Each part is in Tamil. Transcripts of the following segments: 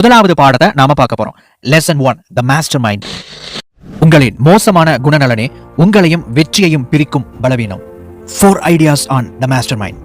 முதலாவது பாடத்தை நாம பார்க்க போறோம். லெசன் 1, தி மாஸ்டர் மைண்ட். உங்களின் மோசமான குணநலனே உங்களையும் வெற்றியையும் பிரிக்கும் பலவீனம். 4 ideas on the master mind.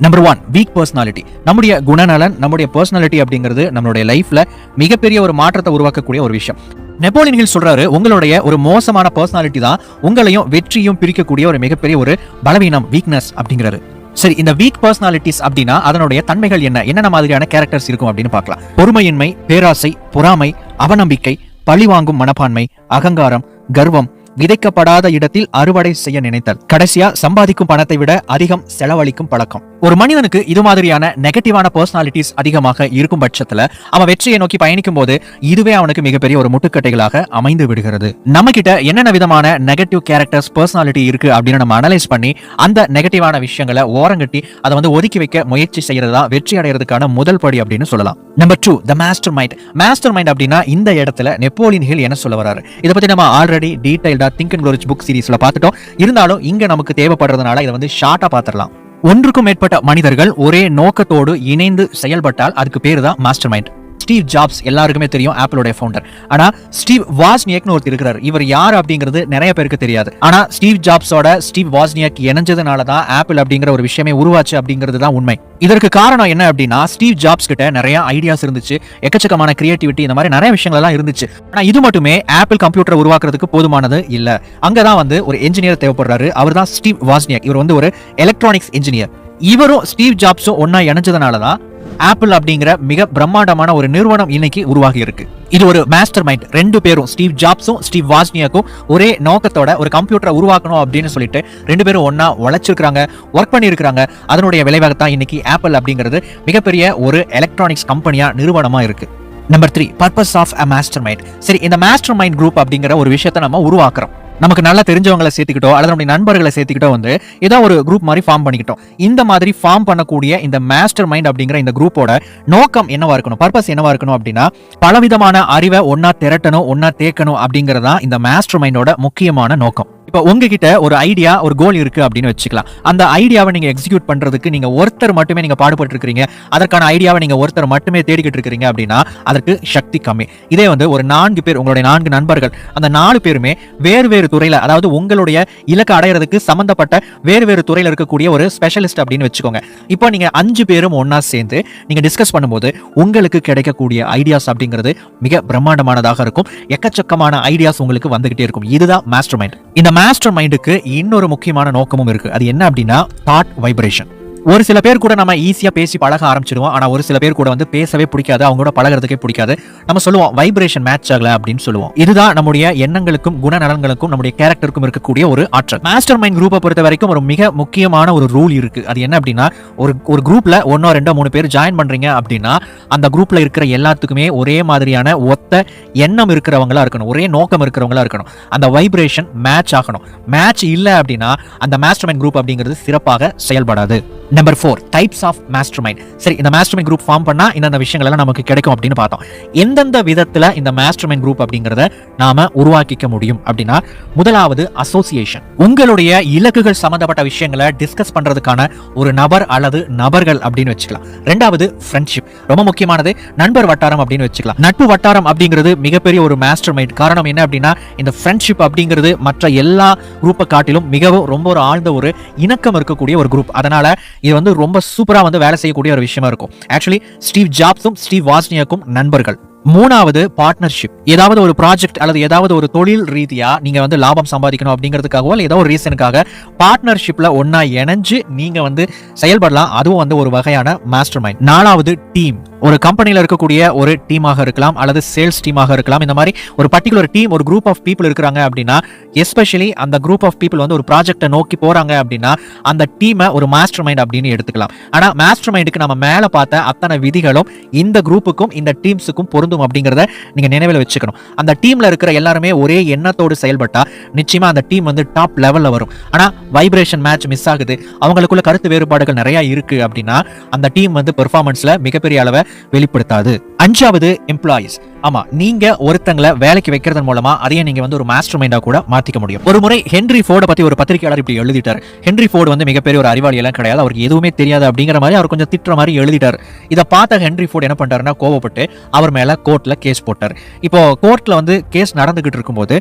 Number 1, week personality. நம்முடைய குணநலன், நம்முடைய பர்சனாலிட்டி அப்படிங்கிறது நம்மளுடைய லைஃப்ல மிகப்பெரிய ஒரு மாற்றத்தை உருவாக்கக்கூடிய ஒரு விஷயம். நெப்போலியன் ஹில் சொல்றாரு, உங்களுடைய ஒரு மோசமான பர்சனாலிட்டி தான் உங்களையும் வெற்றியும் பிரிக்கக்கூடிய ஒரு மிகப்பெரிய ஒரு பலவீனம், வீக்னஸ் அப்படிங்கிறாரு. சரி, இந்த வீக் பர்சனாலிட்டிஸ் அப்படின்னா அதனுடைய தன்மைகள் என்னென்ன மாதிரியான கேரக்டர்ஸ் இருக்கும் அப்படின்னு பார்க்கலாம். பொறுமையின்மை, பேராசை, பொறாமை, அவநம்பிக்கை, பழிவாங்கும் மனப்பான்மை, அகங்காரம், கர்வம், விதைக்கப்படாத இடத்தில் அறுவடை செய்ய நினைத்தல், கடைசியா சம்பாதிக்கும் பணத்தை விட அதிகம் செலவழிக்கும் பழக்கம். ஒரு மனிதனுக்கு இது மாதிரியான நெகட்டிவான பர்சனாலிட்டிஸ் அதிகமாக இருக்கும் பட்சத்துல அவன் வெற்றியை நோக்கி பயணிக்கும் போது இதுவே அவனுக்கு மிகப்பெரிய ஒரு முட்டுக்கட்டைகளாக அமைந்து விடுகிறது. நம்ம கிட்ட என்னென்ன விதமான நெகட்டிவ் கேரக்டர்ஸ், பர்சனாலிட்டி இருக்கு அப்படின்னு நம்ம அனலைஸ் பண்ணி அந்த நெகட்டிவான விஷயங்களை ஓரங்கட்டி அதை ஒதுக்கி வைக்க முயற்சி செய்யறதா வெற்றி அடைகிறதுக்கான முதல் படி அப்படின்னு சொல்லலாம். நம்பர் 2, தி மாஸ்டர் மைண்ட். மாஸ்டர் மைண்ட் அப்படின்னா இந்த இடத்துல நெப்போலியன் ஹில் என்ன சொல்ல வராரு, இதை பத்தி நம்ம ஆல்ரெடி டீடைல்டா Think and Grow Rich book சீரிஸ்ல பார்த்துட்டோம். இருந்தாலும் இங்க நமக்கு தேவைப்படுறதுனால இதை ஷார்ட்டா பார்த்துடலாம். ஒன்றுக்கும் மேற்பட்ட மனிதர்கள் ஒரே நோக்கத்தோடு இணைந்து செயல்பட்டால் அதுக்கு பேரு தான் மாஸ்டர் மைண்ட். ஸ்டீவ் ஜாப்ஸ் எல்லாருக்குமே தெரியும், ஆப்பிளோட ஃபவுண்டர். ஆனா ஸ்டீவ் வாஸ்னியக்னு ஒருத்தர் இருக்கிறார். இவர் யார் அப்படிங்கிறது நிறைய பேருக்கு தெரியாது. ஆனா ஸ்டீவ் ஜாப்ஸோட ஸ்டீவ் வாஸ்னியக் இணைஞ்சதுனால தான் ஆப்பிள் அப்படிங்கிற ஒரு விஷயமே உருவாச்சு அப்படிங்கிறது தான் உண்மை. இதற்கு காரணம் என்ன அப்படின்னா, ஸ்டீவ் ஜாப்ஸ் கிட்ட நிறைய ஐடியாஸ் இருந்துச்சு, எக்கச்சக்கமான கிரியேட்டிவிட்டி, இந்த மாதிரி நிறைய விஷயங்கள் எல்லாம் இருந்துச்சு. ஆனா இது மட்டுமே ஆப்பிள் கம்ப்யூட்டர் உருவாக்குறதுக்கு போதுமானது இல்ல. அங்கதான் ஒரு என்ஜினியர் தேவைப்படுறாரு. அவர் தான் ஸ்டீவ் வாஸ்னியக். இவர் ஒரு எலக்ட்ரானிக்ஸ் இன்ஜினியர். இவரும் ஸ்டீவ் ஜாப்ஸும் ஒன்னா இணைஞ்சதுனாலதான் ஆப்பிள் அப்படிங்கிற மிக பிரம்மாண்டமான ஒரு நிறுவனம் இன்னைக்கு உருவாகி இருக்கு. இது ஒரு மாஸ்டர் மைண்ட். ரெண்டு பேரும், ஸ்டீவ் ஜாப்ஸும் ஸ்டீவ் வாஸ்னியக்கும் ஒரே நோக்கத்தோட ஒரு கம்ப்யூட்டரை உருவாக்கணும் அப்படின்னு சொல்லிட்டு ரெண்டு பேரும் ஒன்னா உழைச்சிருக்காங்க, ஒர்க் பண்ணி இருக்காங்க. அதனுடைய விளைவாகத்தான் இன்னைக்கு ஆப்பிள் அப்படிங்கிறது மிகப்பெரிய ஒரு எலக்ட்ரானிக்ஸ் கம்பெனியா, நிறுவனமா இருக்கு. Number 3, purpose of a master mind. சரி, இந்த மாஸ்டர் மைண்ட் குரூப் அப்படிங்கிற ஒரு விஷயத்தை நம்ம உருவாக்குறோம். நமக்கு நல்லா தெரிஞ்சவங்களை சேர்த்துக்கிட்டோ அல்லது நம்முடைய நண்பர்களை சேர்த்துக்கிட்டோ ஏதோ ஒரு குரூப் மாதிரி ஃபார்ம் பண்ணிக்கிட்டோம். இந்த மாதிரி ஃபார்ம் பண்ணக்கூடிய இந்த மாஸ்டர் மைண்ட் அப்படிங்கிற இந்த குரூப்போட நோக்கம் என்னவா இருக்கணும், பர்பஸ் என்னவா இருக்கணும் அப்படின்னா, பலவிதமான அறிவை ஒன்னா திரட்டணும், ஒன்னா தேக்கணும் அப்படிங்கறதா இந்த மாஸ்டர் மைண்டோட முக்கியமான நோக்கம். இப்போ உங்ககிட்ட ஒரு ஐடியா, ஒரு கோல் இருக்கு அப்படின்னு வச்சுக்கலாம். அந்த ஐடியாவை நீங்க எக்ஸிக்யூட் பண்றதுக்கு நீங்க ஒருத்தர் மட்டுமே நீங்க பாடுபட்டு இருக்கீங்க, அதற்கான ஐடியாவை நீங்க ஒருத்தர் மட்டுமே தேடிக்கிட்டு இருக்கீங்க அப்படின்னா அதற்கு சக்தி கம்மி. இதே ஒரு 4 பேர், உங்களுடைய 4 நண்பர்கள், அந்த 4 பேருமே வேறு வேறு துறையில, அதாவது உங்களுடைய இலக்கை அடையிறதுக்கு சம்பந்தப்பட்ட வேறு வேறு துறையில இருக்கக்கூடிய ஒரு ஸ்பெஷலிஸ்ட் அப்படின்னு வச்சுக்கோங்க. இப்போ நீங்க 5 பேரும் ஒன்னா சேர்ந்து நீங்க டிஸ்கஸ் பண்ணும்போது உங்களுக்கு கிடைக்கக்கூடிய ஐடியாஸ் அப்படிங்கிறது மிக பிரம்மாண்டமானதாக இருக்கும். எக்கச்சக்கமான ஐடியாஸ் உங்களுக்கு வந்துகிட்டே இருக்கும். இதுதான் மாஸ்டர் மைண்ட். இந்த மாஸ்டர் மைண்டுக்கு இன்னொரு முக்கியமான நோக்கமும் இருக்கு. அது என்ன அப்படின்னா, தாட் வைப்ரேஷன். ஒரு சில பேர் கூட நம்ம ஈஸியா பேசி பழக ஆரம்பிச்சிடுவோம். ஆனா ஒரு சில பேர் கூட பேசவே பிடிக்காது, அவங்க கூட பழகிறதுக்கே பிடிக்காது. நம்ம சொல்லுவோம் வைப்ரேஷன் மேட்ச் ஆகல அப்படின்னு சொல்லுவோம். இதுதான் நம்முடைய எண்ணங்களுக்கும் குணநலன்களுக்கும் நம்முடைய கேரக்டருக்கும் இருக்கக்கூடிய ஒரு ஆற்றல். மாஸ்டர் மைண்ட் குரூப்பை பொறுத்த வரைக்கும் ஒரு மிக முக்கியமான ஒரு ரூல் இருக்கு. அது என்ன அப்படின்னா, ஒரு குரூப்ல 1 2 3 பேர் ஜாயின் பண்றீங்க அப்படின்னா அந்த குரூப்ல இருக்கிற எல்லாத்துக்குமே ஒரே மாதிரியான ஒத்த எண்ணம் இருக்கிறவங்களா இருக்கணும், ஒரே நோக்கம் இருக்கிறவங்களா இருக்கணும். அந்த வைப்ரேஷன் மேட்ச் ஆகணும். மேட்ச் இல்ல அப்படின்னா அந்த மாஸ்டர் மைண்ட் குரூப் அப்படிங்கிறது சிறப்பாக செயல்படாது. Number 4, types of master mind. சரி, இந்த மாஸ்டர் மைண்ட் குரூப் ஃபார்ம் பண்ணா இந்த விஷயங்கள் எல்லாம் நமக்கு கிடைக்கும் அப்படின்னு பார்த்தோம். எந்தெந்த விதத்துல இந்த மாஸ்டர் மைண்ட் குரூப் அப்படிங்கறத நாம உருவாக்கிக்க முடியும் அப்படின்னா, முதலாவது அசோசியேஷன். உங்களுடைய இலக்குகள் சம்பந்தப்பட்ட விஷயங்களை டிஸ்கஸ் பண்றதுக்கான ஒரு நபர் அல்லது நபர்கள் அப்படின்னு வச்சுக்கலாம். ரெண்டாவது ஃப்ரெண்ட்ஷிப், ரொம்ப முக்கியமானது. நண்பர் வட்டாரம் அப்படின்னு வச்சுக்கலாம். நட்பு வட்டாரம் அப்படிங்கிறது மிகப்பெரிய ஒரு மாஸ்டர் மைண்ட். காரணம் என்ன அப்படின்னா, இந்த ஃப்ரெண்ட்ஷிப் அப்படிங்கிறது மற்ற எல்லா குரூப்பை காட்டிலும் மிகவும் ரொம்ப ஒரு ஆழ்ந்த ஒரு இணக்கம் இருக்கக்கூடிய ஒரு குரூப். அதனால இது ரொம்ப சூப்பரா வேலை செய்யக்கூடிய ஒரு விஷயமா இருக்கும். ஆக்சுவலி ஸ்டீவ் ஜாப்ஸும் ஸ்டீவ் வாஸ்னியக்கும் நண்பர்கள். மூணாவது பார்ட்னர்ஷிப். ஏதாவது ஒரு ப்ராஜெக்ட் அல்லது ஏதாவது ஒரு தொழில் ரீதியா நீங்க லாபம் சம்பாதிக்கணும் அப்படிங்கிறதுக்காகவோ ஏதோ ஒரு ரீசனுக்காக பார்ட்னர்ஷிப்ல ஒன்னா இணைஞ்சு நீங்க செயல்படலாம். அதுவும் ஒரு வகையான மாஸ்டர் மைண்ட். நாலாவது டீம். ஒரு கம்பெனில இருக்கக்கூடிய ஒரு டீமாக இருக்கலாம் அல்லது சேல்ஸ் டீமாக இருக்கலாம். இந்த மாதிரி ஒரு பர்டிகுலர் டீம், ஒரு குரூப் ஆஃப் பீப்புள் இருக்கிறாங்க அப்படின்னா, எஸ்பெஷலி அந்த குரூப் ஆஃப் பீப்புள் ஒரு ப்ராஜெக்டை நோக்கி போறாங்க அப்படின்னா அந்த டீமை ஒரு மாஸ்டர் மைண்ட் அப்படின்னு எடுத்துக்கலாம். ஆனா மாஸ்டர் மைண்டுக்கு நம்ம மேல பார்த்த அத்தனை விதிகளும் இந்த குரூப்புக்கும் இந்த டீம்ஸுக்கும் பொருந்தும் அப்படிங்கறத நீங்க நினைவில் வச்சுக்கணும். அந்த டீம்ல இருக்கிற எல்லாருமே ஒரே எண்ணத்தோடு செயல்பட்டா நிச்சயமா அந்த டீம் டாப் லெவல்ல வரும். ஆனா வைப்ரேஷன் மேட்ச் மிஸ் ஆகுது, அவங்களுக்குள்ள கருத்து வேறுபாடுகள் நிறைய இருக்கு அப்படின்னா அந்த டீம் பெர்ஃபார்மன்ஸ்ல மிகப்பெரிய அளவை வெளிப்படுத்தாது. 5வது எம்ப்ளாயிஸ். ஆமா, நீங்க ஒருத்தங்களை வேலைக்கு வைக்கிறதன் மூலமா அதையே நீங்க வந்து ஒரு மாஸ்டர் மைண்டா கூட மாத்திக்க முடியும். ஒரு முறை ஹென்றி ஃபோர்ட பத்தி ஒரு பத்திரிகையாளர் இப்படி எழுதிட்டார். ஹென்றி ஃபோர்டு வந்து மிகப்பெரிய ஒரு அறிவாளி எல்லாம் கிடையாது, அவருக்கு எதுவுமே தெரியாது அப்படிங்கிற மாதிரி அவர் கொஞ்சம் திட்டுற மாதிரி எழுதிட்டார். இதை பார்த்த ஹென்றி ஃபோர்டு என்ன பண்றாருன்னா, கோவப்பட்டு அவர் மேல கோர்ட்ல கேஸ் போட்டார். இப்போ கோர்ட்ல வந்து கேஸ் நடந்துகிட்டு இருக்கும்போது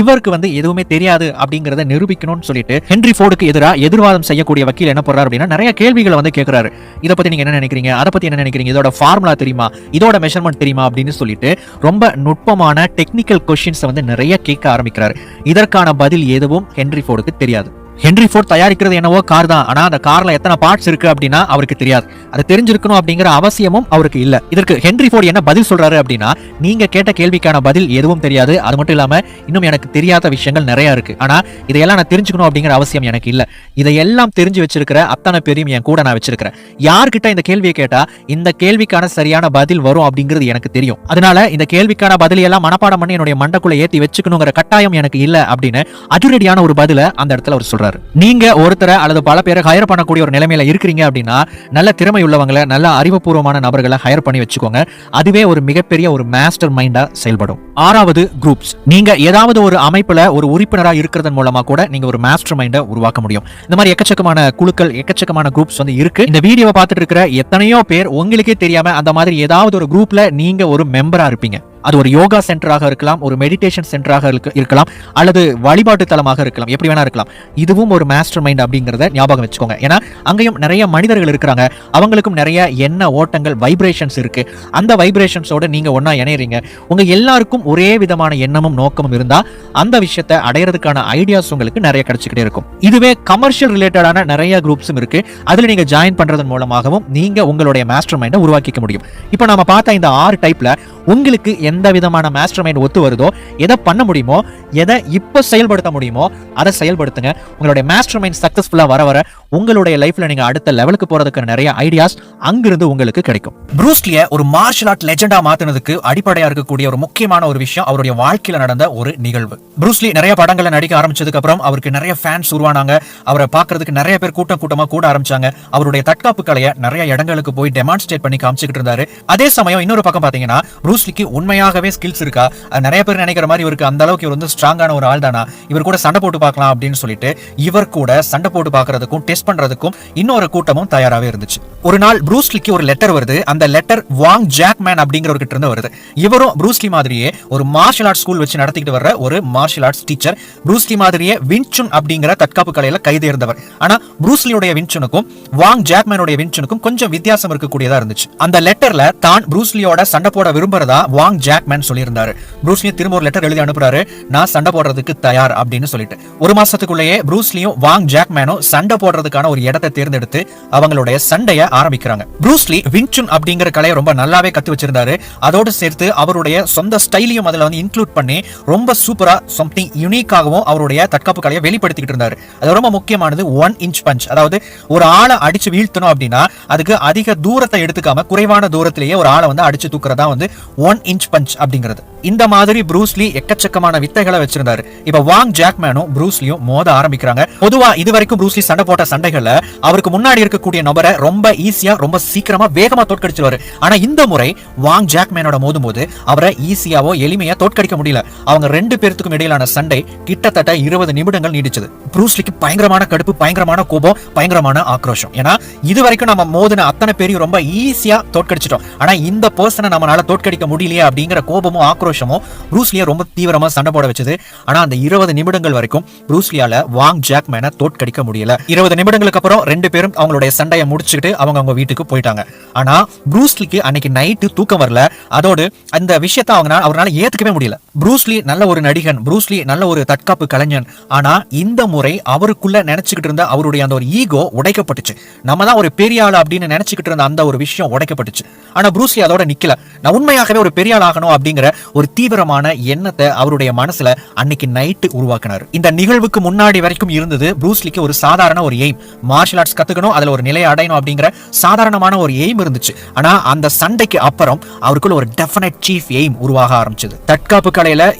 இவருக்கு வந்து எதுவுமே தெரியாது அப்படிங்கறத நிரூபிக்கணும்னு சொல்லிட்டு ஹென்றி ஃபோர்டுக்கு எதிராக எதிர்வாதம் செய்யக்கூடிய வக்கீல் என்ன பண்றாரு அப்படின்னா, நிறைய கேள்விகளை வந்து கேட்கிறாரு. இதை பத்தி நீங்க என்ன நினைக்கிறீங்க, அதை பத்தி என்ன நினைக்கிறீங்க, இதோட ஃபார்முலா தெரியுமா, இதோட மெஷர்மெண்ட் தெரியுமா அப்படின்னு சொல்லிட்டு ரொம்ப நுட்பமான டெக்னிக்கல் கொஸ்டின்ஸ் வந்து நிறைய கேட்க ஆரம்பிக்கிறாரு. இதற்கான பதில் எதுவும் ஹென்றி ஃபோர்டுக்கு தெரியாது. ஹென்றி ஃபோர்ட் தயாரிக்கிறது என்னவோ கார் தான், ஆனா அந்த கார்ல எத்தனை பார்ட்ஸ் இருக்கு அப்படின்னா அவருக்கு தெரியாது. அது தெரிஞ்சிருக்கணும் அப்படிங்கிற அவசியமும் அவருக்கு இல்ல. இதற்கு ஹென்றி ஃபோர்ட் என்ன பதில் சொல்றாரு அப்படின்னா, நீங்க கேட்ட கேள்விக்கான பதில் எதுவும் தெரியாது, அது மட்டும் இல்லாம இன்னும் எனக்கு தெரியாத விஷயங்கள் நிறைய இருக்கு, ஆனா இதையெல்லாம் நான் தெரிஞ்சுக்கணும் அப்படிங்கிற அவசியம் எனக்கு இல்ல. இதையெல்லாம் தெரிஞ்சு வச்சிருக்கிற அத்தனை பேரையும் என் கூட நான் வச்சிருக்கிறேன். யார்கிட்ட இந்த கேள்வியை கேட்டா இந்த கேள்விக்கான சரியான பதில் வரும் அப்படிங்கிறது எனக்கு தெரியும். அதனால இந்த கேள்விக்கான பதில் எல்லாம் மனப்பாடம் பண்ணி என்னுடைய மண்டக்குள்ள ஏத்தி வச்சுக்கணுங்கிற கட்டாயம் எனக்கு இல்ல அப்படின்னு அதிரடியான ஒரு பதில அந்த இடத்துல அவர் சொல்றாரு. நீங்க ஒருத்தரை அல்லது பல பேரை ஹையர் பண்ணக்கூடிய ஒரு நிலைமையில இருக்கிறீங்க அப்படின்னா, நல்ல திறமை உள்ளவங்களை, நல்ல அறிவுபூர்வமான நபர்களை ஹையர் பண்ணி வச்சுக்கோங்க. அதுவே ஒரு மிகப்பெரிய ஒரு மாஸ்டர் மைண்டா செயல்படும். 6வது, குரூப்ஸ். நீங்க ஏதாவது ஒரு அமைப்புல ஒரு உறுப்பினரா இருக்கிறதன் மூலமா கூட நீங்க ஒரு மாஸ்டர் மைண்டை உருவாக்க முடியும். இந்த மாதிரி எக்கச்சக்கமான குழுக்கள், எக்கச்சக்கமான குரூப்ஸ் வந்து இருக்கு. இந்த வீடியோவை பார்த்துட்டு இருக்கிற எத்தனையோ பேர் உங்களுக்கே தெரியாம அந்த மாதிரி ஏதாவது ஒரு குரூப்ல நீங்க ஒரு மெம்பரா இருப்பீங்க. அது ஒரு யோகா சென்டராக இருக்கலாம், ஒரு மெடிடேஷன் சென்டராக இருக்கலாம், அல்லது வழிபாட்டு தலமாக இருக்கலாம், எப்படி வேணா இருக்கலாம். இதுவும் ஒரு மாஸ்டர் மைண்ட் அப்படிங்கறத ஞாபகம் வச்சுக்கோங்க. ஏன்னா அங்கேயும் நிறைய மனிதர்கள் இருக்கிறாங்க, அவங்களுக்கும் நிறைய எண்ண ஓட்டங்கள், வைப்ரேஷன்ஸ் இருக்கு. அந்த வைப்ரேஷன்ஸோட நீங்க ஒன்னா இணையறீங்க. உங்க எல்லாருக்கும் ஒரே விதமான எண்ணமும் நோக்கமும் இருந்தா அந்த விஷயத்தை அடையிறதுக்கான ஐடியாஸ் உங்களுக்கு நிறைய கிடைச்சிக்கிட்டே இருக்கும். இதுவே கமர்ஷியல் ரிலேட்டடான நிறைய குரூப்ஸும் இருக்கு. அதுல நீங்க ஜாயின் பண்றதன் மூலமாகவும் நீங்க உங்களுடைய மாஸ்டர் மைண்டை உருவாக்கிக்க முடியும். இப்போ நாம பார்த்த இந்த 6 டைப்ல உங்களுக்கு எந்த விதமான மாஸ்டர் மைண்ட் ஒத்து வருதோ, எதை பண்ண முடியுமோ, எதை இப்ப செயல்படுத்த முடியுமோ அதை செயல்படுத்துங்க. உங்களுடைய மாஸ்டர் மைண்ட் சக்சஸ்ஃபுல்லா வர வர உங்களுடைய லைஃப்ல நீங்க அடுத்த லெவலுக்கு போறதுக்கு நிறைய ஐடியாஸ் அங்கிருந்து உங்களுக்கு கிடைக்கும். ப்ரூஸ் லீயை ஒரு மார்ஷல் ஆர்ட் லெஜெண்டா மாத்துனதுக்கு அடிப்படையா இருக்கக்கூடிய ஒரு முக்கியமான ஒரு விஷயம் அவருடைய வாழ்க்கையில நடந்த ஒரு நிகழ்வு. ப்ரூஸ் லீ நிறைய படங்களை நடிக்க ஆரம்பிச்சதுக்கு அப்புறம் அவருக்கு நிறைய ஃபேன்ஸ் உருவானாங்க. அவரை பார்க்கிறதுக்கு நிறைய பேர் கூட்டமா கூட ஆரம்பிச்சாங்க. அவருடைய தற்காப்பு கலையை நிறைய இடங்களுக்கு போய் டெமான்ஸ்ட்ரேட் பண்ணி காமிச்சிட்டு இருந்தாரு. அதே சமயம் இன்னொரு பக்கம் பாத்தீங்கன்னா, ப்ரூஸ் லீக்கு உண்மையாகவே ஸ்கில்ஸ் இருக்கா, நிறைய பேர் நினைக்கிற மாதிரி இவருக்கு அந்த அளவுக்கு இவர் வந்து ஸ்ட்ராங்கான ஒரு ஆள் தானா, இவர் கூட சண்டை போட்டு பார்க்கலாம் அப்படின்னு சொல்லிட்டு இவர் கூட சண்டை போட்டு பார்க்கறதுக்கும் டெஸ்ட் பண்றதுக்கும் இன்னொரு கூட்டமும் தயாராகவே இருந்துச்சு. ஒரு நாள் ப்ரூஸ் லீக்கு ஒரு லெட்டர் வருது. அந்த லெட்டர் வாங் ஜாக்மேன் அப்படிங்கிறவர்கிட்ட இருந்து வருது. இவரும் ப்ரூஸ் லீ மாதிரியே ஒரு மார்ஷல் ஆர்ட்ஸ் ஸ்கூல் வச்சு நடத்திட்டு வர்ற ஒரு மார்ஷல் ஆர்ட்ஸ் டீச்சர். ப்ரூஸ் லீ மாதிரியே வின்சுன் அப்படிங்கிற தற்காப்பு கலையில கைதேர்ந்தவர். ஆனா ப்ரூஸ் லீயோட வின்சுனுக்கும் வாங் ஜாக்மேனோட வின்சுனுக்கும் கொஞ்சம் வித்தியாசம் இருக்கக்கூடியதா இருந்துச்சு. அந்த லெட்டர்ல தான் ப்ரூஸ் லீயோட சண்டை போட விரும்புறதா வாங் ஜாக்மேன் சொல்லியிருந்தாரு. ப்ரூஸ் லீ திரும்ப ஒரு லெட்டர் எழுதி அனுப்புறாரு, நான் சண்டை போடுறதுக்கு தயார் அப்படின்னு சொல்லிட்டு. ஒரு மாசத்துக்குள்ளேயே ப்ரூஸ் லீயும் வாங் ஜாக்மேனும் சண்டை போடுறதுக்கான ஒரு இடத்தை தேர்ந்தெடுத்து அவங்களுடைய சண்டையை ஆரம்பிக்கிறாங்க. ப்ரூஸ் லீ வின்சுன் அப்படிங்கிற கலையை ரொம்ப நல்லாவே கத்து வச்சிருந்தாரு. அதோடு சேர்த்து அவருடைய சொந்த ஸ்டைலையும் அதுல வந்து இன்க்ளூட் பண்ணி ரொம்ப சூப்பரா சம்திங் யூனிக்காகவும் அவருடைய தற்காப்பு கலையை வெளிப்படுத்திக்கிட்டு இருந்தாரு. அது ரொம்ப முக்கியமானது 1 inch பஞ்ச். அதாவது ஒரு ஆளை அடிச்சு வீழ்த்தணும் அப்படின்னா அதுக்கு அதிக தூரத்தை எடுத்துக்காம குறைவான தூரத்திலேயே ஒரு ஆளை வந்து அடிச்சு தூக்குறதா வந்து 1 inch பஞ்ச் அப்படிங்கிறது. இந்த மாதிரி ப்ரூஸ் லீ எக்கச்சக்கமான வித்தைகளை வச்சிருந்தாரு. இப்ப வாங் ஜாக்மேனும் ப்ரூஸ் லீயும் மோத ஆரம்பிக்கிறாங்க. பொதுவா இதுவரைக்கும் ப்ரூஸ் லீ சண்டை போட்ட சண்டைகள்ல அவருக்கு முன்னாடி இருக்கக்கூடிய நபரை ரொம்ப ஈஸியா, ரொம்ப சீக்கிரமா, வேகமா தோற்கடிச்சிருவாரு. ஆனா இந்த முறை வாங் ஜாக்மேனோட மோதும்போது அவரை ஈஸியாவோ எளிமையா தோற்கடிக்க முடியல. அவங்க 2 பேருக்கும் இடையிலான சண்டை கிட்டத்தட்ட 20 நிமிடங்கள் நீடிச்சது. ப்ரூஸ் லீக்கு பயங்கரமான கடுப்பு, பயங்கரமான கோபம், பயங்கரமான ஆக்ரோஷம். ஏன்னா இதுவரைக்கும் நம்ம மோதின அத்தனை பேரையும் ரொம்ப ஈஸியா தோற்கடிச்சிட்டோம். ஆனா இந்த பர்சனை நம்மளால தோற்கடிக்க முடியலையே அப்படிங்கிற கோபமும் ஆக்ரோஷமும் ப்ரூஸ் லீயை ரொம்ப தீவிரமா சண்டை போட வச்சது. ஆனா அந்த 20 நிமிடங்கள் வரைக்கும் ப்ரூஸ் லீயால வாங் ஜாக்மேனை தோற்கடிக்க முடியல. 20 நிமிடங்களுக்கு அப்புறம் 2 பேரும் அவங்களுடைய சண்டையை முடிச்சுக்கிட்டு அவங்க வீட்டுக்கு போயிட்டாங்க. ஆனா ப்ரூஸ் லீக்கு அன்னைக்கு நைட்டு தூக்கம் வரல. அதோடு அந்த விஷயத்தை அவரால் ஏத்துக்கவே முடியல. ப்ரூஸ் லீ நல்ல ஒரு நடிகன், ப்ரூஸ் லீ நல்ல ஒரு தற்காப்பு கலைஞன். ஆனா இந்த முறை அவருக்குள்ள நினைச்சுக்கிட்டு இருந்த அவருடைய அந்த ஒரு ஈகோ உடைக்கப்பட்டுச்சு. நம்ம தான் ஒரு பெரிய ஆள் அப்படின்னு நினைச்சுக்கிட்டு இருந்த அந்த ஒரு விஷயம் உடைக்கப்பட்டுச்சு. ஆனா ப்ரூஸ் லீ அதோட நிக்கல. நான் உண்மையாகவே ஒரு பெரிய ஆள் ஆகணும் அப்படிங்கிற ஒரு தீவிரமான எண்ணத்தை அவருடைய மனசுல அன்னைக்கு நைட்டு உருவாக்கினார். இந்த நிகழ்வுக்கு முன்னாடி வரைக்கும் இருந்தது ப்ரூஸ் லீக்கு ஒரு சாதாரண ஒரு எய்ம், மார்ஷல் ஆர்ட்ஸ் கத்துக்கணும், அதுல ஒரு நிலையை அடையணும் அப்படிங்கிற சாதாரணமான ஒரு எய்ம் இருந்துச்சு. ஆனா அந்த சண்டைக்கு அப்புறம் அவருக்குள்ள ஒரு டெஃபினட் சீஃப் எய்ம் உருவாக ஆரம்பிச்சது. தற்காப்பு கலையில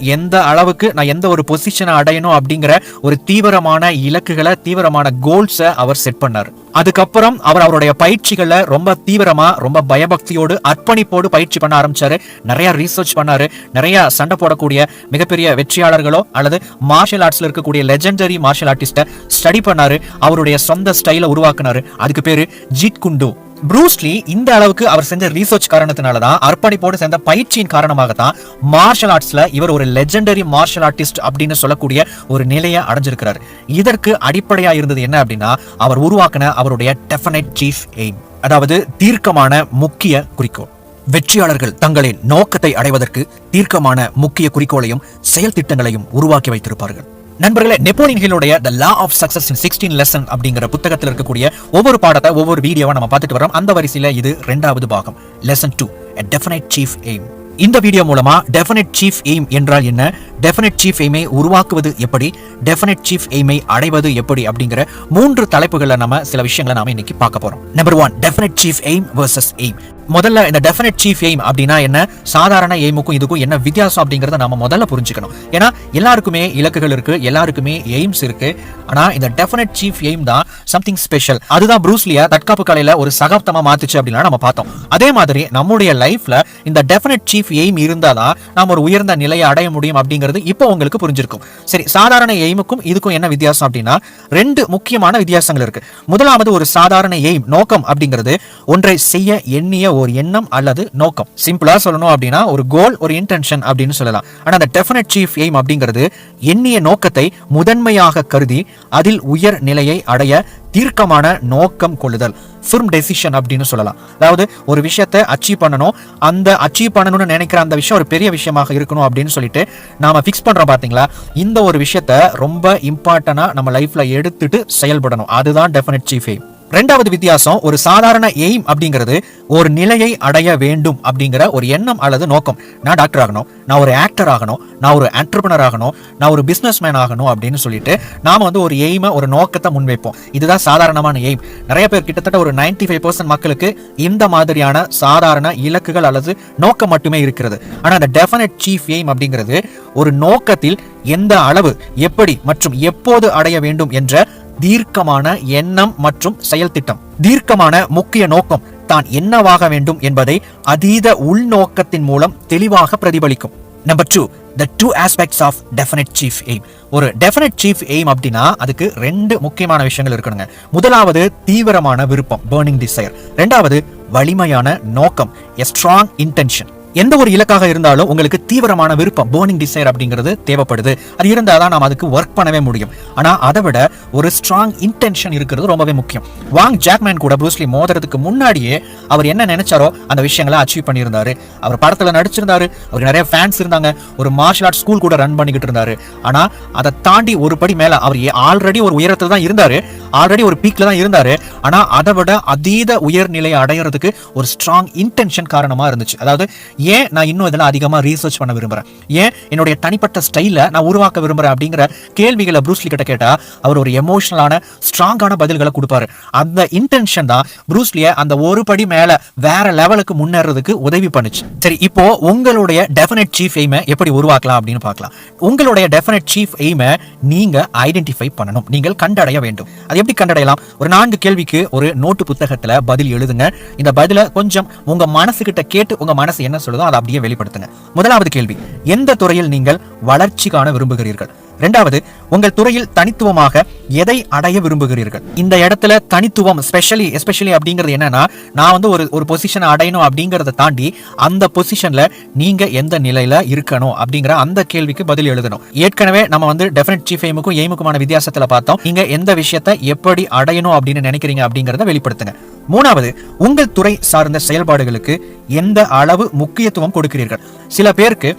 எந்த அளவுக்கு நான் எந்த ஒரு பொசிஷனை அடையணும் அப்படிங்கிற ஒரு தீவிரமான இலக்குகளை, தீவிரமான கோல்ஸை அவர் செட் பண்ணார். அதுக்கப்புறம் அவருடைய பயிற்சிகளை ரொம்ப தீவிரமா, ரொம்ப பயபக்தியோடு, அர்ப்பணிப்போடு பயிற்சி பண்ண ஆரம்பிச்சாரு. நிறைய ரீசர்ச் பண்ணாரு, நிறைய சண்டை போடக்கூடிய மிகப்பெரிய வெற்றியாளர்களோ அல்லது மார்ஷல் ஆர்ட்ஸ்ல இருக்கக்கூடிய லெஜெண்டரி மார்ஷல் ஆர்டிஸ்ட ஸ்டடி பண்ணாரு, அவருடைய சொந்த ஸ்டைலை உருவாக்குனாரு. அதுக்கு பேரு ஜீட் குண்டு. ப்ரூஸ்லி இந்த அளவுக்கு அவர் செஞ்ச ரீசர்ச் காரணத்தினாலதான், அர்ப்பணிப்போடு சேர்ந்த பயிற்சியின் காரணமாகத்தான் மார்ஷல் ஆர்ட்ஸ்ல இவர் ஒரு லெஜெண்டரி மார்ஷல் ஆர்டிஸ்ட் அப்படின்னு சொல்லக்கூடிய ஒரு நிலையை அடைஞ்சிருக்கிறார். இதற்கு அடிப்படையா இருந்தது என்ன அப்படின்னா, அவர் உருவாக்கின அவருடைய டெஃபினைட் சீஃப் எய்ம், அதாவது தீர்க்கமான முக்கிய குறிக்கோள். வெற்றியாளர்கள் தங்களின் நோக்கத்தை அடைவதற்கு தீர்க்கமான முக்கிய குறிக்கோளையும் செயல் திட்டங்களையும் உருவாக்கி வைத்திருப்பார்கள். நண்பர்களே, Napoleon ஹில்லுடைய The Law of Success in 16 Lesson அப்படிங்கிற புத்தகத்தில் இருக்கக்கூடிய ஒவ்வொரு பாடத்தை ஒவ்வொரு வீடியோவா நம்ம பார்த்துட்டு வரோம். அந்த வரிசையில இது 2வது பாகம், Lesson 2, A Definite Chief Aim. இந்த வீடியோ மூலமா டெஃபினைட் சீஃப் எய்ம் என்றால் என்ன, டெஃபினைட் சீஃப் எய்மை உருவாக்குவது எப்படி, டெஃபினைட் சீஃப் எய்மை அடைவது எப்படி அப்படிங்கிற 3 தலைப்புகளை நம்ம சில விஷயங்களை நாம இன்னைக்கு பார்க்க போறோம். Number 1, definite chief aim versus aim. முதல்ல இந்த டெஃபினைட் சீஃப் எய்ம் அப்படின்னா என்ன, சாதாரண எய்முக்கும் இதுக்கும் என்ன வித்தியாசம் அப்படிங்கறத நாம முதல்ல புரிஞ்சுக்கணும். ஏன்னா எல்லாருக்குமே இலக்குகள் இருக்கு, எல்லாருக்குமே எய்ம்ஸ் இருக்கு. ஆனா இந்த டெஃபினைட் சீஃப் எய்ம் தான் சம்திங் ஸ்பெஷல். அதுதான் ப்ரூஸ்லிய தற்காப்பு கலையில ஒரு சகாப்தமா மாத்துச்சு அப்படின்னா நம்ம பார்த்தோம். அதே மாதிரி நம்முடைய லைஃப்ல இந்த டெஃபினைட் சீஃப் எய்ம் இருந்தாதான் நாம ஒரு உயர்ந்த நிலையை அடைய முடியும் அப்படிங்கிறது இப்போ உங்களுக்கு புரிஞ்சிருக்கும். சரி, சாதாரண எய்முக்கும் இதுக்கும் என்ன வித்தியாசம் அப்படின்னா 2 முக்கியமான வித்தியாசங்கள் இருக்கு. முதலாவது, ஒரு சாதாரண எய்ம் நோக்கம் அப்படிங்கிறது ஒன்றை செய்ய எண்ணிய ஒரு எண்ணம் அல்லது நோக்கம். சிம்பிளா சொல்லணும் அப்படின்னா ஒரு கோல், ஒரு இன்டென்ஷன் அப்படின்னு சொல்லலாம். ஆனா அந்த டெஃபினைட் சீஃப் எய்ம் அப்படிங்கிறது எண்ணிய நோக்கத்தை முதன்மையாக கருதி அதில் உயர் நிலையை அடைய தீர்க்கமான நோக்கம் கொள்ளுதல், firm decision அப்படின்னு சொல்லலாம். அதாவது ஒரு விஷயத்தை அச்சீவ் பண்ணணும், அந்த அச்சீவ் பண்ணணும்னு நினைக்கிற அந்த விஷயம் ஒரு பெரிய விஷயமாக இருக்கணும் அப்படின்னு சொல்லிட்டு நாம ஃபிக்ஸ் பண்றோம் பாத்தீங்களா. இந்த ஒரு விஷயத்தை ரொம்ப இம்பார்ட்டன்டா நம்ம லைஃப்ல எடுத்துட்டு செயல்படணும். அதுதான் டெஃபினைட் சீஃப் எய்ம். 2வது வித்தியாசம், ஒரு சாதாரண எய்ம் அப்படிங்கிறது ஒரு நிலையை அடைய வேண்டும் அப்படிங்கிற ஒரு எண்ணம் அல்லது நோக்கம். நான் டாக்டர் ஆகணும், நான் ஒரு ஆக்டர் ஆகணும், நான் ஒரு என்டர்பிரனர் ஆகணும், நான் ஒரு பிசினஸ் மேன் ஆகணும் அப்படின்னு சொல்லிட்டு நாம ஒரு எய்மை, ஒரு நோக்கத்தை முன்வைப்போம். இதுதான் சாதாரணமான எய்ம். நிறைய பேர், கிட்டத்தட்ட ஒரு 95% மக்களுக்கு இந்த மாதிரியான சாதாரண இலக்குகள் அல்லது நோக்கம் மட்டுமே இருக்கிறது. ஆனா அந்த டெஃபினைட் சீஃப் எய்ம் அப்படிங்கிறது ஒரு நோக்கத்தில் எந்த அளவு, எப்படி மற்றும் எப்போது அடைய வேண்டும் என்ற தீர்க்கமான எண்ணம் மற்றும் செயல் திட்டம். தீர்க்கமான முக்கிய நோக்கம் தான் என்னவாக வேண்டும் என்பதை அதீத உள்நோக்கத்தின் மூலம் தெளிவாக பிரதிபலிக்கும். Number 2, the 2 aspects of definite chief aim. ஒரு டெஃபினைட் சீஃப் எய்ம் அப்படின்னா அதுக்கு 2 முக்கியமான விஷயங்கள் இருக்கணுங்க. முதலாவது, தீவிரமான விருப்பம், burning desire. 2வது, வலிமையான நோக்கம், a strong intention. எந்த ஒரு இலக்காக இருந்தாலும் உங்களுக்கு தீவிரமான விருப்பம், burning desire அப்படிங்கிறது தேவைப்படுது. அது இருந்தாதான் நாம அதுக்கு ஒர்க் பண்ணவே முடியும். ஆனா அதை விட ஒரு ஸ்ட்ராங் இன்டென்ஷன் இருக்கிறது ரொம்பவே முக்கியம். வாங் ஜாக்மேன் கூட ப்ரூஸ்லி மோதுறதுக்கு முன்னாடியே அவர் என்ன நினைச்சாரோ அந்த விஷயங்களை அச்சீவ் பண்ணியிருந்தாரு. அவர் படத்துல நடிச்சிருந்தாரு, அவருக்கு நிறைய ஃபேன்ஸ் இருந்தாங்க, ஒரு மார்ஷல் ஆர்ட் ஸ்கூல் கூட ரன் பண்ணிக்கிட்டு இருந்தாரு. ஆனா அதை தாண்டி ஒரு படி மேல அவர் ஆல்ரெடி ஒரு உயரத்துல தான் இருந்தாரு, ஆல்ரெடி ஒரு பீக்ல தான் இருந்தாரு. ஆனா அதை விட அதீத உயர்நிலையை அடையிறதுக்கு ஒரு ஸ்ட்ராங் இன்டென்ஷன் காரணமா இருந்துச்சு. அதாவது ஏன் நான் இன்னும் இதெல்லாம் அதிகமா ரீசர்ச் பண்ண விரும்புறேன், ஏன் என்னுடைய தனிப்பட்ட ஸ்டைல நான் உருவாக்க விரும்புறேன் அப்படிங்கிற கேள்விகளை ப்ரூஸ்லி கிட்ட கேட்டா அவர் ஒரு எமோஷனலான ஸ்ட்ராங்கான பதில்களை கொடுப்பாரு. அந்த இன்டென்ஷன் தான் ப்ரூஸ்லிய அந்த ஒரு படி மேல வேற லெவலுக்கு முன்னேறதுக்கு உதவி பண்ணுச்சு. சரி, இப்போ உங்களுடைய டெஃபினைட் சீஃப் எய்மை எப்படி உருவாக்கலாம் அப்படின்னு பார்க்கலாம். உங்களுடைய டெஃபினைட் சீஃப் எய்மை நீங்க ஐடென்டிஃபை பண்ணணும், நீங்கள் கண்டடைய வேண்டும். அது எப்படி கண்டடையலாம்? ஒரு 4 கேள்விக்கு ஒரு நோட்டு புத்தகத்துல பதில் எழுதுங்க. இந்த பதில கொஞ்சம் உங்க மனசு கிட்ட கேட்டு உங்க மனசு என்ன சொல்லுதோ அதை அப்படியே வெளிப்படுத்துங்க. முதலாவது கேள்வி, எந்த துறையில் நீங்கள் வளர்ச்சி காண விரும்புகிறீர்கள்? 2வது, உங்கள் துறையில் தனித்துவமாக எதை அடைய விரும்புகிறீர்கள்? இந்த இடத்துல தனித்துவம், எஸ்பெஷலி அப்படிங்கிறது என்னன்னா, நான் ஒரு பொசிஷனை அடையணும் அப்படிங்கறத தாண்டி அந்த பொசிஷன்ல நீங்க எந்த நிலையில இருக்கணும் அப்படிங்கிற அந்த கேள்விக்கு பதில் எழுதணும். ஏற்கனவே நம்ம டெஃபினைட் சீஃப் எய்முக்கும் எய்முக்குமான வித்தியாசத்துல பார்த்தோம். நீங்க எந்த விஷயத்தை எப்படி அடையணும் அப்படின்னு நினைக்கிறீங்க அப்படிங்கறத வெளிப்படுத்துங்க. 3வது, உங்கள் துறை சார்ந்த செயல்பாடுகளுக்கு எந்த அளவு முக்கியத்துவம் கொடுக்கிறீர்கள்? சில பேருக்கு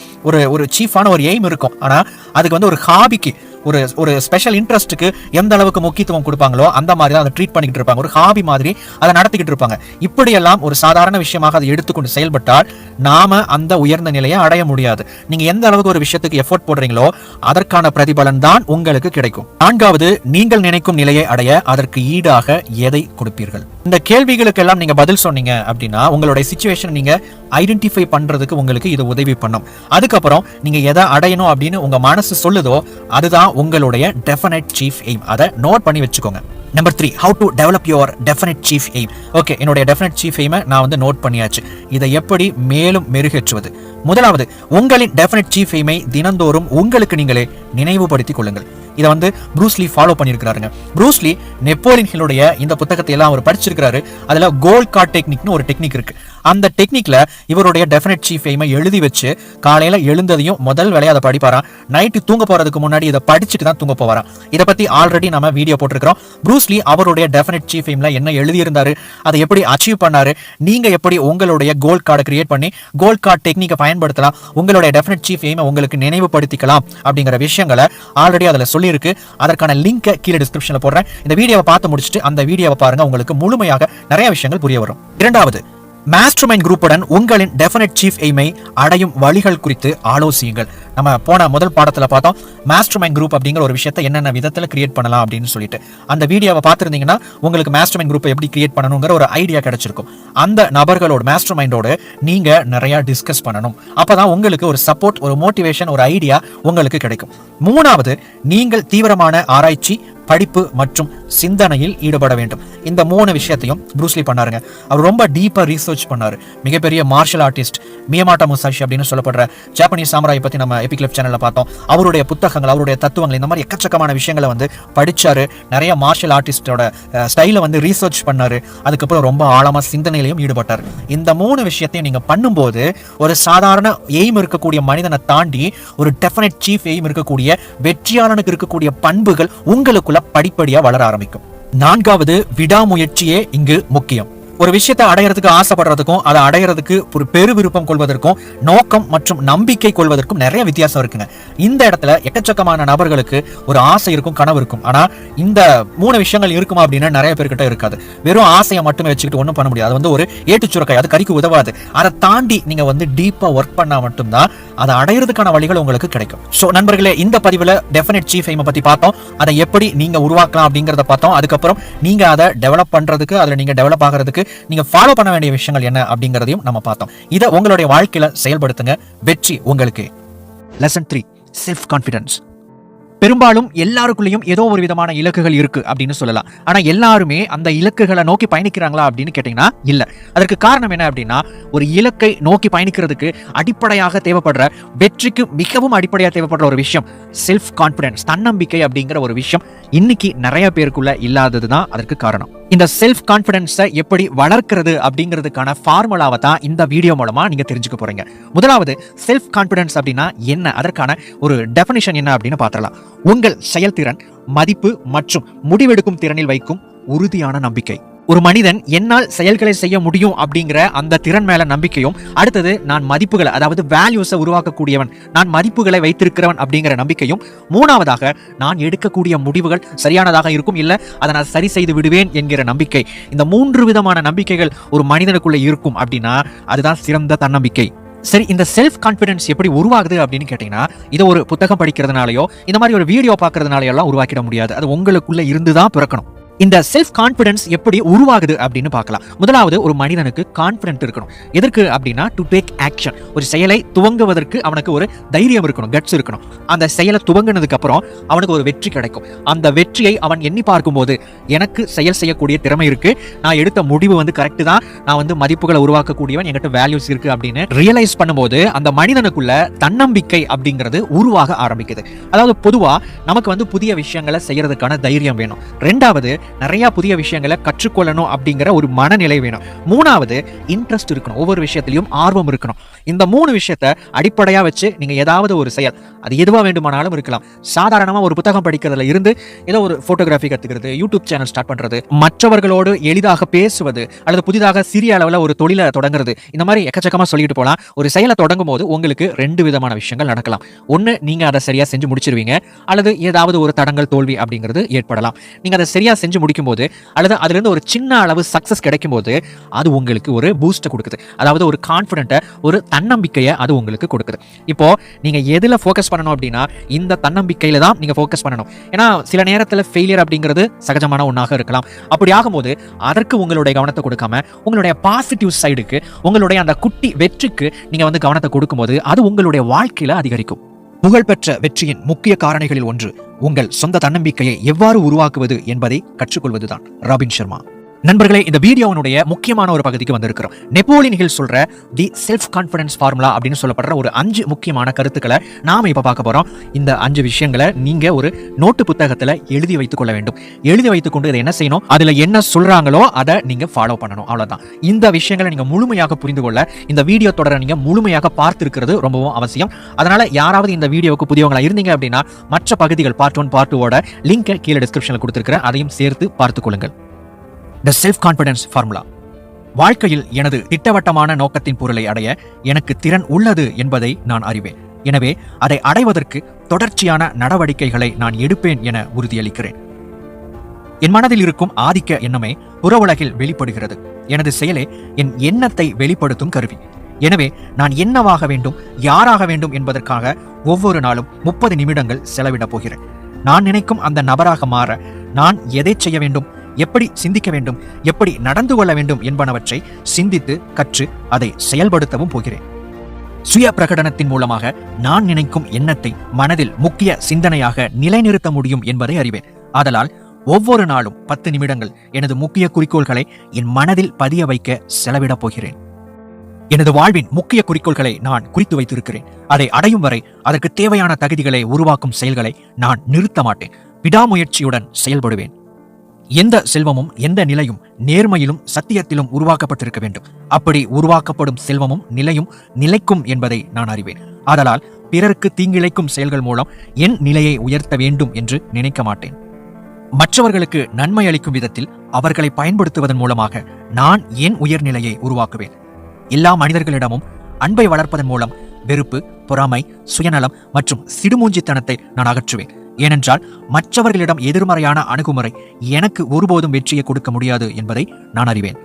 ஒரு சீஃபான ஒரு எய்ம் இருக்கும், ஆனா அதுக்கு ஒரு ஹாபிக்கு, ஒரு ஸ்பெஷல் இன்ட்ரெஸ்ட்டுக்கு எந்த அளவுக்கு முக்கியத்துவம் கொடுப்பாங்களோ அந்த மாதிரி தான் அதை ட்ரீட் பண்ணிக்கிட்டு இருப்பாங்க. ஒரு ஹாபி மாதிரி அதை நடத்திக்கிட்டு இருப்பாங்க. இப்படியெல்லாம் ஒரு சாதாரண விஷயமாக அதை எடுத்துக்கொண்டு செயல்பட்டால் நாம அந்த உயர்ந்த நிலையை அடைய முடியாது. நீங்க எந்த அளவுக்கு ஒரு விஷயத்துக்கு எஃபோர்ட் போடுறீங்களோ அதற்கான பிரதிபலன் தான் உங்களுக்கு கிடைக்கும். 4வது, நீங்கள் நினைக்கும் நிலையை அடைய அதற்கு ஈடாக எதை கொடுப்பீர்கள்? இந்த கேள்விகளுக்கெல்லாம் நீங்க பதில் சொன்னீங்க அப்படின்னா உங்களுடைய சிச்சுவேஷன் நீங்க ஐடென்டிஃபை பண்றதுக்கு உங்களுக்கு இது உதவி பண்ணும். அதுக்கப்புறம் நீங்க எதை அடையணும் அப்படின்னு உங்க மனசு சொல்லுதோ அதுதான் உங்களுடைய டெஃபினைட் சீஃப் எய்ம். அதை நோட் பண்ணி வச்சுக்கோங்க. Number 3, how to develop your definite chief aim. Okay, என்னுடைய definite chief aim நான் வந்து நோட் பண்ணியாச்சு. இதை எப்படி மேலும் மெருகேற்றுவது? முதலாவது, உங்களின் definite chief aim தினந்தோறும் உங்களுக்கு நீங்களே நினைவுபடுத்திக் கொள்ளுங்கள். இதை வந்து ப்ரூஸ்லி ஃபாலோ பண்ணியிருக்கிறாருங்க. ப்ரூஸ்லி நெப்போலியன் ஹில்லுடைய இந்த புத்தகத்தை எல்லாம் அவர் படிச்சிருக்கிறாரு. அதில் கோல் கார்ட் டெக்னிக்னு ஒரு டெக்னிக் இருக்கு. அந்த டெக்னிக்ல இவருடைய டெஃபினட் சீஃப் எய்மை எழுதி வச்சு காலையில எழுந்ததையும் முதல் வேலையை அதை படிப்பாராம். நைட்டு தூங்க போறதுக்கு முன்னாடி இதை படிச்சுட்டு தான் தூங்க போவாராம். இதை பத்தி ஆல்ரெடி நம்ம வீடியோ போட்டிருக்கிறோம். ப்ரூஸ்லி அவருடைய டெஃபினட் சீஃப் எய்ம்ல என்ன எழுதியிருந்தாரு, அதை எப்படி அச்சீவ் பண்ணாரு, நீங்க எப்படி உங்களுடைய கோல் கார்டை கிரியேட் பண்ணி கோல் கார்ட் டெக்னிக்கை பயன்படுத்தலாம், உங்களுடைய டெஃபினட் சீஃப் எய்மை உங்களுக்கு நினைவுபடுத்திக்கலாம் அப்படிங்கிற விஷயங்களை ஆல்ரெடி அதில் சொல்லியிருக்கு. அதற்கான லிங்கை கீழே டிஸ்கிரிப்ஷன்ல போடுறேன். இந்த வீடியோவை பார்த்து முடிச்சுட்டு அந்த வீடியோவை பாருங்க, உங்களுக்கு முழுமையாக நிறைய விஷயங்கள் புரிய வரும். இரண்டாவது, மாஸ்டர் மைண்ட் குரூப்புடன் உங்களின் டெஃபினட் சீஃப் எய்மை அடையும் வழிகள் குறித்து ஆலோசியுங்கள். நம்ம போன முதல் பாடத்துல பார்த்தோம் மாஸ்டர் மைண்ட் குரூப் அப்படிங்கிற ஒரு விஷயத்தை என்னென்ன விதத்துல கிரியேட் பண்ணலாம் அப்படின்னு சொல்லிட்டு. அந்த வீடியோவை பார்த்துருந்தீங்கன்னா உங்களுக்கு மாஸ்டர் மைண்ட் குரூப்பை எப்படி கிரியேட் பண்ணணுங்கிற ஒரு ஐடியா கிடைச்சிருக்கும். அந்த நபர்களோட மாஸ்டர் மைண்டோட நீங்க நிறைய டிஸ்கஸ் பண்ணணும். அப்பதான் உங்களுக்கு ஒரு சப்போர்ட், ஒரு மோட்டிவேஷன், ஒரு ஐடியா உங்களுக்கு கிடைக்கும். மூணாவது, நீங்கள் தீவிரமான ஆராய்ச்சி, படிப்பு மற்றும் சிந்தனையில் ஈடுபட வேண்டும். இந்த 3 விஷயத்தையும் ப்ரூஸ்லி பண்ணாருங்க. அவர் ரொம்ப டீப்பா ரீசர்ச் பண்ணாரு. மிகப்பெரிய மார்ஷல் ஆர்டிஸ்ட் மியமாட்டோ முசாஷி அப்படின்னு சொல்லப்படுற ஜாப்பனீஸ் சாமுராய் பத்தி நம்ம எபிக் லைஃப் சேனல்ல பார்த்தோம். அவருடைய புத்தகங்கள், அவருடைய தத்துவங்கள், இந்த மாதிரி எக்கச்சக்கமான விஷயங்களை வந்து படிச்சாரு. நிறைய மார்ஷல் ஆர்டிஸ்டோட ஸ்டைலை வந்து ரீசர்ச் பண்ணாரு. அதுக்கப்புறம் ரொம்ப ஆழமா சிந்தனையிலையும் ஈடுபட்டார். இந்த 3 விஷயத்தையும் நீங்க பண்ணும்போது ஒரு சாதாரண எய்ம் இருக்கக்கூடிய மனிதனை தாண்டி ஒரு டெஃபினட் சீஃப் எய்ம் இருக்கக்கூடிய வெற்றியாளனுக்கு இருக்கக்கூடிய பண்புகள் உங்களுக்குள்ள படிப்படியா வளர ஆரம்பிக்கும். நான்காவது, விடாமுயற்சியே இங்கு முக்கியம். ஒரு விஷயத்தை அடையறதுக்கு ஆசைப்படுறதுக்கும் அதை அடையறதுக்கு ஒரு பெரு விருப்பம் கொள்வதற்கும் நோக்கம் மற்றும் நம்பிக்கை கொள்வதற்கும் நிறைய வித்தியாசம் இருக்குங்க. இந்த இடத்துல எக்கச்சக்கமான நபர்களுக்கு ஒரு ஆசை இருக்கும், கனவு இருக்கும். ஆனா இந்த 3 விஷயங்கள் இருக்குமா அப்படின்னா நிறைய பேர்கிட்ட இருக்காது. வெறும் ஆசையை மட்டுமே வச்சுக்கிட்டு ஒன்றும் பண்ண முடியாது. அது வந்து ஒரு ஏட்டுச்சுரக்காய், அது கறிக்கு உதவாது. அதை தாண்டி நீங்க வந்து டீப்பா ஒர்க் பண்ணா மட்டும்தான் அதை அடையிறதுக்கான வழிகள் உங்களுக்கு கிடைக்கும். ஸோ நண்பர்களே, இந்த பதிவில் டெஃபினட் சீஃப் எய்மை பத்தி பார்த்தோம். அதை எப்படி நீங்க உருவாக்கலாம் அப்படிங்கிறத பார்த்தோம். அதுக்கப்புறம் நீங்க அதை டெவலப் பண்றதுக்கு, அதில் நீங்க டெவலப் ஆகிறதுக்கு நீங்க ஃபாலோ பண்ண வேண்டிய விஷயங்கள் என்ன அப்படிங்கறதையும் நம்ம பார்த்தோம். இதை உங்களுடைய வாழ்க்கையில செயல்படுத்துங்க, வெற்றி உங்களுக்கு. Lesson 3, self confidence. பெரும்பாலும் எல்லாருக்குள்ளேயும் ஏதோ ஒரு விதமான இலக்குகள் இருக்கு அப்படின்னு சொல்லலாம். ஆனா எல்லாருமே அந்த இலக்குகளை நோக்கி பயணிக்கிறாங்களா அப்படின்னு கேட்டீங்கன்னா இல்ல. அதற்கு காரணம் என்ன அப்படின்னா, ஒரு இலக்கை நோக்கி பயணிக்கிறதுக்கு அடிப்படையாக தேவைப்படுற, வெற்றிக்கு மிகவும் அடிப்படையாக தேவைப்படுற ஒரு விஷயம் செல்ஃப் கான்ஃபிடன்ஸ், தன்னம்பிக்கை அப்படிங்கிற ஒரு விஷயம் இன்னைக்கு நிறைய பேருக்குள்ள இல்லாதது தான் அதற்கு காரணம். இந்த செல்ஃப் கான்ஃபிடன்ஸை எப்படி வளர்க்கிறது அப்படிங்கிறதுக்கான ஃபார்முலாவை தான் இந்த வீடியோ மூலமா நீங்க தெரிஞ்சுக்க போறீங்க. முதலாவது, செல்ஃப் கான்ஃபிடன்ஸ் அப்படின்னா என்ன, அதற்கான ஒரு டெஃபினிஷன் என்ன அப்படின்னு பார்த்தரலாம். உங்கள் செயல்திறன், மதிப்பு மற்றும் முடிவெடுக்கும் திறனில் வைக்கும் உறுதியான நம்பிக்கை. ஒரு மனிதன் என்னால் செயல்களை செய்ய முடியும் அப்படிங்கிற அந்த திறன் மேல நம்பிக்கையும், அடுத்தது நான் மதிப்புகளை, அதாவது வேல்யூஸை உருவாக்கக்கூடியவன், நான் மதிப்புகளை வைத்திருக்கிறவன் அப்படிங்கிற நம்பிக்கையும், மூணாவதாக நான் எடுக்கக்கூடிய முடிவுகள் சரியானதாக இருக்கும், இல்ல அதை நான் சரி செய்து விடுவேன் என்கிற நம்பிக்கை. இந்த 3 விதமான நம்பிக்கைகள் ஒரு மனிதனுக்குள்ள இருக்கும் அப்படின்னா அதுதான் சிறந்த தன்னம்பிக்கை. சரி, இந்த செல்ஃப் கான்ஃபிடன்ஸ் எப்படி உருவாகுது அப்படின்னு கேட்டீங்கன்னா, இதை ஒரு புத்தகம் படிக்கிறதுனாலயோ இந்த மாதிரி ஒரு வீடியோ பார்க்கறதுனாலயோ எல்லாம் உருவாக்கிட முடியாது. அது உங்களுக்குள்ள இருந்துதான் பிறக்கணும். இந்த செல்ஃப் கான்ஃபிடன்ஸ் எப்படி உருவாகுது அப்படின்னு பார்க்கலாம். முதலாவது, ஒரு மனிதனுக்கு கான்ஃபிடன்ட் இருக்கணும். எதற்கு அப்படின்னா, டு டேக் ஆக்ஷன். ஒரு செயலை துவங்குவதற்கு அவனுக்கு ஒரு தைரியம் இருக்கணும், கட்ஸ் இருக்கணும். அந்த செயலை துவங்கினதுக்கு அப்புறம் அவனுக்கு ஒரு வெற்றி கிடைக்கும். அந்த வெற்றியை அவன் எண்ணி பார்க்கும்போது, எனக்கு செயல் செய்யக்கூடிய திறமை இருக்கு, நான் எடுத்த முடிவு வந்து கரெக்ட் தான், நான் வந்து மதிப்புகளை உருவாக்கக்கூடியவன், என்கிட்ட வேல்யூஸ் இருக்கு அப்படின்னு ரியலைஸ் பண்ணும்போது அந்த மனிதனுக்குள்ள தன்னம்பிக்கை அப்படிங்கிறது உருவாக ஆரம்பிக்குது. அதாவது பொதுவா நமக்கு வந்து புதிய விஷயங்களை செய்யறதுக்கான தைரியம் வேணும். ரெண்டாவது, நிறைய புதிய விஷயங்களை கற்றுக்கொள்ளணும் அப்படிங்கிற ஒரு மனநிலை வேணும். மூணாவது, இன்ட்ரெஸ்ட் இருக்கணும், ஒவ்வொரு விஷயத்திலையும் ஆர்வம் இருக்கணும். இந்த 3 விஷயத்தை அடிப்படையா வச்சு நீங்க ஏதாவது ஒரு செயல், அது எதுவா வேண்டுமானாலும் இருக்கலாம். சாதாரணமா ஒரு புத்தகம் படிக்கிறதுல இருந்து ஏதோ ஒரு போட்டோகிராஃபி கத்துக்கிறது, யூடியூப் சேனல் ஸ்டார்ட் பண்றது, மற்றவர்களோடு எளிதாக பேசுவது, அல்லது புதிதாக சிறிய அளவில் ஒரு தொழிலை தொடங்குறது, இந்த மாதிரி எக்கச்சக்கமா சொல்லிட்டு போலாம். ஒரு செயலை தொடங்கும் போது உங்களுக்கு 2 விதமான விஷயங்கள் நடக்கலாம். ஒன்னு, நீங்க அதை சரியா செஞ்சு முடிச்சிருவீங்க, அல்லது ஏதாவது ஒரு தடங்கள், தோல்வி அப்படிங்கிறது ஏற்படலாம். நீங்க அதை சரியா செஞ்சு முடிக்கும் போது, அல்லது அதுல இருந்து ஒரு சின்ன அளவு சக்சஸ் கிடைக்கும் போது, அது உங்களுக்கு ஒரு பூஸ்ட் கொடுக்குது. அதாவது ஒரு கான்ஃபிடென்ட்டை, ஒரு தன்னம்பிக்கையை அது உங்களுக்கு கொடுக்குது. இப்போ நீங்க எதுல ஃபோக்கஸ் பண்ணணும் அப்படின்னா, இந்த தன்னம்பிக்கையில தான் நீங்க ஃபோக்கஸ் பண்ணணும். ஏன்னா சில நேரத்தில் ஃபெயிலியர் அப்படிங்கிறது சகஜமான ஒன்றாக இருக்கலாம். அப்படி ஆகும்போது அதற்கு உங்களுடைய கவனத்தை கொடுக்காம, உங்களுடைய பாசிட்டிவ் சைடுக்கு, உங்களுடைய அந்த குட்டி வெற்றிக்கு நீங்க வந்து கவனத்தை கொடுக்கும்போது அது உங்களுடைய வாழ்க்கையில அதிகரிக்கும். புகழ்பெற்ற வெற்றியின் முக்கிய காரணிகளில் ஒன்று உங்கள் சொந்த தன்னம்பிக்கையை எவ்வாறு உருவாக்குவது என்பதை கற்றுக்கொள்வதுதான். ராபின் சர்மா. நண்பர்களே, இந்த வீடியோனுடைய முக்கியமான ஒரு பகுதிக்கு வந்திருக்கிறோம். நெப்போலியன் ஹில் சொல்ற தி செல்ஃப் கான்ஃபிடன்ஸ் ஃபார்முலா அப்படின்னு சொல்லப்படுற ஒரு 5 முக்கியமான கருத்துக்களை நாம இப்ப பார்க்க போறோம். இந்த 5 விஷயங்களை நீங்க ஒரு நோட்டு புத்தகத்துல எழுதி வைத்துக் கொள்ள வேண்டும். எழுதி வைத்துக் கொண்டு இதை என்ன செய்யணும், அதுல என்ன சொல்றாங்களோ அதை நீங்க ஃபாலோ பண்ணணும். அவ்வளவுதான். இந்த விஷயங்களை நீங்க முழுமையாக புரிந்து கொள்ள இந்த வீடியோ தொடரை நீங்க முழுமையாக பார்த்திருக்கிறது ரொம்பவும் அவசியம். அதனால யாராவது இந்த வீடியோவுக்கு புதியவங்களா இருந்தீங்க அப்படின்னா மற்ற பகுதிகள் பார்ட் 1 பார்ட் 2 லிங்கை கீழே டிஸ்கிரிப்ஷன்ல கொடுத்திருக்கிறேன், அதையும் சேர்த்து பார்த்துக் கொள்ளுங்கள். The self-confidence formula. வாழ்க்கையில் எனது திட்டவட்டமான நோக்கத்தின் பொருளை அடைய எனக்கு திறன் உள்ளது என்பதை நான் அறிவேன். எனவே அதை அடைவதற்கு தொடர்ச்சியான நடவடிக்கைகளை நான் எடுப்பேன் என உறுதியளிக்கிறேன். என் மனதில் இருக்கும் ஆதிக்க எண்ணமே புற உலகில் வெளிப்படுகிறது. எனது செயலே என் எண்ணத்தை வெளிப்படுத்தும் கருவி. எனவே நான் என்னவாக வேண்டும், யாராக வேண்டும் என்பதற்காக ஒவ்வொரு நாளும் 30 நிமிடங்கள் செலவிடப் போகிறேன். நான் நினைக்கும் அந்த நபராக மாற நான் எதை செய்ய வேண்டும், எப்படி சிந்திக்க வேண்டும், எப்படி நடந்து கொள்ள வேண்டும் என்பனவற்றை சிந்தித்து கற்று அதை செயல்படுத்தவும் போகிறேன். சுய பிரகடனத்தின் மூலமாக நான் நினைக்கும் எண்ணத்தை மனதில் முக்கிய சிந்தனையாக நிலைநிறுத்த முடியும் என்பதை அறிவேன். ஆதலால் ஒவ்வொரு நாளும் 10 நிமிடங்கள் எனது முக்கிய குறிக்கோள்களை என் மனதில் பதிய வைக்க செலவிடப் போகிறேன். எனது வாழ்வின் முக்கிய குறிக்கோள்களை நான் குறித்து வைத்திருக்கிறேன். அதை அடையும் வரை அதற்கு தேவையான தகுதிகளை உருவாக்கும் செயல்களை நான் நிறுத்த மாட்டேன். விடாமுயற்சியுடன் செயல்படுவேன். எந்த செல்வமும் எந்த நிலையும் நேர்மையிலும் சத்தியத்திலும் உருவாக்கப்பட்டிருக்க வேண்டும். அப்படி உருவாக்கப்படும் செல்வமும் நிலையும் நிலைக்கும் என்பதை நான் அறிவேன். ஆதலால் பிறருக்கு தீங்கிழைக்கும் செயல்கள் மூலம் என் நிலையை உயர்த்த வேண்டும் என்று நினைக்க மாட்டேன். மற்றவர்களுக்கு நன்மை அளிக்கும் விதத்தில் அவர்களை பயன்படுத்துவதன் மூலமாக நான் என் உயர்நிலையை உருவாக்குவேன். எல்லா மனிதர்களிடமும் அன்பை வளர்ப்பதன் மூலம் வெறுப்பு, பொறாமை, சுயநலம் மற்றும் சிடுமூஞ்சித்தனத்தை நான் அகற்றுவேன். ஏனென்றால் மற்றவர்களிடம் எதிர்மறையான அணுகுமுறை எனக்கு ஒருபோதும் வெற்றியை கொடுக்க முடியாது என்பதை நான் அறிவேன்.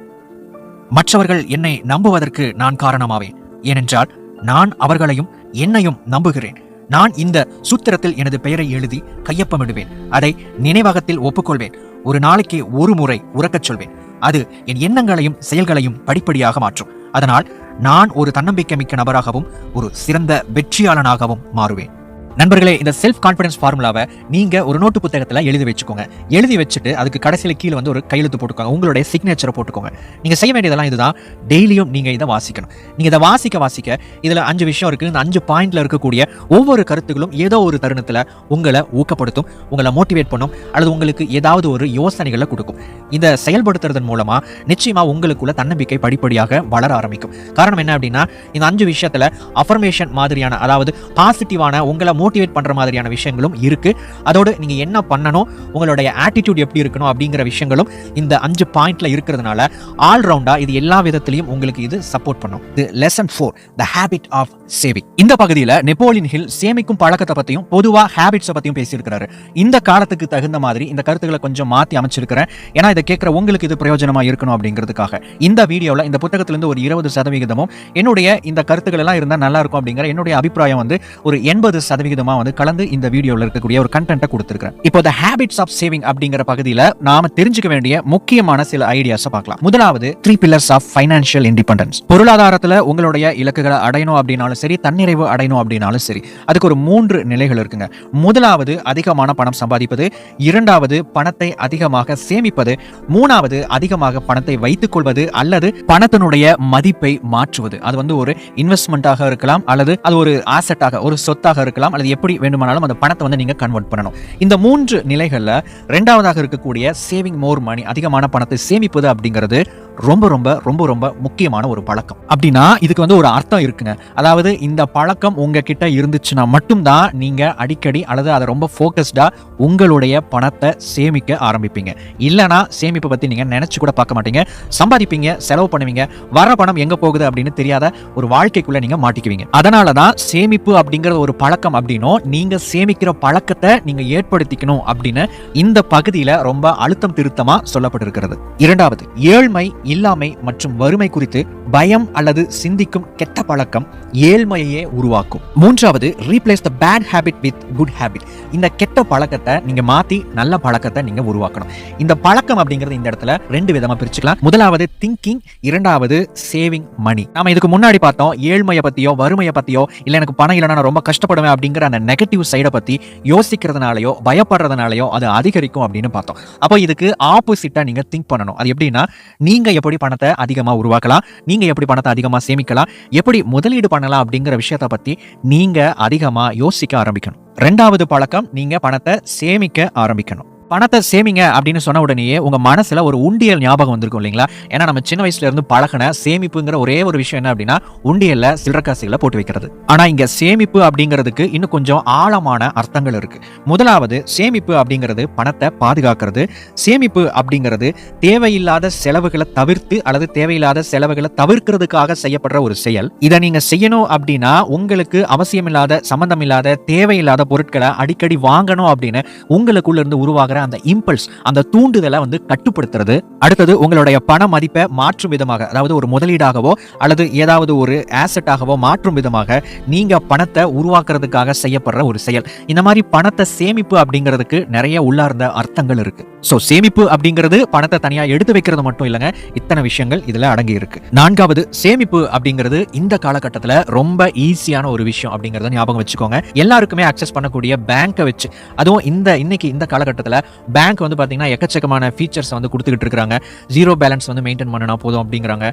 மற்றவர்கள் என்னை நம்புவதற்கு நான் காரணமாவேன். ஏனென்றால் நான் அவர்களையும் என்னையும் நம்புகிறேன். நான் இந்த சூத்திரத்தில் எனது பெயரை எழுதி கையொப்பமிடுவேன். அதை நினைவகத்தில் ஒப்புக்கொள்வேன். ஒரு நாளைக்கு ஒரு முறை உறக்கச் சொல்வேன். அது என் எண்ணங்களையும் செயல்களையும் படிப்படியாக மாற்றும். அதனால் நான் ஒரு தன்னம்பிக்கை மிக்க நபராகவும் ஒரு சிறந்த வெற்றியாளனாகவும் மாறுவேன். நண்பர்களே, இந்த செல்ஃப் கான்ஃபிடன்ஸ் ஃபார்முலாவை நீங்க ஒரு நோட்டு புத்தகத்துல எழுதி வச்சுக்கோங்க. எழுதி வச்சுட்டு அதுக்கு கடைசியில கீழே வந்து ஒரு கையெழுத்து போட்டுக்கோங்க, உங்களுடைய சிக்னேச்சரை போட்டுக்கோங்க. நீங்க செய்ய வேண்டியதெல்லாம் இதுதான். டெய்லியும் நீங்க இதை வாசிக்கணும். நீங்க இதை வாசிக்க இதுல 5 விஷயம் இருக்கு. இந்த 5 பாயிண்ட்ல இருக்கக்கூடிய ஒவ்வொரு கருத்துகளும் ஏதோ ஒரு தருணத்துல உங்களை ஊக்கப்படுத்தும், உங்களை மோட்டிவேட் பண்ணும், அல்லது உங்களுக்கு ஏதாவது ஒரு யோசனைகளை கொடுக்கும். இதை செயல்படுத்துறதன் மூலமா நிச்சயமா உங்களுக்குள்ள தன்னம்பிக்கை படிப்படியாக வளர ஆரம்பிக்கும். காரணம் என்ன அப்படின்னா, இந்த 5 விஷயத்துல அஃபர்மேஷன் மாதிரியான, அதாவது பாசிட்டிவான, உங்களை மோட்டிவேட் பண்ற மாதிரியான விஷயங்களும் இருக்கு. அதோடு நீங்க என்ன பண்ணணும், உங்களுடைய ஆட்டிடியூட் எப்படி இருக்கணும் அப்படிங்கிற விஷயங்களும் இந்த 5 பாயிண்ட்ல இருக்கிறதுனால ஆல் ரவுண்டா இது எல்லா விதத்திலையும் உங்களுக்கு இது சப்போர்ட் பண்ணும். இது lesson 4, the habit of saving. இந்த பகுதியில நெப்போலியன் ஹில் சேமிக்கும் பழக்கத்தை பத்தியும் பொதுவா ஹேபிட்ஸை பத்தியும் பேசியிருக்கிறாரு. இந்த காலத்துக்கு தகுந்த மாதிரி இந்த கருத்துக்களை கொஞ்சம் மாத்தி அமைச்சிருக்கிறேன். ஏன்னா இதை கேட்கிற உங்களுக்கு இது பிரயோஜனமா இருக்கணும் அப்படிங்கிறதுக்காக. இந்த வீடியோல இந்த புத்தகத்திலிருந்து ஒரு 20% என்னுடைய இந்த கருத்துக்கள் எல்லாம் இருந்தா நல்லா இருக்கும் அப்படிங்கிற என்னுடைய அபிப்பிராயம் வந்து ஒரு 80% வந்து கலந்து இந்த வீடியோல இருக்கக்கூடிய ஒரு கண்டென்ட்டை கொடுத்திருக்கிறேன். இப்போ the habits of saving அப்படிங்கிற பகுதியில நாம தெரிஞ்சுக்க வேண்டிய முக்கியமான சில ஐடியாஸை பார்க்கலாம். முதலாவது 3 pillars of financial independence. பொருளாதாரத்துல உங்களுடைய இலக்குகளை அடையணும் அப்படின்னாலும் சரி, தன்னிறைவு அடையணும் அப்படின்னாலும் சரி, அதுக்கு ஒரு 3 நிலைகள் இருக்குங்க. முதலாவது அதிகமான பணம் சம்பாதிப்பது, இரண்டாவது பணத்தை அதிகமாக சேமிப்பது, மூணாவது அதிகமாக பணத்தை வைத்துக் கொள்வது அல்லது பணத்தினுடைய மதிப்பை மாற்றுவது. அது வந்து ஒரு இன்வெஸ்ட்மெண்டாக இருக்கலாம், அல்லது அது ஒரு ஆசெட்டாக, ஒரு சொத்தாக இருக்கலாம், அல்லது எப்படி வேண்டுமானாலும் அந்த பணத்தை வந்து நீங்க கன்வெர்ட் பண்ணணும். இந்த 3 நிலைகள்ல இரண்டாவதாக இருக்கக்கூடிய சேவிங் மோர் மணி, அதிகமான பணத்தை சேமிப்பது அப்படிங்கிறது ரொம்ப ரொம்ப ரொம்ப ரொம்ப முக்கியமான ஒரு பழக்கம். அப்படின்னா இதுக்கு வந்து ஒரு அர்த்தம் இருக்குங்க. அதாவது இந்த பழக்கம் உங்ககிட்ட இருந்துச்சுன்னா மட்டும்தான் நீங்க அடிக்கடி அல்லது அதை ரொம்ப ஃபோக்கஸ்டா உங்களுடைய பணத்தை சேமிக்க ஆரம்பிப்பீங்க. இல்லைனா சேமிப்பை பத்தி நீங்க நினைச்சு கூட பார்க்க மாட்டீங்க. சம்பாதிப்பீங்க, செலவு பண்ணுவீங்க, வர பணம் எங்க போகுது அப்படின்னு தெரியாத ஒரு வாழ்க்கைக்குள்ள நீங்க மாட்டிக்குவீங்க. அதனாலதான் சேமிப்பு அப்படிங்கிற ஒரு பழக்கம் அப்படின்னும், நீங்க சேமிக்கிற பழக்கத்தை நீங்க ஏற்படுத்திக்கணும் அப்படின்னு இந்த பகுதியில ரொம்ப அழுத்தம் திருத்தமா சொல்லப்பட்டிருக்கிறது. இரண்டாவது, ஏழ்மை இல்லாமை மற்றும் வறுமை குறித்து பயம் அல்லது சிந்திக்கும் கெட்ட பழக்கம் ஏழ்மையே உருவாக்கும். மூன்றாவது, replace the bad habit with good habit. இந்த கெட்ட பழக்கத்தை நீங்க மாத்தி நல்ல பழக்கத்தை நீங்க உருவாக்கணும். இந்த பழக்கம் அப்படிங்கிறது இந்த இடத்துல ரெண்டு விதமா பிரிச்சுக்கலாம். முதலாவது திங்கிங், இரண்டாவது சேவிங் மணி. நாம இதுக்கு முன்னாடி பார்த்தோம் ஏழ்மையை பத்தியோ வறுமையை பத்தியோ இல்ல எனக்கு பணம் இல்லைன்னா நான் ரொம்ப கஷ்டப்படுவேன் அப்படிங்கிற அந்த நெகட்டிவ் சைடை பத்தி யோசிக்கிறதுனாலயோ பயப்படுறதுனாலயோ அது அதிகரிக்கும் அப்படின்னு பார்த்தோம். அப்போ இதுக்கு ஆப்போசிட்டா நீங்க திங்க் பண்ணணும். அது எப்படின்னா, நீங்க எப்படி பணத்தை அதிகமா உருவாக்கலாம், நீங்க எப்படி பணத்தை அதிகமா சேமிக்கலாம், எப்படி முதலீடு பண்ணலாம் அப்படிங்கிற விஷயத்தை பத்தி நீங்க அதிகமா யோசிக்க ஆரம்பிக்கணும். ரெண்டாவது பழக்கம், நீங்க பணத்தை சேமிக்க ஆரம்பிக்கணும். பணத்தை சேமிங்க அப்படின்னு சொன்ன உடனேயே உங்க மனசுல ஒரு உண்டியல் ஞாபகம் வந்திருக்கும் இல்லைங்களா? ஏன்னா நம்ம சின்ன வயசுல இருந்து பழகின சேமிப்புங்கிற ஒரே ஒரு விஷயம் என்ன அப்படின்னா, உண்டியல்ல சில்லறை காசுகளை போட்டு வைக்கிறது. ஆனா இங்க சேமிப்பு அப்படிங்கிறதுக்கு இன்னும் கொஞ்சம் ஆழமான அர்த்தங்கள் இருக்கு. முதலாவது, சேமிப்பு அப்படிங்கிறது பணத்தை பாதுகாக்கிறது. சேமிப்பு அப்படிங்கிறது தேவையில்லாத செலவுகளை தவிர்த்து அல்லது தேவையில்லாத செலவுகளை தவிர்க்கிறதுக்காக செய்யப்படுற ஒரு செயல். இதை நீங்க செய்யணும் அப்படின்னா உங்களுக்கு அவசியமில்லாத சம்பந்தமில்லாத தேவையில்லாத பொருட்களை அடிக்கடி வாங்கணும் அப்படின்னு உங்களுக்குள்ள இருந்து உருவாகிற அந்த இம்பல்ஸ், அந்த தூண்டுதலை கட்டுப்படுத்துறது. அடுத்தது, உங்களுடைய பண மதிப்பை மாற்றும் விதமாக, அதாவது ஒரு முதலீடாகவோ அல்லது ஏதாவது ஒரு ஆசெட்டாகவோ மாற்றும் விதமாக நீங்க பணத்தை உருவாக்குறதுக்காக செய்யப்படுற ஒரு செயல். இந்த மாதிரி பணத்தை சேமிப்பு அப்படிங்கிறதுக்கு நிறைய உள்ளார்ந்த அர்த்தங்கள் இருக்கு. சோ சேமிப்பு அப்படிங்கிறது பணத்தை தனியா எடுத்து வைக்கிறது மட்டும் இல்லைங்க, இத்தனை விஷயங்கள் இதுல அடங்கி இருக்கு. நான்காவது, சேமிப்பு அப்படிங்கிறது இந்த காலகட்டத்தில் ரொம்ப ஈஸியான ஒரு விஷயம் அப்படிங்கறத ஞாபகம் வச்சுக்கோங்க. எல்லாருக்குமே அக்சஸ் பண்ணக்கூடிய பேங்கை வச்சு, அதுவும் இன்னைக்கு இந்த காலகட்டத்தில் பேங்க் பாத்தீங்கன்னா எக்கச்சக்கமான ஃபீச்சர்ஸ் கொடுத்துக்கிட்டு இருக்காங்க. ஜீரோ பேலன்ஸ் மெயின்டைன் பண்ணனா போதும் அப்படிங்கிறாங்க.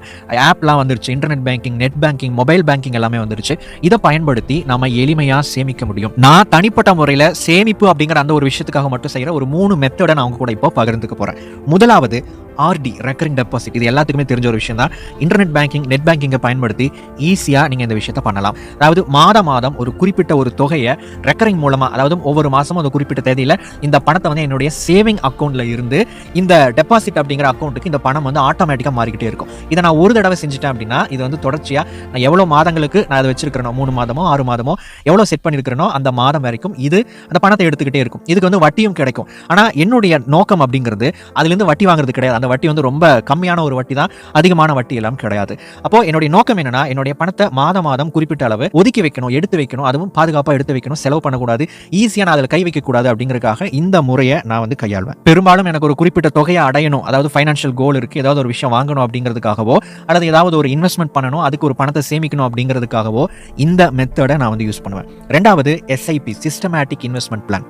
ஆப்லாம் வந்துருச்சு, internet banking, net banking, mobile banking எல்லாமே வந்துருச்சு. இதை பயன்படுத்தி நம்ம எளிமையா சேமிக்க முடியும். நான் தனிப்பட்ட முறையில் சேமிப்பு அப்படிங்கிற அந்த ஒரு விஷயத்துக்காக மட்டும் செய்யற ஒரு 3 மெத்தடை நான் உங்க கூட இப்போ பகிர்ந்துக்க போறேன். முதலாவது, ஆர்டி, ரெக்கரிங் டெபாசிட். இது எல்லாத்துக்குமே தெரிஞ்ச ஒரு விஷயம் தான். இன்டர்நெட் பேங்கிங், நெட் பேங்கிங்கை பயன்படுத்தி ஈஸியா நீங்க இந்த விஷயத்தை பண்ணலாம். அதாவது மாதம் ஒரு குறிப்பிட்ட ஒரு தொகையை ரெக்கரிங் மூலமா, அதாவது ஒவ்வொரு மாசமும் அந்த குறிப்பிட்ட தேதியில இந்த பணத்தை என்னுடைய சேவிங் அக்கௌண்ட்ல இருந்து இந்த டெபாசிட் அப்படிங்கிற அக்கௌண்ட்டுக்கு இந்த பணம் ஆட்டோமேட்டிக்கா மாறிக்கிட்டே இருக்கும். இதை நான் ஒரு தடவை செஞ்சுட்டேன் அப்படின்னா இது தொடர்ச்சியா நான் எவ்வளவு மாதங்களுக்கு நான் அதை வச்சிருக்கிறேனோ, 3 மாதமோ 6 மாதமோ எவ்வளவு செட் பண்ணிருக்கிறேனோ அந்த மாதம் வரைக்கும் இது அந்த பணத்தை எடுத்துக்கிட்டே இருக்கும். இதுக்கு வட்டியும் கிடைக்கும். ஆனா என்னுடைய நோக்கம் அப்படிங்கிறது அதுல இருந்து வட்டி வாங்குறது கிடையாது. அந்த வட்டி ரொம்ப கம்மியான ஒரு வட்டி தான், அதிகமான வட்டி எல்லாம் கிடையாது. அப்போ என்னுடைய நோக்கம் என்னன்னா, என்னுடைய பணத்தை மாதம் குறிப்பிட்ட அளவு ஒதுக்கி வைக்கணும், எடுத்து வைக்கணும், அதுவும் பாதுகாப்பா எடுத்து வைக்கணும், செலவு பண்ணக்கூடாது, ஈஸியா நான் அதில் கை வைக்க கூடாது அப்படிங்கறதுக்காக இந்த முறையை நான் கையாள்வேன். பெரும்பாலும் எனக்கு ஒரு குறிப்பிட்ட தொகையை அடையணும், அதாவது ஃபைனான்ஷியல் கோல் இருக்கு, ஏதாவது ஒரு விஷயம் வாங்கணும் அப்படிங்கிறதுக்காகவோ அல்லது ஏதாவது ஒரு இன்வெஸ்ட்மெண்ட் பண்ணணும், அதுக்கு ஒரு பணத்தை சேமிக்கணும் அப்படிங்கிறதுக்காகவோ இந்த மெத்தடை நான் யூஸ் பண்ணுவேன். ரெண்டாவது, SIP, சிஸ்டமேட்டிக் இன்வெஸ்ட்மெண்ட் பிளான்.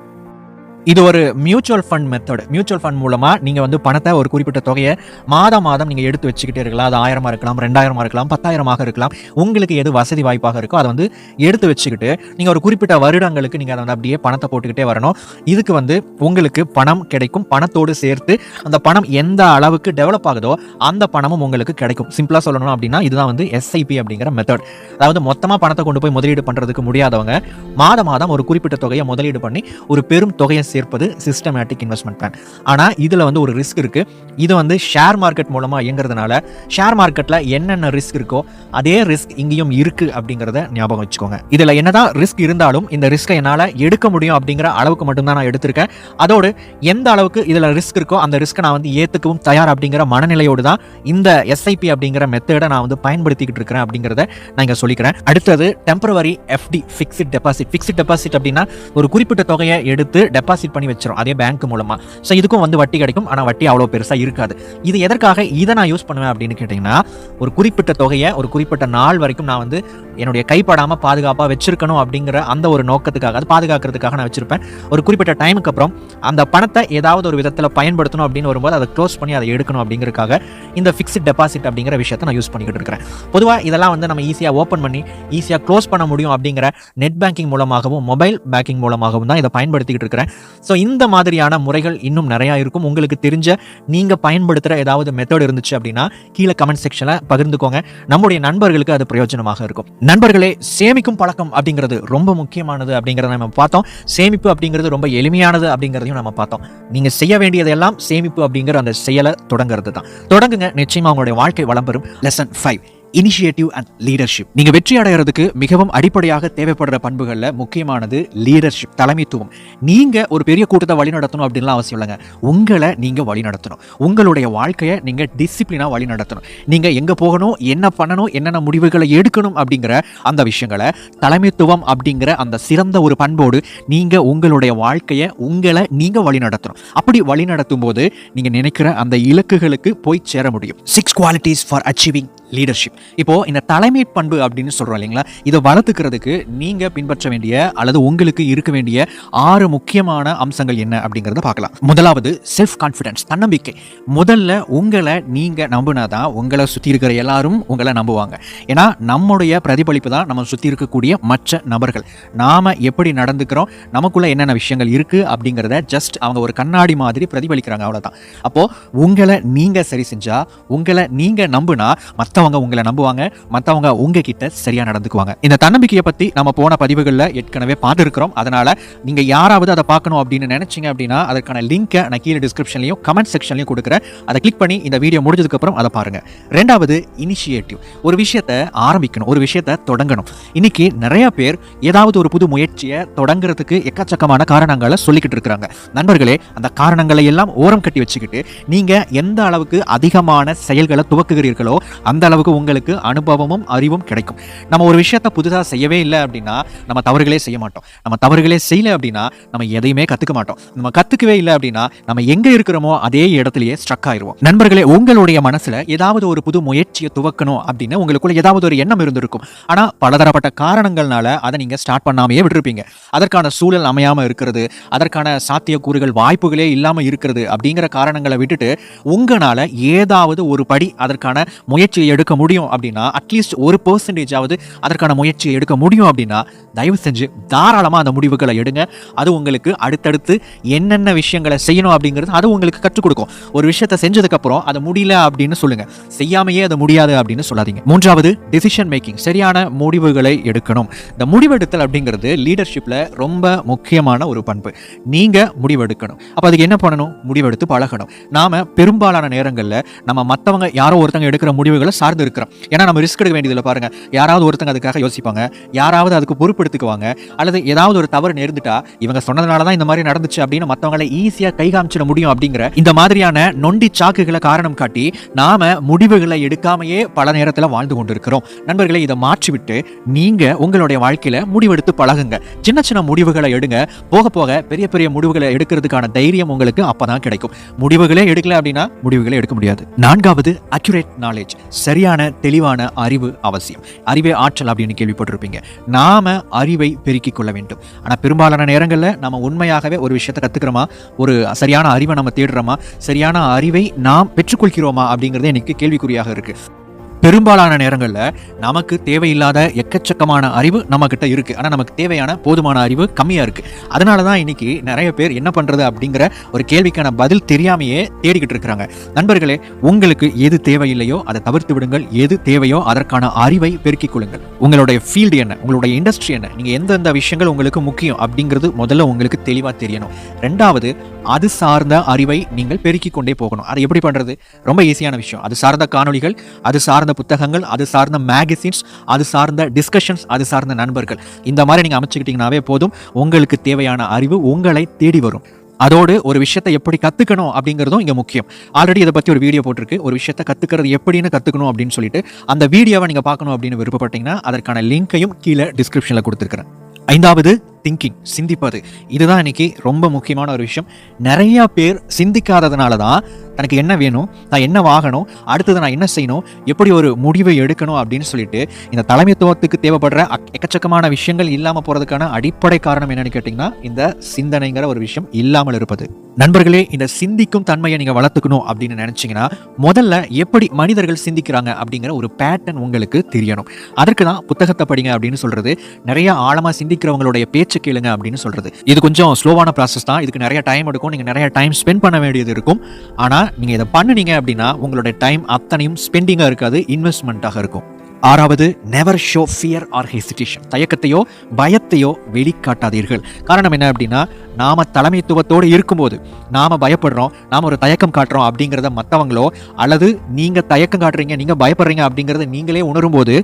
இது ஒரு mutual fund method. Mutual fund மூலமா நீங்க பணத்தை ஒரு குறிப்பிட்ட தொகையை மாதம் நீங்க எடுத்து வச்சுக்கிட்டே இருக்கலாம். அது 1000 இருக்கலாம், 2000 இருக்கலாம், 10,000 இருக்கலாம். உங்களுக்கு எது வசதி வாய்ப்பாக இருக்கோ அதை எடுத்து வச்சுக்கிட்டு நீங்க ஒரு குறிப்பிட்ட வருடங்களுக்கு நீங்க அதை அப்படியே பணத்தை போட்டுக்கிட்டே வரணும். இதுக்கு உங்களுக்கு பணம் கிடைக்கும். பணத்தோடு சேர்த்து அந்த பணம் எந்த அளவுக்கு டெவலப் ஆகுதோ அந்த பணமும் உங்களுக்கு கிடைக்கும். சிம்பிளா சொல்லணும் அப்படின்னா இதுதான் SIP அப்படிங்கிற மெத்தட். அதாவது மொத்தமா பணத்தை கொண்டு போய் முதலீடு பண்றதுக்கு முடியாதவங்க மாதம் ஒரு குறிப்பிட்ட தொகையை முதலீடு பண்ணி ஒரு பெரும் தொகையை சேர்ப்பது சிஸ்டமேட்டிக் இன்வெஸ்ட்மெண்ட் பிளான். ஆனா இதுல ஒரு ரிஸ்க் இருக்கு. இது ஷேர் மார்க்கெட் மூலமா இயங்குறதுனால ஷேர் மார்க்கெட்ல என்னென்ன ரிஸ்க் இருக்கோ அதே ரிஸ்க் இங்கேயும் இருக்கு அப்படிங்கறத ஞாபகம் வச்சுக்கோங்க. இதுல என்னதான் ரிஸ்க் இருந்தாலும் இந்த ரிஸ்கை என்னால எடுக்க முடியும் அப்படிங்கிற அளவுக்கு மட்டும்தான் நான் எடுத்திருக்கேன். அதோடு எந்த அளவுக்கு இதுல ரிஸ்க் இருக்கோ அந்த ரிஸ்கை நான் ஏத்துக்கவும் தயார் அப்படிங்கிற மனநிலையோடு தான் இந்த SIP அப்படிங்கிற மெத்தடை நான் பயன்படுத்திக்கிட்டு இருக்கிறேன் அப்படிங்கறத நான் இங்க சொல்லிக்கிறேன். அடுத்தது, temporary FD, fixed deposit. Fixed deposit அப்படின்னா ஒரு குறிப்பிட்ட தொகையை எடுத்து டெபாசிட் பண்ணி வச்சிரும், அதே பேங்க் மூலமா. சோ இதுக்கும் வட்டி கிடைக்கும். ஆனா வட்டி அவ்வளவு பெருசா இருக்காது. இது எதற்காக இதை நான் யூஸ் பண்ணுவேன் அப்படின்னு கேட்டீங்கன்னா, ஒரு குறிப்பிட்ட தொகையை ஒரு குறிப்பிட்ட நாள் வரைக்கும் நான் என்னுடைய கைப்படாம பாதுகாப்பா வச்சிருக்கணும் அப்படிங்கிற அந்த ஒரு நோக்கத்துக்காக, அது பாதுகாக்கிறதுக்காக நான் வச்சிருப்பேன். ஒரு குறிப்பிட்ட டைமுக்கு அப்புறம் அந்த பணத்தை ஏதாவது ஒரு விதத்துல பயன்படுத்தணும் அப்படின்னு வரும்போது அதை க்ளோஸ் பண்ணி அதை எடுக்கணும் அப்படிங்கறதுக்காக இந்த ஃபிக்ஸ்ட் டெபாசிட் அப்படிங்கிற விஷயத்தை நான் யூஸ் பண்ணிக்கிட்டு இருக்கிறேன். பொதுவா இதெல்லாம் நம்ம ஈஸியா ஓபன் பண்ணி ஈஸியா க்ளோஸ் பண்ண முடியும் அப்படிங்கிற நெட் பேங்கிங் மூலமாகவும் மொபைல் பேங்கிங் மூலமாகவும் தான் இதை பயன்படுத்திக்கிட்டு இருக்கிறேன். ஸோ இந்த மாதிரியான முறைகள் இன்னும் நிறைய இருக்கும். உங்களுக்கு தெரிஞ்ச நீங்க பயன்படுத்துற ஏதாவது மெத்தட் இருந்துச்சு அப்படின்னா கீழே கமெண்ட் செக்ஷன்ல பகிர்ந்துக்கோங்க. நம்முடைய நண்பர்களுக்கு அது பிரயோஜனமாக இருக்கும். நண்பர்களே, சேமிக்கும் பழக்கம் அப்படிங்கிறது ரொம்ப முக்கியமானது அப்படிங்கிறத நம்ம பார்த்தோம். சேமிப்பு அப்படிங்கிறது ரொம்ப எளிமையானது அப்படிங்கிறதையும் நம்ம பார்த்தோம். நீங்க செய்ய வேண்டியதெல்லாம் சேமிப்பு அப்படிங்கிற அந்த செயலை தொடங்குறது தான். தொடங்குங்க, நிச்சயமா உங்களுடைய வாழ்க்கை வளம் பெறும். Lesson 5, initiative and leadership. நீங்க வெற்றி அடைகிறதுக்கு மிகவும் அடிப்படையாக தேவைப்படுற பண்புகள்ல முக்கியமானது லீடர்ஷிப், தலைமைத்துவம். நீங்க ஒரு பெரிய கூட்டத்தை வழி நடத்தணும் அப்படின்லாம் அவசியம் இல்லைங்க. உங்களை நீங்க வழி நடத்தணும். உங்களுடைய வாழ்க்கையை நீங்க டிசிப்ளினா வழி நடத்தணும். நீங்க எங்க போகணும், என்ன பண்ணணும், என்னென்ன முடிவுகளை எடுக்கணும் அப்படிங்கிற அந்த விஷயங்களை தலைமைத்துவம் அப்படிங்கிற அந்த சிறந்த ஒரு பண்போடு நீங்க உங்களுடைய வாழ்க்கையை உங்களை நீங்க வழி நடத்தணும். அப்படி வழி நடத்தும் போது நீங்க நினைக்கிற அந்த இலக்குகளுக்கு போய் சேர முடியும். 6 qualities for achieving லீடர்ஷிப். இப்போ இந்த தலைமை பண்பு அப்படின்னு சொல்றோம் இல்லைங்களா, இதை வளர்த்துக்கிறதுக்கு நீங்க பின்பற்ற வேண்டிய அல்லது உங்களுக்கு இருக்க வேண்டிய 6 முக்கியமான அம்சங்கள் என்ன அப்படிங்கறத பார்க்கலாம். முதலாவது செல்ஃப் கான்ஃபிடன்ஸ், தன்னம்பிக்கை. முதல்ல உங்களை நீங்க நம்பினாதான் உங்களை சுத்தி இருக்கிற எல்லாரும் உங்களை நம்புவாங்க. ஏன்னா நம்முடைய பிரதிபலிப்பு தான் நம்ம சுத்தி இருக்கக்கூடிய மற்ற நபர்கள். நாம எப்படி நடந்துக்கிறோம், நமக்குள்ள என்னென்ன விஷயங்கள் இருக்கு அப்படிங்கறத ஜஸ்ட் அவங்க ஒரு கண்ணாடி மாதிரி பிரதிபலிக்கிறாங்க, அவ்வளவுதான். அப்போ உங்களை நீங்க சரி செஞ்சா, உங்களை நீங்க நம்புனா மற்றவங்க உங்களை நம்புவாங்க, மற்றவங்க உங்ககிட்ட சரியா நடந்துக்குவாங்க. இந்த தன்னம்பிக்கையை பத்தி நம்ம போன பதிவுகளில் ஏற்கனவே பார்த்துருக்கிறோம். அதனால நீங்க யாராவது அதை பார்க்கணும் அப்படின்னு நினைச்சீங்க அப்படின்னா அதற்கான லிங்கை நான் கீழே டிஸ்கிரிப்ஷன்லையும் கமெண்ட் செக்ஷன்லையும் கொடுக்குறேன். அதை கிளிக் பண்ணி இந்த வீடியோ முடிஞ்சதுக்கு அப்புறம் அதை பாருங்க. ரெண்டாவது இனிஷியேட்டிவ். ஒரு விஷயத்தை ஆரம்பிக்கணும், ஒரு விஷயத்தை தொடங்கணும். இன்னைக்கு நிறைய பேர் ஏதாவது ஒரு புது முயற்சியை தொடங்குறதுக்கு எக்கச்சக்கமான காரணங்களை சொல்லிக்கிட்டு இருக்கிறாங்க. நண்பர்களே, அந்த காரணங்களை எல்லாம் ஓரம் கட்டி வச்சுக்கிட்டு நீங்க எந்த அளவுக்கு அதிகமான செயல்களை துவக்குகிறீர்களோ அந்த அளவுக்கு உங்களுக்கு அனுபவமும் அறிவும் கிடைக்கும். நம்ம ஒரு விஷயத்தை புதுசாக செய்யவே இல்லை அப்படின்னா நம்ம தவறுகளே செய்ய மாட்டோம். நம்ம தவறுகளே செய்யல அப்படின்னா நம்ம எதையுமே கத்துக்க மாட்டோம். நம்ம கத்துக்கவே இல்லை அப்படின்னா நம்ம எங்க இருக்கிறோமோ அதே இடத்துலயே ஸ்ட்ரக் ஆயிருவோம். நண்பர்களே, உங்களுடைய மனசுல ஏதாவது ஒரு புது முயற்சியை துவக்கணும் அப்படின்னு உங்களுக்குள்ள ஏதாவது ஒரு எண்ணம் இருந்திருக்கும். ஆனா பலதரப்பட்ட காரணங்கள்னால அதை நீங்க ஸ்டார்ட் பண்ணாமையே விட்டுருப்பீங்க. அதற்கான சூழல் அமையாம இருக்கிறது, அதற்கான சாத்தியக்கூறுகள் வாய்ப்புகளே இல்லாம இருக்கிறது அப்படிங்கிற காரணங்களை விட்டுட்டு உங்களால ஏதாவது ஒரு படி அதற்கான முயற்சியை எடுக்க முடியும் அப்படின்னா, அட்லீஸ்ட் 1% அதற்கான முயற்சியை எடுக்க முடியும் அப்படின்னா தயவு செஞ்சு தாராளமா அந்த முடிவுகளை எடுங்க. அது உங்களுக்கு அடுத்தடுத்து என்னென்ன விஷயங்களை செய்யணும் அப்படிங்கிறது அது உங்களுக்கு கற்றுக் கொடுக்கும். ஒரு விஷயத்தை செஞ்சதுக்கு அப்புறம் அது முடியல அப்படின்னு சொல்லுங்க, செய்யாமையே அது முடியாது அப்படின்னு சொல்லாதீங்க. மூன்றாவது டிசிஷன் மேக்கிங், சரியான முடிவுகளை எடுக்கணும். இந்த முடிவெடுத்தல் அப்படிங்கிறது லீடர்ஷிப்ல ரொம்ப முக்கியமான ஒரு பண்பு. நீங்க முடிவெடுக்கணும். அப்ப அதுக்கு என்ன பண்ணணும்? முடிவெடுத்து பழகணும். நாம பெரும்பாலான நேரங்களில் நம்ம மற்றவங்க யாரோ ஒருத்தங்க எடுக்கிற முடிவுகளை சார்ந்து இருக்கிறோம். ஏன்னா நம்ம ரிஸ்க் எடுக்க வேண்டியதில்லை. பாருங்க, யாராவது ஒருத்தங்க அதுக்காக யோசிப்பாங்க, யாராவது அதுக்கு பொறுப்பெடுத்துக்குவாங்க, அல்லது ஏதாவது ஒரு தவறு நேர்ந்துட்டா இவங்க சொன்னதுனால தான் இந்த மாதிரி நடந்துச்சு அப்படின்னு மற்றவங்களை ஈஸியா கை காமிச்சிட முடியும் அப்படிங்கிற இந்த மாதிரியான நொண்டி சாக்குகளை காரணம் காட்டி நாம முடிவுகளை எடுக்காமையே பல நேரத்தில் வாழ்ந்து கொண்டிருக்கிறோம். நண்பர்களை, இதை மாற்றிவிட்டு நீங்க உங்களுடைய வாழ்க்கையில முடிவெடுத்து பழகுங்க. சின்ன சின்ன முடிவுகளை எடுங்க. போக போக பெரிய பெரிய முடிவுகளை எடுக்கிறதுக்கான தைரியம் உங்களுக்கு அப்பதான் கிடைக்கும். முடிவுகளே எடுக்கல அப்படின்னா முடிவுகளை எடுக்க முடியாது. நான்காவது அக்யூரேட் நாலேஜ், சரியான தெளிவான அறிவு அவசியம். அறிவே ஆற்றல் அப்படின்னு கேள்விப்பட்டிருப்பீங்க. நாம அறிவை பெருக்கிக் கொள்ள வேண்டும். ஆனா பெரும்பாலான நேரங்கள்ல நம்ம உண்மையாகவே ஒரு விஷயத்தை கத்துக்கிறோமா, ஒரு சரியான அறிவை நம்ம தேடுறோமா, சரியான அறிவை நாம் பெற்றுக்கொள்கிறோமா அப்படிங்கறதே எனக்கு கேள்விக்குறியாக இருக்கு. பெரும்பாலான நேரங்களில் நமக்கு தேவையில்லாத எக்கச்சக்கமான அறிவு நம்ம கிட்ட இருக்கு. ஆனால் நமக்கு தேவையான போதுமான அறிவு கம்மியா இருக்கு. அதனால தான் இன்னைக்கு நிறைய பேர் என்ன பண்றது அப்படிங்கிற ஒரு கேள்விக்கான பதில் தெரியாமையே தேடிக்கிட்டு இருக்கிறாங்க. நண்பர்களே, உங்களுக்கு எது தேவையில்லையோ அதை தவிர்த்து விடுங்கள். எது தேவையோ அதற்கான அறிவை பெருக்கிக் கொள்ளுங்கள். உங்களுடைய ஃபீல்டு என்ன, உங்களுடைய இண்டஸ்ட்ரி என்ன, நீங்க எந்தெந்த விஷயங்கள் உங்களுக்கு முக்கியம் அப்படிங்கிறது முதல்ல உங்களுக்கு தெளிவா தெரியணும். ரெண்டாவது, அது சார்ந்த அறிவை நீங்கள் பெருக்கிக் கொண்டே போகணும். அதை எப்படி பண்றது? ரொம்ப ஈஸியான விஷயம். அது சார்ந்த காணொலிகள், அது சார்ந்த புத்தகங்கள், அது சார்ந்த மேகசின்ஸ், அது சார்ந்த டிஸ்கஷன்ஸ், அது சார்ந்த நண்பர்கள், இந்த மாதிரி நீங்க அமைச்சுக்கிட்டீங்கன்னாவே போதும். உங்களுக்கு தேவையான அறிவு உங்களை தேடி வரும். அதோடு ஒரு விஷயத்தை எப்படி கத்துக்கணும் அப்படிங்கிறதும் இங்க முக்கியம். ஆல்ரெடி இதை பத்தி ஒரு வீடியோ போட்டிருக்கு. ஒரு விஷயத்தை கத்துக்கிறது எப்படின்னு கத்துக்கணும் அப்படின்னு சொல்லிட்டு அந்த வீடியோவை நீங்க பார்க்கணும் அப்படின்னு விருப்பப்பட்டீங்கன்னா அதற்கான லிங்கையும் கீழே டிஸ்கிரிப்ஷன்ல கொடுத்துருக்கிறேன். ஐந்தாவது திங்கிங், சிந்திப்பது. இதுதான் இன்னைக்கு ரொம்ப முக்கியமான ஒரு விஷயம். நிறைய பேர் சிந்திக்காததுனால தான் தனக்கு என்ன வேணும், நான் என்ன வாங்கணும், அடுத்தது நான் என்ன செய்யணும், எப்படி ஒரு முடிவை எடுக்கணும் அப்படின்னு சொல்லிட்டு இந்த தலைமைத்துவத்துக்கு தேவைப்படுற எக்கச்சக்கமான விஷயங்கள் இல்லாமல் போறதுக்கான அடிப்படை காரணம் என்னன்னு கேட்டிங்கன்னா இந்த சிந்தனைங்கிற ஒரு விஷயம் இல்லாமல் இருப்பது. நண்பர்களே, இந்த சிந்திக்கும் தன்மையை நீங்க வளர்த்துக்கணும் அப்படின்னு நினைச்சீங்கன்னா முதல்ல எப்படி மனிதர்கள் சிந்திக்கிறாங்க அப்படிங்கிற ஒரு பேட்டர்ன் உங்களுக்கு தெரியணும். அதற்கு தான் புத்தகத்தை படிங்க அப்படின்னு சொல்றது, நிறைய ஆழமா சிந்திக்கிறவங்களுடைய பேச்சு கேளுங்க அப்படின்னு சொல்றது. இது கொஞ்சம் ஸ்லோவான ப்ராசஸ் தான். இதுக்கு நிறைய டைம் எடுக்கும், நீங்க நிறைய டைம் ஸ்பெண்ட் பண்ண வேண்டியது இருக்கும். ஆனா நீங்க இதை பண்ணுனீங்க அப்படின்னா உங்களுடைய டைம் அத்தனையும் ஸ்பெண்டிங்கா இருக்காது, இன்வெஸ்ட்மெண்ட்டாக இருக்கும். ஆறாவது, never show fear or hesitation. தயக்கத்தையோ பயத்தையோ வெளிக்காட்டாதீர்கள். காரணம் என்ன அப்படின்னா, நாம தலைமைத்துவத்தோடு இருக்கும்போது நாம பயப்படுறோம், நாம ஒரு தயக்கம் காட்டுறோம் அப்படிங்கிறத மற்றவங்களோ அல்லது நீங்க தயக்கம் காட்டுறீங்க, நீங்க பயப்படுறீங்க அப்படிங்கிறத நீங்களே உணரும்போது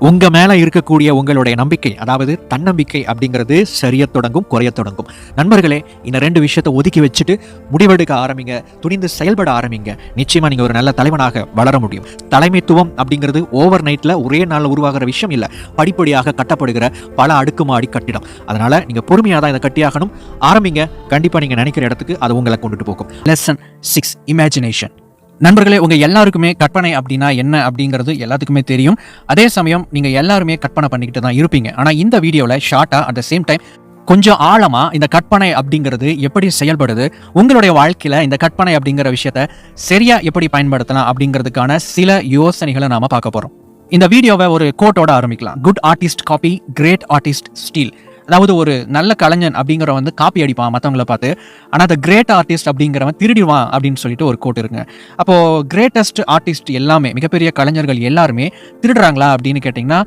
உங்க மேல இருக்கக்கூடிய உங்களுடைய நம்பிக்கை, அதாவது தன்னம்பிக்கை அப்படிங்கிறது சரிய தொடங்கும், குறைய தொடங்கும். நண்பர்களே, இந்த 2 விஷயத்தை ஒதுக்கி வச்சுட்டு முடிவெடுக்க ஆரம்பிங்க, துணிந்து செயல்பட ஆரம்பிங்க. நிச்சயமா நீங்க ஒரு நல்ல தலைவனாக வளர முடியும். தலைமைத்துவம் அப்படிங்கிறது ஓவர் நைட்ல ஒரே நாள்ல உருவாகிற விஷயம் இல்ல, படிப்படியாக கட்டப்படுகிற பல அடுக்குமாடி கட்டிடம். அதனால நீங்க பொறுமையா தான் இதை கட்டியாகணும். ஆரம்பிங்க. கண்டிப்பா நீங்க நினைக்கிற இடத்துக்கு அது உங்களை கொண்டுட்டு போகும். Lesson 6, imagination. நண்பர்களே, உங்க எல்லாருக்குமே கற்பனை அப்படின்னா என்ன அப்படிங்கிறது எல்லாத்துக்குமே தெரியும். அதே சமயம் நீங்க எல்லாருமே கற்பனை பண்ணிக்கிட்டு தான் இருப்பீங்க. ஆனா இந்த வீடியோல ஷார்ட்டா அட் த சேம் டைம் கொஞ்சம் ஆழமா இந்த கற்பனை அப்படிங்கிறது எப்படி செயல்படுது, உங்களுடைய வாழ்க்கையில இந்த கற்பனை அப்படிங்கிற விஷயத்த சரியா எப்படி பயன்படுத்தலாம் அப்படிங்கிறதுக்கான சில யோசனைகளை நாம பார்க்க போறோம். இந்த வீடியோவை ஒரு கோட்டோட ஆரம்பிக்கலாம். Good artist copy, great artist steal. அதாவது ஒரு நல்ல கலைஞன் அப்படிங்கிறவன் வந்து காப்பி அடிப்பான் மற்றவங்களை பார்த்து, ஆனால் அந்த கிரேட் ஆர்டிஸ்ட் அப்படிங்கிறவன் திருடிவான் அப்படின்னு சொல்லிட்டு ஒரு கோட் இருக்குங்க. அப்போ கிரேட்டஸ்ட் ஆர்டிஸ்ட் எல்லாமே, மிகப்பெரிய கலைஞர்கள் எல்லாருமே திருடுறாங்களா அப்படின்னு கேட்டிங்கன்னா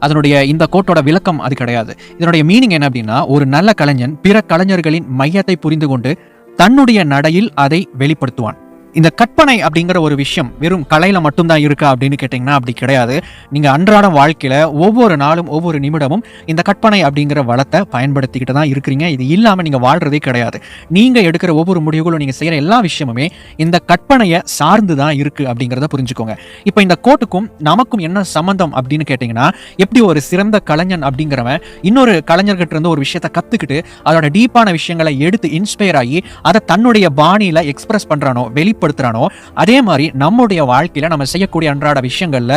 அதனுடைய இந்த கோட்டோட விளக்கம் அது கிடையாது. இதனுடைய மீனிங் என்ன அப்படின்னா, ஒரு நல்ல கலைஞன் பிற கலைஞர்களின் மையத்தை புரிந்து கொண்டு தன்னுடைய நடையில் அதை வெளிப்படுத்துவான். இந்த கற்பனை அப்படிங்கிற ஒரு விஷயம் வெறும் கலையில மட்டும்தான் இருக்கா அப்படின்னு கேட்டிங்கன்னா அப்படி கிடையாது. நீங்க அன்றாட வாழ்க்கையில ஒவ்வொரு நாளும் ஒவ்வொரு நிமிடமும் இந்த கற்பனை அப்படிங்கிற வளத்தை பயன்படுத்திக்கிட்டு தான் இருக்கிறீங்க. இது இல்லாம நீங்க வாழ்றதே கிடையாது. நீங்க எடுக்கிற ஒவ்வொரு முடிவுகளும், நீங்க செய்யற எல்லா விஷயமுமே இந்த கற்பனையை சார்ந்து தான் இருக்கு அப்படிங்கிறத புரிஞ்சுக்கோங்க. இப்போ இந்த கோட்டுக்கும் நமக்கும் என்ன சம்பந்தம் அப்படின்னு கேட்டிங்கன்னா, எப்படி ஒரு சிறந்த கலைஞன் அப்படிங்கிறவன் இன்னொரு கலைஞர்கிட்ட இருந்து ஒரு விஷயத்தை கத்துக்கிட்டு அதோட டீப்பான விஷயங்களை எடுத்து இன்ஸ்பயர் ஆகி அதை தன்னுடைய பாணியில எக்ஸ்பிரஸ் பண்றானோ, வெளிப்படுத்துறானோ, அதே மாதிரி நம்முடைய வாழ்க்கையில நம்ம செய்யக்கூடிய அன்றாட விஷயங்கள்ல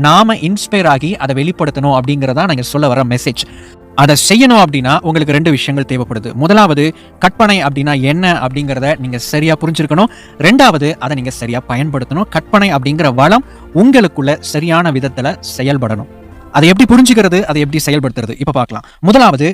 நாம இன்ஸ்பயர் ஆகி அதை வெளிப்படுத்தணும் அப்படிங்கறதா நாங்க சொல்ல வர மெசேஜ். அதை செய்யணும் அப்படின்னா உங்களுக்கு 2 விஷயங்கள் தேவைப்படுது. முதலாவது, கற்பனை அப்படின்னா என்ன அப்படிங்கிறத நீங்க சரியா புரிஞ்சிருக்கணும். 2வது, அதை நீங்க சரியா பயன்படுத்தணும். கற்பனை அப்படிங்கிற வளம் உங்களுக்குள்ள சரியான விதத்துல செயல்படணும். அதை எப்படி புரிஞ்சுக்கிறது, அதை எப்படி செயல்படுத்துறது இப்ப பார்க்கலாம். முதலாவது,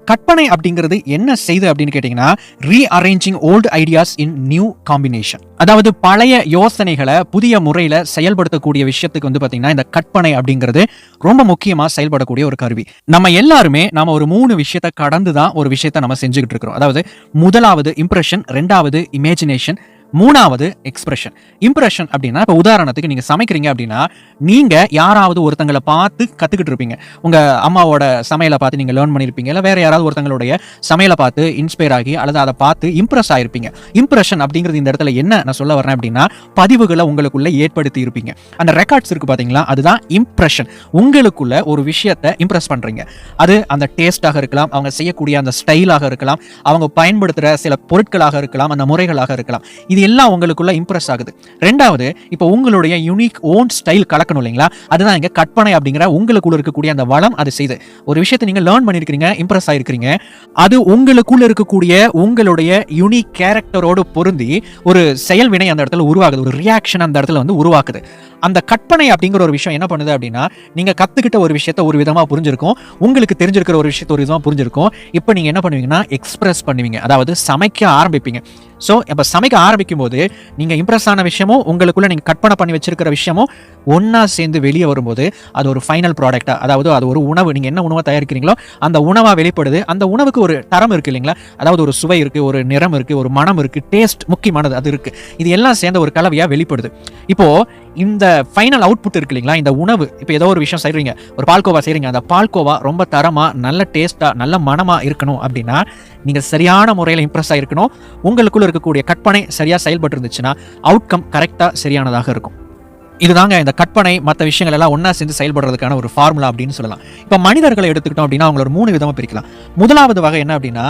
கற்பனை அப்படிங்கிறது என்ன செய்து அப்படின்னு கேட்டீங்கன்னா, ரீஅரேஞ்சிங் ஓல்டு ஐடியாஸ் இன் நியூ காம்பினேஷன். அதாவது பழைய யோசனைகளை புதிய முறையில செயல்படுத்தக்கூடிய விஷயத்துக்கு வந்து பாத்தீங்கன்னா இந்த கற்பனை அப்படிங்கிறது ரொம்ப முக்கியமா செயல்படக்கூடிய ஒரு கருவி. நம்ம எல்லாருமே நாம ஒரு 3 விஷயத்தை கடந்து தான் ஒரு விஷயத்தை நம்ம செஞ்சுக்கிட்டு இருக்கிறோம். அதாவது முதலாவது இம்ப்ரெஷன், 2வது இமேஜினேஷன், 3வது எக்ஸ்பிரஷன். இம்ப்ரெஷன் அப்படின்னா, இப்போ உதாரணத்துக்கு நீங்க சமைக்கிறீங்க அப்படின்னா நீங்க யாராவது ஒருத்தங்களை பார்த்து கத்துக்கிட்டு இருப்பீங்க. உங்க அம்மாவோட சமையலை பார்த்து நீங்க லேர்ன் பண்ணிருப்பீங்க, இல்ல வேற யாராவது ஒருத்தங்களுடைய சமையலை பார்த்து இன்ஸ்பயர் ஆகி அல்லது அதை பார்த்து இம்ப்ரெஸ் ஆயிருப்பீங்க. இம்ப்ரெஷன் அப்படிங்கிறது இந்த இடத்துல என்ன நான் சொல்ல வரேன் அப்படின்னா, பதிவுகளை உங்களுக்குள்ள ஏற்படுத்தி இருப்பீங்க. அந்த ரெக்கார்ட்ஸ் இருக்கு பாத்தீங்களா, அதுதான் இம்ப்ரெஷன். உங்களுக்குள்ள ஒரு விஷயத்தை இம்ப்ரெஸ் பண்றீங்க. அது அந்த டேஸ்டாக இருக்கலாம், அவங்க செய்யக்கூடிய அந்த ஸ்டைலாக இருக்கலாம், அவங்க பயன்படுத்துற சில பொருட்களாக இருக்கலாம், அந்த முறைகளாக இருக்கலாம். இது எல்லாம் உங்களுக்குள்ள இம்ப்ரெஸ் ஆகுது. 2வது, இப்போ உங்களுடைய யூனிக் ஓன் ஸ்டைல் கலக்கணும் இல்லைங்களா, அதுதான் இங்க கற்பனை அப்படிங்கிற உங்களுக்குள்ள இருக்கக்கூடிய அந்த வளம். அது செய்து ஒரு விஷயத்தை நீங்க லேர்ன் பண்ணிருக்கீங்க, இம்ப்ரெஸ் ஆயிருக்கீங்க, அது உங்களுக்குள்ள இருக்கக்கூடிய உங்களுடைய யூனிக் கேரக்டரோடு பொருந்தி ஒரு செயல்வினை அந்த இடத்துல உருவாகுது, ஒரு ரியாக்ஷன் அந்த இடத்துல வந்து உருவாக்குது. அந்த கற்பனை அப்படிங்கிற ஒரு விஷயம் என்ன பண்ணுது அப்படின்னா, நீங்க கத்துக்கிட்ட ஒரு விஷயத்த ஒரு விதமா புரிஞ்சிருக்கும், உங்களுக்கு தெரிஞ்சிருக்கிற ஒரு விஷயத்த ஒரு விதமா புரிஞ்சிருக்கும். இப்போ நீங்க என்ன பண்ணுவீங்கன்னா எக்ஸ்பிரஸ் பண்ணுவீங்க, அதாவது சமைக்க ஆரம்பிப்பீங்க. ஸோ இப்போ சமைக்க ஆரம்பிக்கும் போது நீங்க இம்ப்ரெஸ் ஆன விஷயமும் உங்களுக்குள்ள நீங்க கற்பனை பண்ணி வச்சிருக்கிற விஷயமும் ஒன்னா சேர்ந்து வெளியே வரும்போது அது ஒரு ஃபைனல் ப்ராடக்டா, அதாவது அது ஒரு உணவு, நீங்க என்ன உணவை தயாரிக்கிறீங்களோ அந்த உணவா வெளிப்படுது. அந்த உணவுக்கு ஒரு தரம் இருக்கு இல்லைங்களா, அதாவது ஒரு சுவை இருக்கு, ஒரு நிறம் இருக்கு, ஒரு மனம் இருக்கு, டேஸ்ட் முக்கியமானது அது இருக்கு. இது எல்லாம் சேர்ந்த ஒரு கலவையா வெளிப்படுது. இப்போ இந்த ஃபைனல் அவுட்புட் இருக்கு இல்லைங்களா, இந்த உணவு, இப்போ ஏதோ ஒரு விஷயம் செய்றீங்க, ஒரு பால்கோவா செய்றீங்க, அந்த பால்கோவா ரொம்ப தரமா, நல்ல டேஸ்டா, நல்ல மனமா இருக்கணும் அப்படின்னா நீங்க சரியான முறையில் இம்ப்ரெஸ் ஆயிருக்கணும். உங்களுக்குள்ள இருக்கக்கூடிய கற்பனை சரியா செயல்பட்டு இருந்துச்சுன்னா அவுட்கம் கரெக்டா சரியானதாக இருக்கும். இதுதாங்க இந்த கற்பனை மற்ற விஷயங்கள் எல்லாம் ஒன்னா சேர்ந்து செயல்படுறதுக்கான ஒரு ஃபார்முலா அப்படின்னு சொல்லலாம். இப்போ மனிதர்களை எடுத்துக்கிட்டோம் அப்படின்னா அவங்கள ஒரு 3 விதமா பிரிக்கலாம். முதலாவது வகை என்ன அப்படின்னா,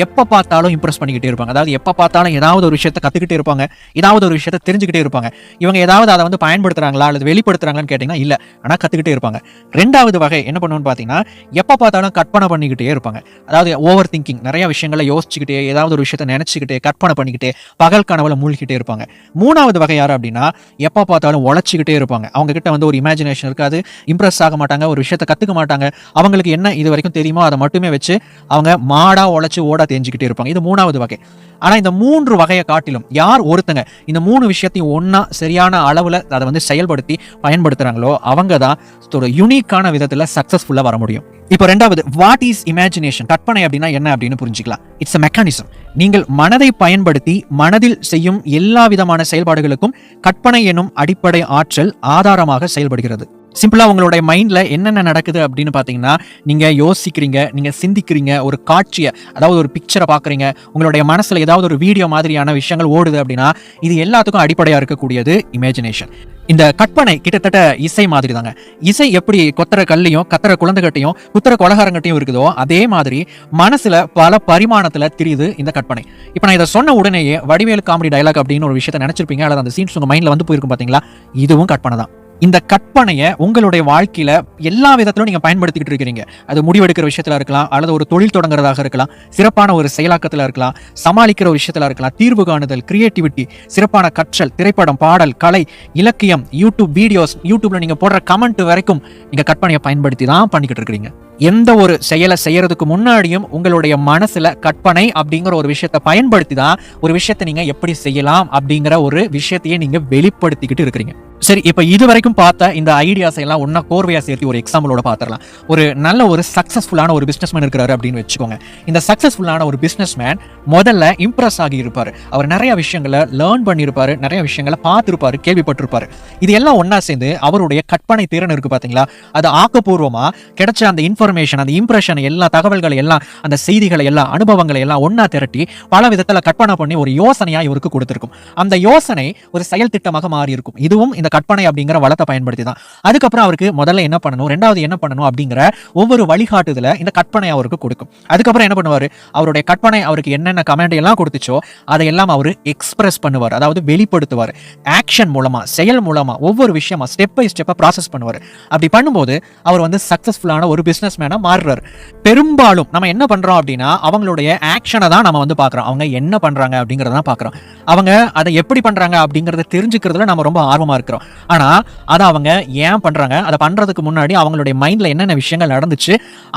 எப்ப பார்த்தாலும் இம்ப்ரெஸ் பண்ணிக்கிட்டே இருப்பாங்க. அதாவது எப்ப பார்த்தாலும் ஏதாவது ஒரு விஷயத்தை கத்துக்கிட்டே இருப்பாங்க, ஏதாவது ஒரு விஷயத்தை தெரிஞ்சுக்கிட்டே இருப்பாங்க. இவங்க ஏதாவது அதை வந்து பயன்படுத்துறாங்களா அல்லது வெளிப்படுத்துறாங்களான்னு கேட்டீங்கன்னா இல்ல, ஆனா கத்துக்கிட்டே இருப்பாங்க. 2வது வகை என்ன பண்ணுவோம்னு பாத்தீங்கன்னா, எப்ப பார்த்தாலும் கற்பனை பண்ணிக்கிட்டே இருப்பாங்க. அதாவது ஓவர் திங்கிங், நிறைய விஷயங்களை யோசிச்சுக்கிட்டே, ஏதாவது ஒரு விஷயத்தை நினைச்சுக்கிட்டே, கற்பனை பண்ணிக்கிட்டே, பகல் கனவுல மூழ்கிட்டே இருப்பாங்க. 3வது வகை யாரு அப்படின்னா, எப்ப பார்த்தாலும் உழைச்சி யோசிச்சுக்கிட்டே இருப்பாங்க. அவங்க கிட்ட வந்து ஒரு இமேஜினேஷன் இருக்காது, இம்ப்ரெஸ் ஆக மாட்டாங்க, ஒரு விஷயத்தை கற்றுக்க மாட்டாங்க. அவங்களுக்கு என்ன இது வரைக்கும் தெரியுமோ அதை மட்டுமே வச்சு அவங்க மாடா உழைச்சி ஓடா தேஞ்சிக்கிட்டே இருப்பாங்க. இது 3வது வகை. ஆனால் இந்த 3 வகையை காட்டிலும் யார் ஒருத்தங்க இந்த 3 விஷயத்தையும் ஒன்றா சரியான அளவில் அதை வந்து செயல்படுத்தி பயன்படுத்துகிறாங்களோ அவங்க தான் ஒரு யூனிக்கான விதத்தில் சக்ஸஸ்ஃபுல்லாக வர முடியும். இப்போ 2வது, வாட் இஸ் இமேஜினேஷன்? கற்பனை அப்படின்னா என்ன அப்படின்னு புரிஞ்சுக்கலாம். It's a mechanism. நீங்கள் மனதை பயன்படுத்தி மனதில் செய்யும் எல்லா விதமான செயல்பாடுகளுக்கும் கற்பனை எனும் அடிப்படை ஆற்றல் ஆதாரமாக செயல்படுகிறது. சிம்பிளா உங்களுடைய மைண்ட்ல என்னென்ன நடக்குது அப்படின்னு பாத்தீங்கன்னா, நீங்க யோசிக்கிறீங்க, நீங்க சிந்திக்கிறீங்க, ஒரு காட்சியை அதாவது ஒரு பிக்சரை பாக்குறீங்க, உங்களுடைய மனசுல ஏதாவது ஒரு வீடியோ மாதிரியான விஷயங்கள் ஓடுது அப்படின்னா இது எல்லாத்துக்கும் அடிப்படையா இருக்கக்கூடியது இமேஜினேஷன். இந்த கற்பனை கிட்டத்தட்ட இசை மாதிரி தாங்க. இசை எப்படி கொத்தர கல்லையும் கத்தர குழந்தைகட்டையும் குத்தர கொலகாரங்கட்டையும் இருக்குதோ அதே மாதிரி மனசுல பல பரிமாணத்துல தெரியுது இந்த கற்பனை. இப்போ நான் இதை சொன்ன உடனேயே வடிவேலு காமெடி டயலாக் அப்படின்னு ஒரு விஷயத்தை நினைச்சிருப்பீங்க, அல்லது அந்த சீன்ஸ் உங்க மைண்ட்ல வந்து போயிருக்கும் பாத்தீங்களா? இதுவும் கற்பனை தான். இந்த கற்பனையை உங்களுடைய வாழ்க்கையில எல்லா விதத்திலும் நீங்க பயன்படுத்திக்கிட்டு இருக்கிறீங்க. அது முடிவெடுக்கிற விஷயத்துல இருக்கலாம், அல்லது ஒரு தொழில் தொடங்குறதாக இருக்கலாம், சிறப்பான ஒரு செயலாக்கத்துல இருக்கலாம், சமாளிக்கிற ஒரு விஷயத்துல இருக்கலாம், தீர்வு காணுதல், கிரியேட்டிவிட்டி, சிறப்பான கற்றல், திரைப்படம், பாடல், கலை, இலக்கியம், யூடியூப் வீடியோஸ், யூடியூப்ல நீங்க போடுற கமெண்ட் வரைக்கும் நீங்க கற்பனையை பயன்படுத்தி தான் பண்ணிக்கிட்டு இருக்கிறீங்க. எந்த ஒரு செயலை செய்யறதுக்கு முன்னாடியும் உங்களுடைய மனசுல கற்பனை அப்படிங்கிற ஒரு விஷயத்தை பயன்படுத்தி தான் ஒரு விஷயத்தை நீங்க எப்படி செய்யலாம் அப்படிங்கிற ஒரு விஷயத்தையே நீங்க வெளிப்படுத்திக்கிட்டு இருக்கிறீங்க. சரி, இப்ப இது வரைக்கும் பார்த்த இந்த ஐடியாஸ் எல்லாம் ஒன்னா கோர்வையா சேர்த்து ஒரு எக்ஸாம்பிளோட பாத்திரலாம். ஒரு நல்ல ஒரு சக்சஸ்ஃபுல்லான ஒரு பிசினஸ்மேன் இருக்கிறாரு அப்படின்னு வச்சுக்கோங்க. இந்த சக்சஸ்ஃபுல்லான ஒரு பிசினஸ்மேன் முதல்ல இம்ப்ரெஸ் ஆகி இருப்பாரு. அவர் நிறைய விஷயங்களை லேர்ன் பண்ணியிருப்பாரு, நிறைய விஷயங்களை பார்த்திருப்பாரு, கேள்விப்பட்டிருப்பாரு. இது எல்லாம் ஒன்னா சேர்ந்து அவருடைய கற்பனை திறன் இருக்கு பாத்தீங்களா, அது ஆக்கப்பூர்வமா கிடைச்ச அந்த இன்ஃபர்மேஷன், அந்த இம்ப்ரெஷன், எல்லா தகவல்களை எல்லாம், அந்த செய்திகளை எல்லாம், அனுபவங்களை எல்லாம் ஒன்னா திரட்டி பல விதத்துல கற்பனை பண்ணி ஒரு யோசனையா இவருக்கு கொடுத்திருக்கும். அந்த யோசனை ஒரு செயல் திட்டமாக மாறி இருக்கும். இதுவும் இந்த கற்பனை அப்படிங்கிற வளத்தை பயன்படுத்தி தான். அதுக்கப்புறம் அவருக்கு முதல்ல என்ன பண்ணணும், 2வது என்ன பண்ணணும் அப்படிங்கிற ஒவ்வொரு வழிகாட்டுதல இந்த கற்பனை அவருக்கு கொடுக்கும். அதுக்கப்புறம் என்ன பண்ணுவாரு, அவருடைய கற்பனை அவருக்கு என்னென்ன கமெண்ட் எல்லாம் கொடுத்துச்சோ அதையெல்லாம் அவரு எக்ஸ்பிரஸ் பண்ணுவார், அதாவது வெளிப்படுத்துவார். ஆக்ஷன் மூலமா, செயல் மூலமா ஒவ்வொரு விஷயமா ஸ்டெப் பை ஸ்டெப்பா ப்ராசஸ் பண்ணுவார். அப்படி பண்ணும்போது அவர் வந்து சக்சஸ்ஃபுல்லான ஒரு பிசினஸ் மேனா மாறுறாரு. பெரும்பாலும் நம்ம என்ன பண்றோம் அப்படின்னா அவங்களுடைய ஆக்ஷனை தான் நம்ம வந்து பாக்குறோம். அவங்க என்ன பண்றாங்க அப்படிங்கறத பாக்குறோம். அவங்க அதை எப்படி பண்றாங்க அப்படிங்கறத தெரிஞ்சுக்கிறதுல நம்ம ரொம்ப ஆர்வமா இருக்கிறோம். ஆனா அதை அவங்க ஏன் பண்றாங்க, அதை பண்றதுக்கு முன்னாடி அவங்களுடைய மைண்ட்ல என்னென்ன விஷயங்கள் நடந்துச்சு,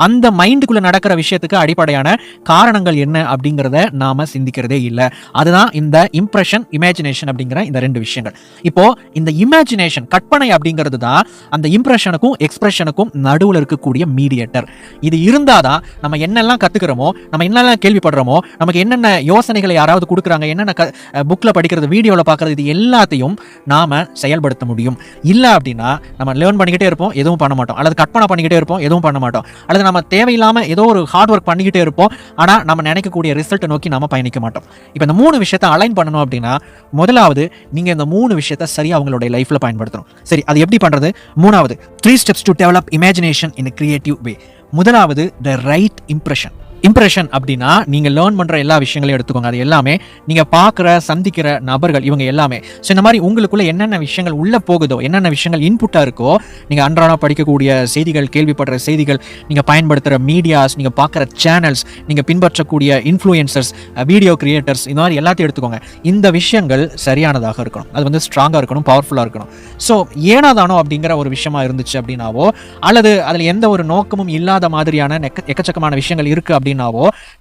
அந்த மைண்டுக்குள்ள நடக்கிற விஷயத்துக்கு அடிப்படையான காரணங்கள் என்ன அப்படிங்கறத நாம சிந்திக்கிறதே இல்லை. அதுதான் இந்த இம்ப்ரெஷன், இமேஜினேஷன் அப்படிங்கிற இந்த 2 விஷயங்கள். இப்போ இந்த இமேஜினேஷன், கற்பனை அப்படிங்கிறது தான் அந்த இம்ப்ரெஷனுக்கும் எக்ஸ்பிரஷனுக்கும் நடுவில் இருக்கக்கூடிய மீடியேட்டர். இது இருந்தாதான் நம்ம என்னெல்லாம் கத்துக்கிறோமோ, நம்ம என்னெல்லாம் கேள்விப்படுறோமோ, நமக்கு என்னென்ன யோசனைகளை யாராவது கொடுக்குறாங்க, என்னென்ன புக்ல படிக்கிறது, வீடியோல பார்க்கறது, இது எல்லாத்தையும் நாம செயல்படுத்த முடியும். இல்ல அப்படின்னா நம்ம லேர்ன் பண்ணிக்கிட்டே இருப்போம், எதுவும் பண்ண மாட்டோம், அல்லது கற்பனை பண்ணிக்கிட்டே இருப்போம், எதுவும் பண்ண மாட்டோம், அல்லது நம்ம தேவையில்லாம ஏதோ ஒரு ஹார்ட் ஒர்க் பண்ணிக்கிட்டே இருப்போம், ஆனா நம்ம நினைக்கக்கூடிய ரிசல்ட் நோக்கி நாம பயணிக்க மாட்டோம். இப்போ இந்த 3 விஷயத்தை அலைன் பண்ணணும் அப்படின்னா முதலாவது நீங்க இந்த 3 விஷயத்தை சரியா உங்களுடைய லைஃப்ல பயன்படுத்தணும். சரி, அது எப்படி பண்றது? 3வது, 3 steps to develop imagination in a creative way. முதலாவது, the right impression. இம்ப்ரெஷன் அப்படின்னா நீங்க லேர்ன் பண்ற எல்லா விஷயங்களையும் எடுத்துக்கோங்க. அது எல்லாமே நீங்க பார்க்குற, சந்திக்கிற நபர்கள், இவங்க எல்லாமே. ஸோ இந்த மாதிரி உங்களுக்குள்ள என்னென்ன விஷயங்கள் உள்ள போகுதோ, என்னென்ன விஷயங்கள் இன்புட்டா இருக்கோ, நீங்க அன்றாடம் படிக்கக்கூடிய செய்திகள், கேள்விப்படுற செய்திகள், நீங்க பயன்படுத்துற மீடியாஸ், நீங்க பார்க்குற சேனல்ஸ், நீங்க பின்பற்றக்கூடிய இன்ஃப்ளூயன்சர்ஸ், வீடியோ கிரியேட்டர்ஸ், இந்த மாதிரி எல்லாத்தையும் எடுத்துக்கோங்க. இந்த விஷயங்கள் சரியானதாக இருக்கணும், அது வந்து ஸ்ட்ராங்கா இருக்கணும், பவர்ஃபுல்லா இருக்கணும். ஸோ ஏனாதானோ அப்படிங்கிற ஒரு விஷயமா இருந்துச்சு அப்படின்னாவோ, அல்லது அதில் எந்த ஒரு நோக்கமும் இல்லாத மாதிரியான எக்கச்சக்கமான விஷயங்கள் இருக்கு அப்படின்னாவோ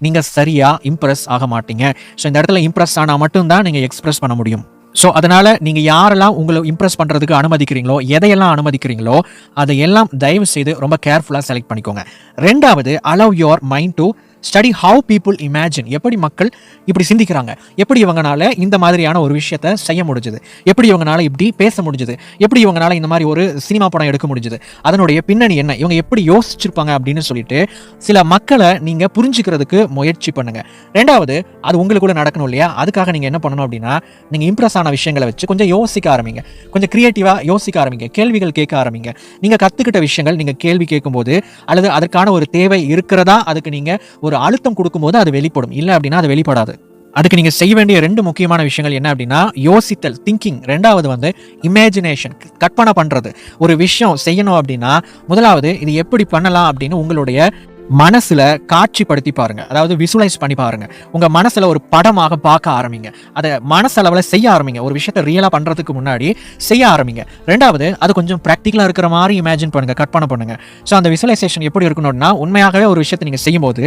நீங்க சரியா இம்ப்ரெஸ் ஆக மாட்டீங்க. ஸோ இந்த இடத்துல இம்ப்ரெஸ் ஆனா மட்டும்தான் நீங்க எக்ஸ்பிரஸ் பண்ண முடியும். ஸோ அதனால நீங்க யாரெல்லாம் உங்களை இம்ப்ரெஸ் பண்றதுக்கு அனுமதிக்கிறீங்களோ, எதையெல்லாம் அனுமதிக்கிறீங்களோ அதையெல்லாம் தயவு செய்து ரொம்ப கேர்ஃபுல்லா செலக்ட் பண்ணிக்கோங்க. 2வது, allow your mind to study how people imagine. எப்படி மக்கள் இப்படி சிந்திக்கிறாங்க, எப்படி இவங்கனால இந்த மாதிரியான ஒரு விஷயத்த செய்ய முடிஞ்சது, எப்படி இவங்கனால இப்படி பேச முடிஞ்சது, எப்படி இவங்கனால இந்த மாதிரி ஒரு சினிமா படம் எடுக்க முடிஞ்சது, அதனுடைய பின்னணி என்ன, இவங்க எப்படி யோசிச்சிருப்பாங்க அப்படின்னு சொல்லிட்டு சில மக்களை நீங்க புரிஞ்சுக்கிறதுக்கு முயற்சி பண்ணுங்க. 2வது, அது உங்களுக்குள்ள நடக்கணும் இல்லையா, அதுக்காக நீங்க என்ன பண்ணணும் அப்படின்னா நீங்க இம்ப்ரெஸ் ஆன விஷயங்களை வச்சு கொஞ்சம் யோசிக்க ஆரம்பிங்க, கொஞ்சம் கிரியேட்டிவா யோசிக்க ஆரம்பிங்க, கேள்விகள் கேட்க ஆரம்பிங்க. நீங்க கத்துக்கிட்ட விஷயங்கள் நீங்க கேள்வி கேட்கும்போது அல்லது அதற்கான ஒரு தேவை இருக்கிறதா, அதுக்கு நீங்க ஒரு அழுத்தம் கொடுக்கும்போது அது வெளிப்படும், இல்லை அப்படின்னா அது வெளிப்படாது. அதுக்கு நீங்க செய்ய வேண்டிய 2 முக்கியமான விஷயங்கள் என்ன அப்படின்னா யோசித்தல், திங்கிங். 2வது வந்து இமேஜினேஷன், கற்பனை பண்றது. ஒரு விஷயம் செய்யணும் அப்படின்னா முதலாவது இது எப்படி பண்ணலாம் அப்படின்னு உங்களுடைய மனசுல காட்சிப்படுத்தி பாருங்க. அதாவது விசுவலைஸ் பண்ணி பாருங்க. உங்க மனசுல ஒரு படமாக பார்க்க ஆரம்பிங்க. அதை மனசளவுல செய்ய ஆரம்பிங்க. ஒரு விஷயத்தை ரியலா பண்றதுக்கு முன்னாடி செய்ய ஆரம்பிங்க. ரெண்டாவது, அது கொஞ்சம் பிராக்டிகலா இருக்கிற மாதிரி இமேஜின் பண்ணுங்க, கற்பனை பண்ணுங்க. ஸோ அந்த விசுவலைசேஷன் எப்படி இருக்கணும்னா, உண்மையாகவே ஒரு விஷயத்தை நீங்க செய்யும்போது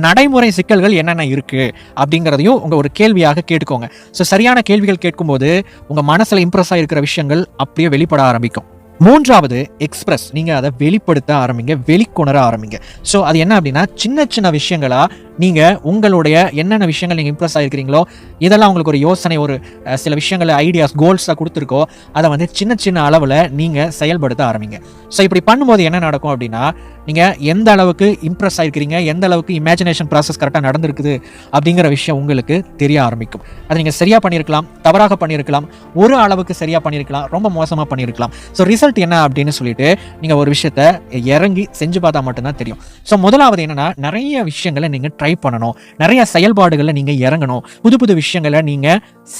நடைமுறை சிக்கல்கள் என்னென்ன இருக்கு அப்படிங்கிறதையும் உங்க ஒரு கேள்வியாக கேட்டுக்கோங்க. ஸோ சரியான கேள்விகள் கேட்கும்போது உங்க மனசுல இம்ப்ரெஸ் ஆகிருக்கிற விஷயங்கள் அப்படியே வெளிப்பட ஆரம்பிக்கும். மூன்றாவது, எக்ஸ்பிரஸ். நீங்க அதை வெளிப்படுத்த ஆரம்பிங்க, வெளிக்கொணர ஆரம்பிங்க. ஸோ அது என்ன அப்படின்னா, சின்ன சின்ன விஷயங்களா நீங்க உங்களுடைய என்னென்ன விஷயங்கள் நீங்க இம்ப்ரெஸ் ஆகிருக்கிறீங்களோ, இதெல்லாம் உங்களுக்கு ஒரு யோசனை, ஒரு சில விஷயங்களை ஐடியாஸ், கோல்ஸாக கொடுத்துருக்கோ, அதை வந்து சின்ன சின்ன அளவில் நீங்க செயல்படுத்த ஆரம்பிங்க. ஸோ இப்படி பண்ணும்போது என்ன நடக்கும் அப்படின்னா, நீங்க எந்த அளவுக்கு இம்ப்ரெஸ் ஆகிருக்கிறீங்க, எந்த அளவுக்கு இமேஜினேஷன் ப்ராசஸ் கரெக்டாக நடந்திருக்குது அப்படிங்கிற விஷயம் உங்களுக்கு தெரிய ஆரம்பிக்கும். அதை நீங்க சரியா பண்ணியிருக்கலாம், தவறாக பண்ணியிருக்கலாம், ஒரு அளவுக்கு சரியா பண்ணியிருக்கலாம், ரொம்ப மோசமாக பண்ணியிருக்கலாம். ஸோ ரிசல்ட் என்ன அப்படின்னு சொல்லிட்டு நீங்க ஒரு விஷயத்த இறங்கி செஞ்சு பார்த்தா மட்டும்தான் தெரியும். ஸோ முதலாவது என்னன்னா, நிறைய விஷயங்களை நீங்க ட்ரை பண்ணணும், நிறைய செயல்பாடுகளை நீங்க இறங்கணும், புது புது விஷயங்களை நீங்க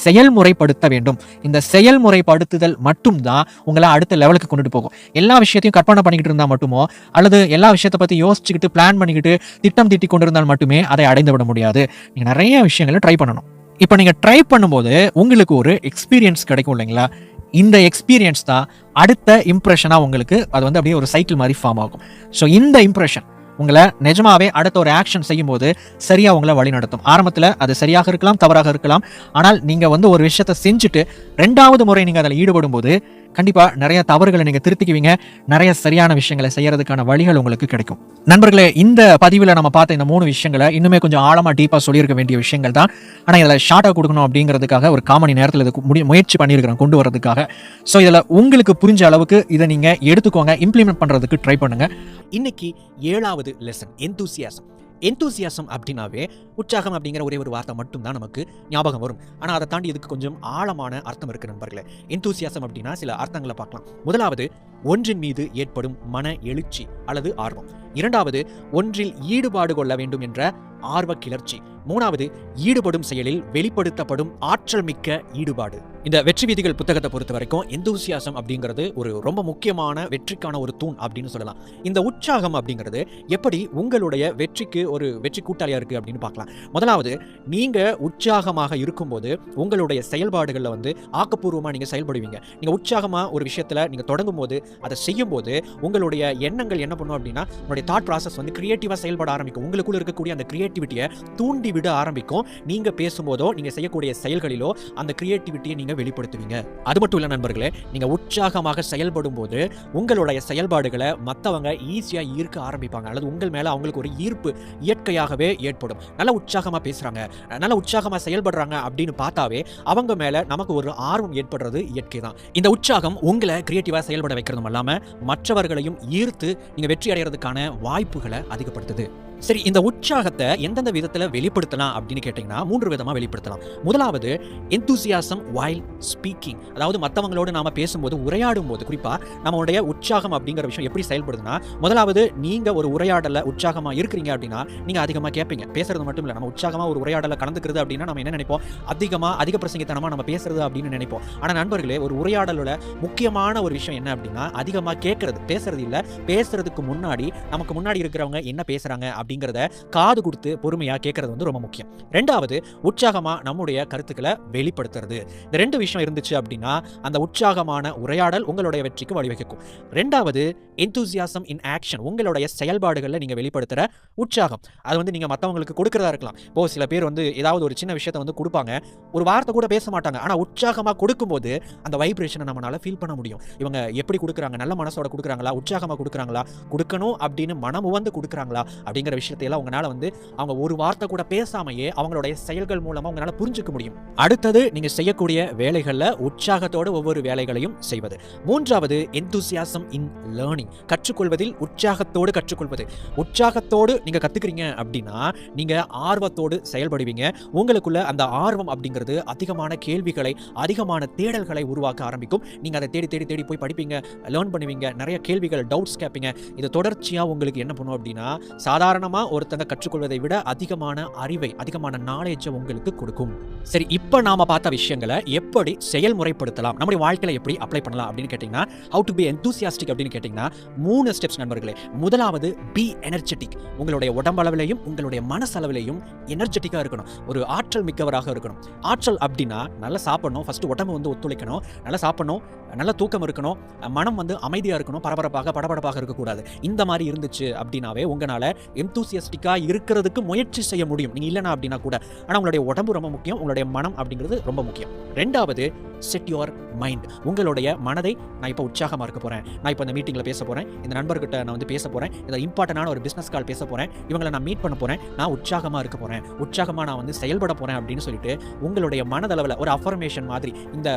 செயல்முறைப்படுத்த வேண்டும். இந்த செயல்முறைப்படுத்துதல் மட்டும்தான் உங்களை அடுத்த லெவலுக்கு கொண்டுட்டு போகும். எல்லா விஷயத்தையும் கற்பனை பண்ணிக்கிட்டு இருந்தா மட்டுமோ, அல்லது எல்லா விஷயத்தை பத்தி யோசிச்சுக்கிட்டு பிளான் பண்ணிக்கிட்டு திட்டம் தீட்டி கொண்டிருந்தால் மட்டுமே அதை அடைந்து விட முடியாது. நீங்க நிறைய விஷயங்களை ட்ரை பண்ணணும். இப்போ நீங்க ட்ரை பண்ணும்போது உங்களுக்கு ஒரு எக்ஸ்பீரியன்ஸ் கிடைக்கும் இல்லைங்களா? இந்த எக்ஸ்பீரியன்ஸ் தான் அடுத்த இம்ப்ரெஷனாக உங்களுக்கு அது வந்து அப்படியே ஒரு சைக்கிள் மாதிரி ஃபார்ம் ஆகும். ஸோ இந்த இம்ப்ரெஷன் உங்களை நிஜமாவே அடுத்த ஒரு ஆக்ஷன் செய்யும்போது சரியா உங்களை வழி நடத்தும். ஆரம்பத்தில் அது சரியாக இருக்கலாம், தவறாக இருக்கலாம். ஆனால் நீங்க வந்து ஒரு விஷயத்தை செஞ்சுட்டு 2வது முறை நீங்க அதில் ஈடுபடும் போது கண்டிப்பா நிறைய தவறுகளை நீங்க திருத்திக்குவீங்க, நிறைய சரியான விஷயங்களை செய்யறதுக்கான வழிகள் உங்களுக்கு கிடைக்கும். நண்பர்களே, இந்த பதிவில் நம்ம பார்த்த இந்த 3 விஷயங்களை இன்னுமே கொஞ்சம் ஆழமா டீப்பா சொல்லியிருக்க வேண்டிய விஷயங்கள் தான். ஆனால் இதில் ஷார்ட்டாக கொடுக்கணும் அப்படிங்கிறதுக்காக ஒரு 1/4 மணி நேரத்தில் இதுக்கு முயற்சி பண்ணியிருக்கிறேன் கொண்டு வரதுக்காக. ஸோ இதில் உங்களுக்கு புரிஞ்ச அளவுக்கு இதை நீங்க எடுத்துக்கோங்க, இம்ப்ளிமெண்ட் பண்றதுக்கு ட்ரை பண்ணுங்க. இன்னைக்கு 7வது லெசன், எந்தூசியாசம். எந்தூசியாசம் அப்படின்னாவே உற்சாகம் அப்படிங்கிற ஒரே ஒரு வார்த்தை மட்டும் தான் நமக்கு ஞாபகம் வரும். ஆனால் அதை தாண்டி இதுக்கு கொஞ்சம் ஆழமான அர்த்தம் இருக்கு நண்பர்களே. எந்தூசியாசம் அப்படின்னா சில அர்த்தங்களை பார்க்கலாம். முதலாவது, ஒன்றின் மீது ஏற்படும் மன எழுச்சி அல்லது ஆர்வம். 2வது, ஒன்றில் ஈடுபாடு கொள்ள வேண்டும் என்ற ஆர்வ கிளர்ச்சி. 3வது, ஈடுபடும் செயலில் வெளிப்படுத்தப்படும் ஆற்றல் மிக்க ஈடுபாடு. இந்த வெற்றி விதிகள் புத்தகத்தை பொறுத்த வரைக்கும் எந்தூசியாசம் அப்படிங்கிறது ஒரு ரொம்ப முக்கியமான வெற்றிக்கான ஒரு தூண் அப்படின்னு சொல்லலாம். இந்த உற்சாகம் அப்படிங்கிறது எப்படி உங்களுடைய வெற்றிக்கு ஒரு வெற்றி கூட்டாளியா இருக்கு அப்படின்னு பார்க்கலாம். முதலாவது, நீங்க உற்சாகமாக இருக்கும்போது உங்களுடைய செயல்பாடுகளில் வந்து ஆக்கப்பூர்வமா நீங்க செயல்படுவீங்க. நீங்க உற்சாகமா ஒரு விஷயத்துல நீங்க தொடங்கும் போது, அதை செய்யும் போது உங்களுடைய எண்ணங்கள் என்ன பண்ணும் அப்படின்னா, உங்களுடைய தாட் ப்ராசஸ் வந்து கிரியேட்டிவா செயல்பட ஆரம்பிக்கும். உங்களுக்குள்ள இருக்கக்கூடிய அந்த கிரியேட்டிவிட்டியை தூண்டி விட ஆரம்பிக்கும். நீங்க பேசும்போதோ நீங்க செய்யக்கூடிய செயல்களிலோ அந்த கிரியேட்டிவிட்டியை நீங்க வெளிப்படுத்துவீங்க. அது மட்டும் இல்ல நண்பர்களே, நீங்க உற்சாகமாக செயல்படும் போது உங்களுடைய செயல்பாடுகளை மற்றவங்க ஈஸியா ஈர்க்க ஆரம்பிப்பாங்க, அல்லது உங்கள் மேல அவங்களுக்கு ஒரு ஈர்ப்பு இயற்கையாகவே ஏற்படும். நல்ல உற்சாகமா பேசுறாங்க, நல்ல உற்சாகமா செயல்படுறாங்க அப்படின்னு பார்த்தாவே அவங்க மேல நமக்கு ஒரு ஆர்வம் ஏற்படுறது இயற்கை தான். இந்த உற்சாகம் உங்களை கிரியேட்டிவா செயல்பட வைக்கிறதும் இல்லாம மற்றவர்களையும் ஈர்த்து நீங்க வெற்றி அடைகிறதுக்கான வாய்ப்புகளை அதிகப்படுத்துது. சரி, இந்த உற்சாகத்தை எந்தெந்த விதத்துல வெளிப்படுத்தலாம் அப்படின்னு கேட்டீங்கன்னா 3 விதமா வெளிப்படுத்தலாம். முதலாவது, enthusiasm while speaking. அதாவது மற்றவங்களோடு நாம பேசும்போது, உரையாடும் போது, குறிப்பா நம்மளுடைய உற்சாகம் அப்படிங்கிற விஷயம் எப்படி செயல்படுதுன்னா, முதலாவது நீங்க ஒரு உரையாடல உற்சாகமா இருக்கிறீங்க அப்படின்னா நீங்க அதிகமா கேட்பீங்க. பேசுறது மட்டும் இல்ல, நம்ம உற்சாகமா ஒரு உரையாடல கலந்துக்கிறது அப்படின்னா நம்ம என்ன நினைப்போம், அதிக பிரசங்கித்தனமா நம்ம பேசுறது அப்படின்னு நினைப்போம். ஆனா நண்பர்களே, ஒரு உரையாடலோட முக்கியமான ஒரு விஷயம் என்ன அப்படின்னா, அதிகமா கேட்கறது, பேசுறது இல்ல. பேசுறதுக்கு முன்னாடி நமக்கு முன்னாடி இருக்கிறவங்க என்ன பேசுறாங்க அப்படிங்கிறத காது கொடுத்து பொறுமையா கேட்கறது வந்து ரொம்ப முக்கியம். 2வது, உற்சாகமா நம்முடைய கருத்துக்களை வெளிப்படுத்துறது. இந்த 2 விஷயம் இருந்துச்சு அப்படின்னா அந்த உற்சாகமான உரையாடல் உங்களுடைய வெற்றிக்கு வழிவகுக்கும். 2வது, enthusiasm in action. உங்களுடைய செயல்பாடுகளில் நீங்க வெளிப்படுத்துற உற்சாகம். அது வந்து நீங்க மற்றவங்களுக்கு கொடுக்கறதா இருக்கலாம். இப்போ சில பேர் வந்து ஏதாவது ஒரு சின்ன விஷயத்தை வந்து கொடுப்பாங்க, ஒரு வார்த்தை கூட பேச மாட்டாங்க. ஆனா உற்சாகமா கொடுக்கும்போது அந்த வைப்ரேஷனை நம்மளால ஃபீல் பண்ண முடியும். இவங்க எப்படி கொடுக்குறாங்க, நல்ல மனசோட கொடுக்குறாங்களா, உற்சாகமா கொடுக்குறாங்களா, கொடுக்கணும் அப்படின்னு மனம் வந்து கொடுக்குறாங்களா அப்படிங்கிற விஷயத்தையெல்லாம் உங்களால வந்து அவங்க ஒரு வார்த்தை கூட பேசாமையே அவங்களுடைய செயல்கள் மூலமா உங்களால புரிஞ்சுக்க முடியும். அடுத்தது, நீங்க செய்யக்கூடிய வேலைகள்ல உற்சாகத்தோடு ஒவ்வொரு வேலைகளையும் செய்வது. 3வது, enthusiasm in learning. கற்றுக்கொள்வதில் உற்சாகத்தோடு கற்றுக்கொள்வது. உற்சாகத்தோடு நீங்க கத்துக்கிறீங்க அப்படின்னா நீங்க ஆர்வத்தோடு செயல்படுவீங்க. உங்களுக்குள்ள அந்த ஆர்வம் அப்படிங்கிறது அதிகமான கேள்விகளை, அதிகமான தேடல்களை உருவாக்க ஆரம்பிக்கும். நீங்க அதை தேடி தேடி தேடி போய் படிப்பீங்க, லேர்ன் பண்ணுவீங்க, நிறைய கேள்விகள், டவுட்ஸ் கேட்பீங்க. இது தொடர்ச்சியா உங்களுக்கு என்ன பண்ணும் அப்படின்னா, சாதாரண சாதாரணமா ஒருத்தங்க கற்றுக்கொள்வதை விட அதிகமான அறிவை, அதிகமான நாலேஜை உங்களுக்கு கொடுக்கும். சரி, இப்ப நாம பார்த்த விஷயங்களை எப்படி செயல்முறைப்படுத்தலாம், நம்முடைய வாழ்க்கையில எப்படி அப்ளை பண்ணலாம் அப்படின்னு கேட்டீங்கன்னா, how to be enthusiastic அப்படின்னு கேட்டீங்கன்னா 3 ஸ்டெப்ஸ் நண்பர்களே. முதலாவது, பி எனர்ஜெட்டிக். உங்களுடைய உடம்பளவிலையும் உங்களுடைய மனசளவிலையும் எனர்ஜெட்டிக்கா இருக்கணும். ஒரு ஆற்றல் மிக்கவராக இருக்கணும். ஆற்றல் அப்படின்னா நல்லா சாப்பிடணும், ஃபர்ஸ்ட் உடம்பு வந்து ஒத்துழைக்கணும், நல்லா சாப்பிடணும், நல்ல தூக்கம் இருக்கணும், மனம் வந்து அமைதியா இருக்கணும், பரபரப்பாக படபடப்பாக இருக்கக்கூடாது. இந்த மாதிரி இருந்துச்சு அப்படின்னாவே உங்களால எந்தூசியஸ்டிக்கா இருக்கிறதுக்கு முயற்சி செய்ய முடியும். நீங்க இல்லைனா அப்படின்னா கூட. ஆனா உங்களுடைய உடம்பு ரொம்ப முக்கியம், உங்களுடைய மனம் அப்படிங்கிறது ரொம்ப முக்கியம். ரெண்டாவது, செட் யுவர் மைண்ட். உங்களுடைய மனதை, நான் இப்போ உற்சாகமா இருக்க போறேன், நான் இப்போ இந்த மீட்டிங்ல பேச போறேன், இந்த நண்பர்கிட்ட நான் வந்து பேச போறேன், இந்த இம்பார்ட்டன்டான ஒரு பிசினஸ் கால் பேச போறேன், இவங்களை நான் மீட் பண்ண போறேன், நான் உற்சாகமா இருக்க போறேன், உற்சாகமா நான் வந்து செயல்பட போறேன் அப்படின்னு சொல்லிட்டு உங்களுடைய மனதளவில் ஒரு அஃபர்மேஷன் மாதிரி இந்த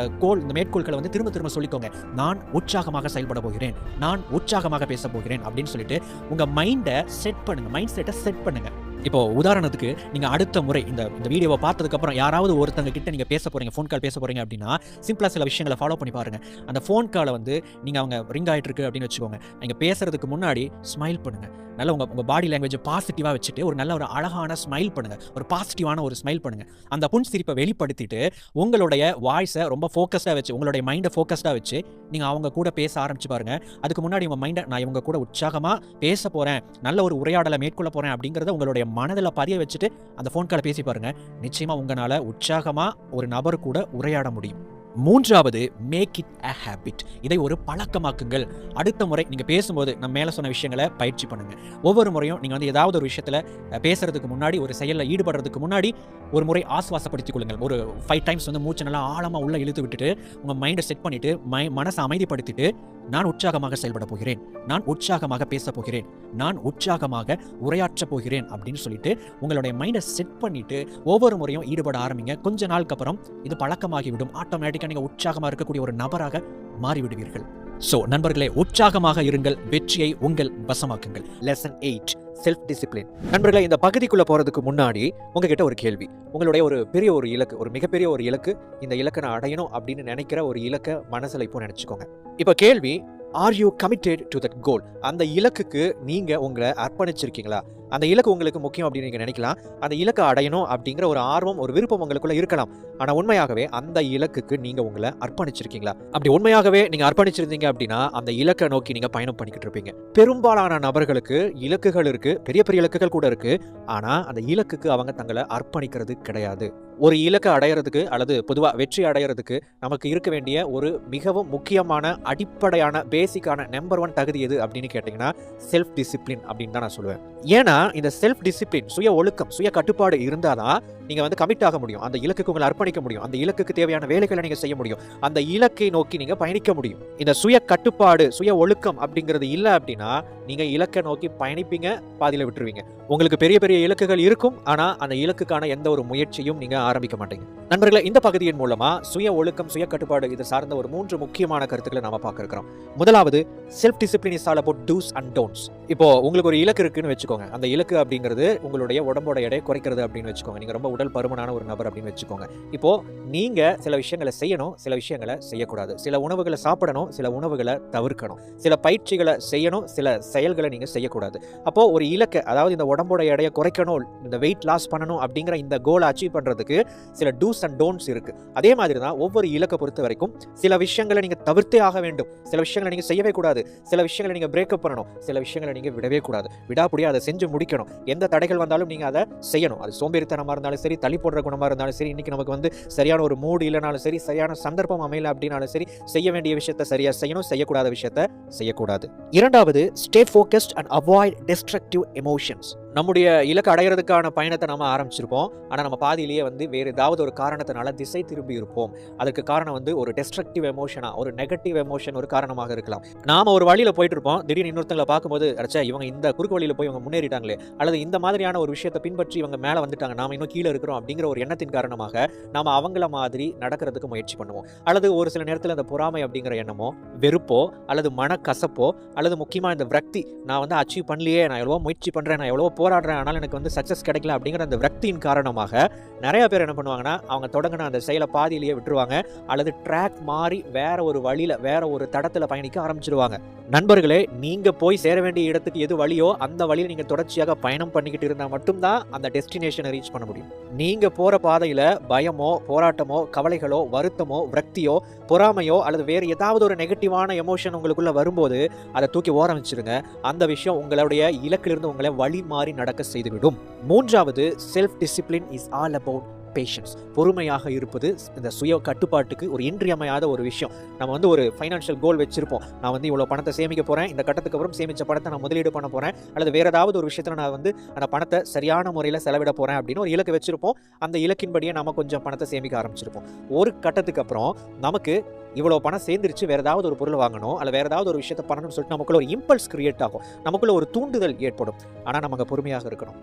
மேற்கோள்களை வந்து திரும்ப திரும்ப சொல்லிக்கோங்க. நான் உற்சாகமாக செயல்பட போகிறேன், நான் உற்சாகமாக பேச போகிறேன் அப்படின்னு சொல்லிட்டு உங்க மைண்டை செட் பண்ணுங்க, மைண்ட் செட்டை செட் பண்ணுங்க. இப்போ உதாரணத்துக்கு நீங்க அடுத்த முறை இந்த வீடியோவை பார்த்ததுக்கு அப்புறம் யாராவது ஒருத்தங்க கிட்ட நீங்க பேச போறீங்க, ஃபோன் கால் பேச போறீங்க அப்படின்னா சிம்பிளா சில விஷயங்களை ஃபாலோ பண்ணி பாருங்க. அந்த ஃபோன் காலை வந்து நீங்க அவங்க ரிங் ஆயிட்டு இருக்கு அப்படின்னு வச்சுக்கோங்க, நீங்க பேசுறதுக்கு முன்னாடி ஸ்மைல் பண்ணுங்க. நல்ல உங்க பாடி லாங்குவேஜ் பாசிட்டிவா வச்சுட்டு ஒரு நல்ல ஒரு அழகான ஸ்மைல் பண்ணுங்க, ஒரு பாசிட்டிவான ஒரு ஸ்மைல் பண்ணுங்க. அந்த புன்சிரிப்பை வெளிப்படுத்திட்டு உங்களுடைய வாய்ஸை ரொம்ப ஃபோக்கஸ்டா வச்சு, உங்களுடைய மைண்டை ஃபோக்கஸ்டா வச்சு நீங்க அவங்க கூட பேச ஆரம்பிச்சு பாருங்க. அதுக்கு முன்னாடி உங்க மைண்டை, நான் இவங்க கூட உற்சாகமா பேச போறேன், நல்ல ஒரு உரையாடலை மேற்கொள்ள போறேன் அப்படிங்கறத உங்களுடைய மனதில் பதிய வச்சுட்டு அந்த ஃபோன் காலை பேசி பாருங்க. நிச்சயமா உங்களால உற்சாகமா ஒரு நபர் கூட உரையாட முடியும். மூன்றாவது, மேக் இட் a habit. இதை ஒரு பழக்கமாக்குங்கள். அடுத்த முறை நீங்க பேசும்போது நம்ம மேல சொன்ன விஷயங்களை பயிற்சி பண்ணுங்க. ஒவ்வொரு முறையும் நீங்க வந்து ஏதாவது ஒரு விஷயத்துல பேசுறதுக்கு முன்னாடி, ஒரு செயல்ல ஈடுபடுறதுக்கு முன்னாடி ஒரு முறை ஆஸ்வாசப்படுத்திக் கொள்ளுங்கள். ஒரு 5 டைம்ஸ் வந்து மூச்சை நல்லா ஆழமா உள்ள இழுத்து விட்டுட்டு உங்க மைண்டை செட் பண்ணிட்டு மனசை அமைதிப்படுத்திட்டு, நான் உற்சாகமாக செயல்பட போகிறேன், நான் உற்சாகமாக பேச போகிறேன், நான் உற்சாகமாக உரையாற்ற போகிறேன் அப்படின்னு சொல்லிட்டு உங்களுடைய மைண்டை செட் பண்ணிட்டு ஒவ்வொரு முறையும் ஈடுபட ஆரம்பிங்க. கொஞ்ச நாளுக்கு அப்புறம் இது பழக்கமாகிவிடும். ஆட்டோமேட்டிக்கா நீங்க உற்சாகமா இருக்கக்கூடிய ஒரு நபராக மாறிவிடுவீர்கள். சோ நண்பர்களே, உற்சாகமாக இருங்கள், வெற்றியை உங்கள் வசமாக்குங்கள். Lesson 8, self discipline. நண்பர்களே, இந்த பகுதிக்குள்ள போறதுக்கு முன்னாடி உங்ககிட்ட ஒரு கேள்வி. உங்களுடைய ஒரு பெரிய ஒரு இலக்கு, ஒரு மிகப்பெரிய ஒரு இலக்கு, இந்த இலக்கை நான் அடையணும் அப்படின்னு நினைக்கிற ஒரு இலக்கை மனசுல இப்போ நினைச்சுக்கோங்க. இப்ப கேள்வி, are you committed to that goal? அந்த இலக்குக்கு நீங்க உங்களை அர்ப்பணிச்சிருக்கீங்களா? அந்த இலக்கு உங்களுக்கு முக்கியம் அப்படின்னு நீங்க நினைக்கலாம். அந்த இலக்கை அடையணும் அப்படிங்கிற ஒரு ஆர்வம், ஒரு விருப்பம் உங்களுக்குள்ள இருக்கலாம். ஆனா உண்மையாகவே அந்த இலக்குக்கு நீங்க உங்களை அர்ப்பணிச்சிருக்கீங்களா? அப்படி உண்மையாகவே நீங்க அர்ப்பணிச்சிருந்தீங்க அப்படின்னா அந்த இலக்கை நோக்கி நீங்க பயணம் பண்ணிக்கிட்டு இருப்பீங்க. பெரும்பாலான நபர்களுக்கு இலக்குகள் இருக்கு, பெரிய பெரிய இலக்குகள் கூட இருக்கு. ஆனா அந்த இலக்குக்கு அவங்க தங்களை அர்ப்பணிக்கிறது கிடையாது. ஒரு இலக்கை அடையிறதுக்கு அல்லது பொதுவா வெற்றி அடையிறதுக்கு நமக்கு இருக்க வேண்டிய ஒரு மிகவும் முக்கியமான அடிப்படையான பேசிக்கான நம்பர் 1 தகுதி எது அப்படின்னு கேட்டீங்கன்னா செல்ஃப் டிசிப்ளின் அப்படின்னு தான் நான் சொல்லுவேன். ஏன்னா இந்த செல்ஃப் டிசிப்ளின், சுய ஒழுக்கம், சுய கட்டுப்பாடு இருந்தாதான் நீங்க வந்து கமிட் ஆக முடியும், அந்த இலக்குக்கு உங்களை அர்ப்பணிக்க முடியும், அந்த இலக்குக்கு தேவையான வேலைகளை நீங்க செய்ய முடியும், அந்த இலக்கை நோக்கி நீங்க பயணிக்க முடியும். இந்த சுய கட்டுப்பாடு, சுய ஒழுக்கம் அப்படிங்கிறது இல்ல அப்படின்னா நீங்க இலக்கை நோக்கி பயணிப்பீங்க, பாதியில விட்டுருவீங்க. உங்களுக்கு பெரிய பெரிய இலக்குகள் இருக்கும், ஆனா அந்த இலக்குக்கான எந்த ஒரு முயற்சியும் நீங்க ஆரம்பிக்க மாட்டீங்க. நண்பர்களே, இந்த பகுதியின் மூலமா சுய ஒழுக்கம், சுய கட்டுப்பாடு இது சார்ந்த ஒரு 3 முக்கியமான கருத்துக்களை நாம பார்க்க இருக்கிறோம். முதலாவது, self discipline is all about do's and don'ts. இப்போ உங்களுக்கு ஒரு இலக்கு இருக்குன்னு வச்சுக்கோங்க. அந்த இலக்கு அப்படிங்கிறது உங்களுடைய உடம்போட எடை குறைக்கிறது அப்படின்னு வச்சுக்கோங்க. நீங்க ரொம்ப உடல் பருமனான ஒரு நபர் அப்படின்னு வச்சுக்கோங்க. இப்போ நீங்க சில விஷயங்களை செய்யணும், சில விஷயங்களை செய்யக்கூடாது. சில உணவுகளை சாப்பிடணும், சில உணவுகளை தவிர்க்கணும். சில பயிற்சிகளை செய்யணும், சில செயல்களை நீங்க செய்யக்கூடாது. அப்போ ஒரு இலக்கை, அதாவது இந்த உடம்போட எடையை குறைக்கணும், இந்த வெயிட் லாஸ் பண்ணணும் அப்படிங்கிற இந்த கோலை அச்சீவ் பண்றதுக்கு சில டூஸ் அண்ட் டோன்ட்ஸ் இருக்கு. அதே மாதிரி தான் ஒவ்வொரு இலக்கை பொறுத்த வரைக்கும் சில விஷயங்களை நீங்க தவிர்த்தே ஆக வேண்டும், சில விஷயங்களை நீங்க செய்யவே கூடாது, சில விஷயங்களை நீங்க பிரேக்கப் பண்ணணும், சில விஷயங்களை நீங்க விடவே கூடாது. விடாப்படியா அதை செஞ்சு முடிக்கணும். எந்த தடைகள் வந்தாலும் நீங்க அதை செய்யணும். அது சோம்பேறித்தனமா இருந்தாலும் சரி, தள்ளி போடுற குணமா இருந்தாலும் சரி, இன்னைக்கு நமக்கு வந்து சரியான ஒரு மூடு இல்லைனாலும் சரி, சரியான சந்தர்ப்பம் அமையல அப்படின்னாலும் சரி, செய்ய வேண்டிய விஷயத்தை சரியா செய்யணும், செய்யக்கூடாத விஷயத்தை செய்யக்கூடாது. இரண்டாவது, stay focused and avoid destructive emotions. நம்முடைய இலக்கு அடையிறதுக்கான பயணத்தை நம்ம ஆரம்பிச்சிருப்போம், ஆனால் நம்ம பாதியிலேயே வந்து வேறு ஏதாவது ஒரு காரணத்தினால திசை திரும்பி இருப்போம். அதுக்கு காரணம் வந்து ஒரு டெஸ்ட்ரக்டிவ் எமோஷனா, ஒரு நெகட்டிவ் எமோஷன் ஒரு காரணமாக இருக்கலாம். நாம ஒரு வழியில போயிட்டு இருப்போம், திடீர்னு இன்னொருத்தங்களை பார்க்கும்போது, அச்சா இவங்க இந்த குறுக்கு வழியில போய் இவங்க முன்னேறிட்டாங்களே, அல்லது இந்த மாதிரியான ஒரு விஷயத்தை பின்பற்றி இவங்க மேலே வந்துட்டாங்க, நாம இன்னும் கீழே இருக்கிறோம் அப்படிங்கிற ஒரு எண்ணத்தின் காரணமாக நாம அவங்கள மாதிரி நடக்கிறதுக்கு முயற்சி பண்ணுவோம். அல்லது ஒரு சில நேரத்தில் இந்த பொறாமை அப்படிங்கிற எண்ணமோ, வெறுப்போ, அல்லது மனக்கசப்போ, அல்லது முக்கியமாக இந்த விரக்தி, நான் வந்து அச்சீவ் பண்ணலையே, நான் எவ்வளவோ முயற்சி பண்றேன், நான் எவ்வளவோ போராடுறேன், ஆனால் எனக்கு வந்து சக்ஸஸ் கிடைக்கல அப்படிங்கிற அந்த விரக்தியின் காரணமாக நிறைய பேர் என்ன பண்ணுவாங்கன்னா, அவங்க தொடங்கின அந்த செயலை பாதியிலேயே விட்டுருவாங்க, அல்லது ட்ராக் மாறி வேற ஒரு வழியில் வேற ஒரு தடத்தில் பயணிக்க ஆரம்பிச்சிருவாங்க. நண்பர்களே, நீங்கள் போய் சேர வேண்டிய இடத்துக்கு எது வழியோ அந்த வழியில் நீங்கள் தொடர்ச்சியாக பயணம் பண்ணிக்கிட்டு இருந்தால் மட்டும்தான் அந்த டெஸ்டினேஷனை ரீச் பண்ண முடியும். நீங்கள் போகிற பாதையில் பயமோ, போராட்டமோ, கவலைகளோ, வருத்தமோ, விரக்தியோ, பொறாமையோ அல்லது வேறு ஏதாவது ஒரு நெகட்டிவான எமோஷன் உங்களுக்குள்ள வரும்போது அதை தூக்கி ஓரமிச்சிருங்க. அந்த விஷயம் உங்களுடைய இலக்கிலிருந்து உங்களை வழி மாறி நடக்க செய்துவிடும். மூன்றாவது, self discipline is all about patience. பொறுமையாக இருப்பது இந்த சுய கட்டுப்பாட்டுக்கு ஒரு இன்றியமையாத ஒரு விஷயம். நம்ம வந்து ஒரு ஃபைனான்ஷியல் கோல் வச்சிருப்போம். நான் வந்து இவ்வளோ பணத்தை சேமிக்க போகிறேன், இந்த கட்டத்துக்கு அப்புறம் சேமித்த பணத்தை நான் முதலீடு பண்ண போகிறேன், அல்லது வேறு ஏதாவது ஒரு விஷயத்தில் நான் வந்து அந்த பணத்தை சரியான முறையில் செலவிட போகிறேன் அப்படின்னு ஒரு இலக்கு வச்சிருப்போம். அந்த இலக்கின்படியே நம்ம கொஞ்சம் பணத்தை சேமிக்க ஆரம்பிச்சிருப்போம். ஒரு கட்டத்துக்கு அப்புறம் நமக்கு இவ்வளோ பணம் சேர்ந்துருச்சு, வேறு ஏதாவது ஒரு பொருள் வாங்கணும், அல்ல வேறு ஏதாவது ஒரு விஷயத்தை பண்ணணும்னு சொல்லிட்டு நமக்குள்ள ஒரு இம்பல்ஸ் கிரியேட் ஆகும், நமக்குள்ள ஒரு தூண்டுதல் ஏற்படும். ஆனால் நமக்கு பொறுமையாக இருக்கணும்.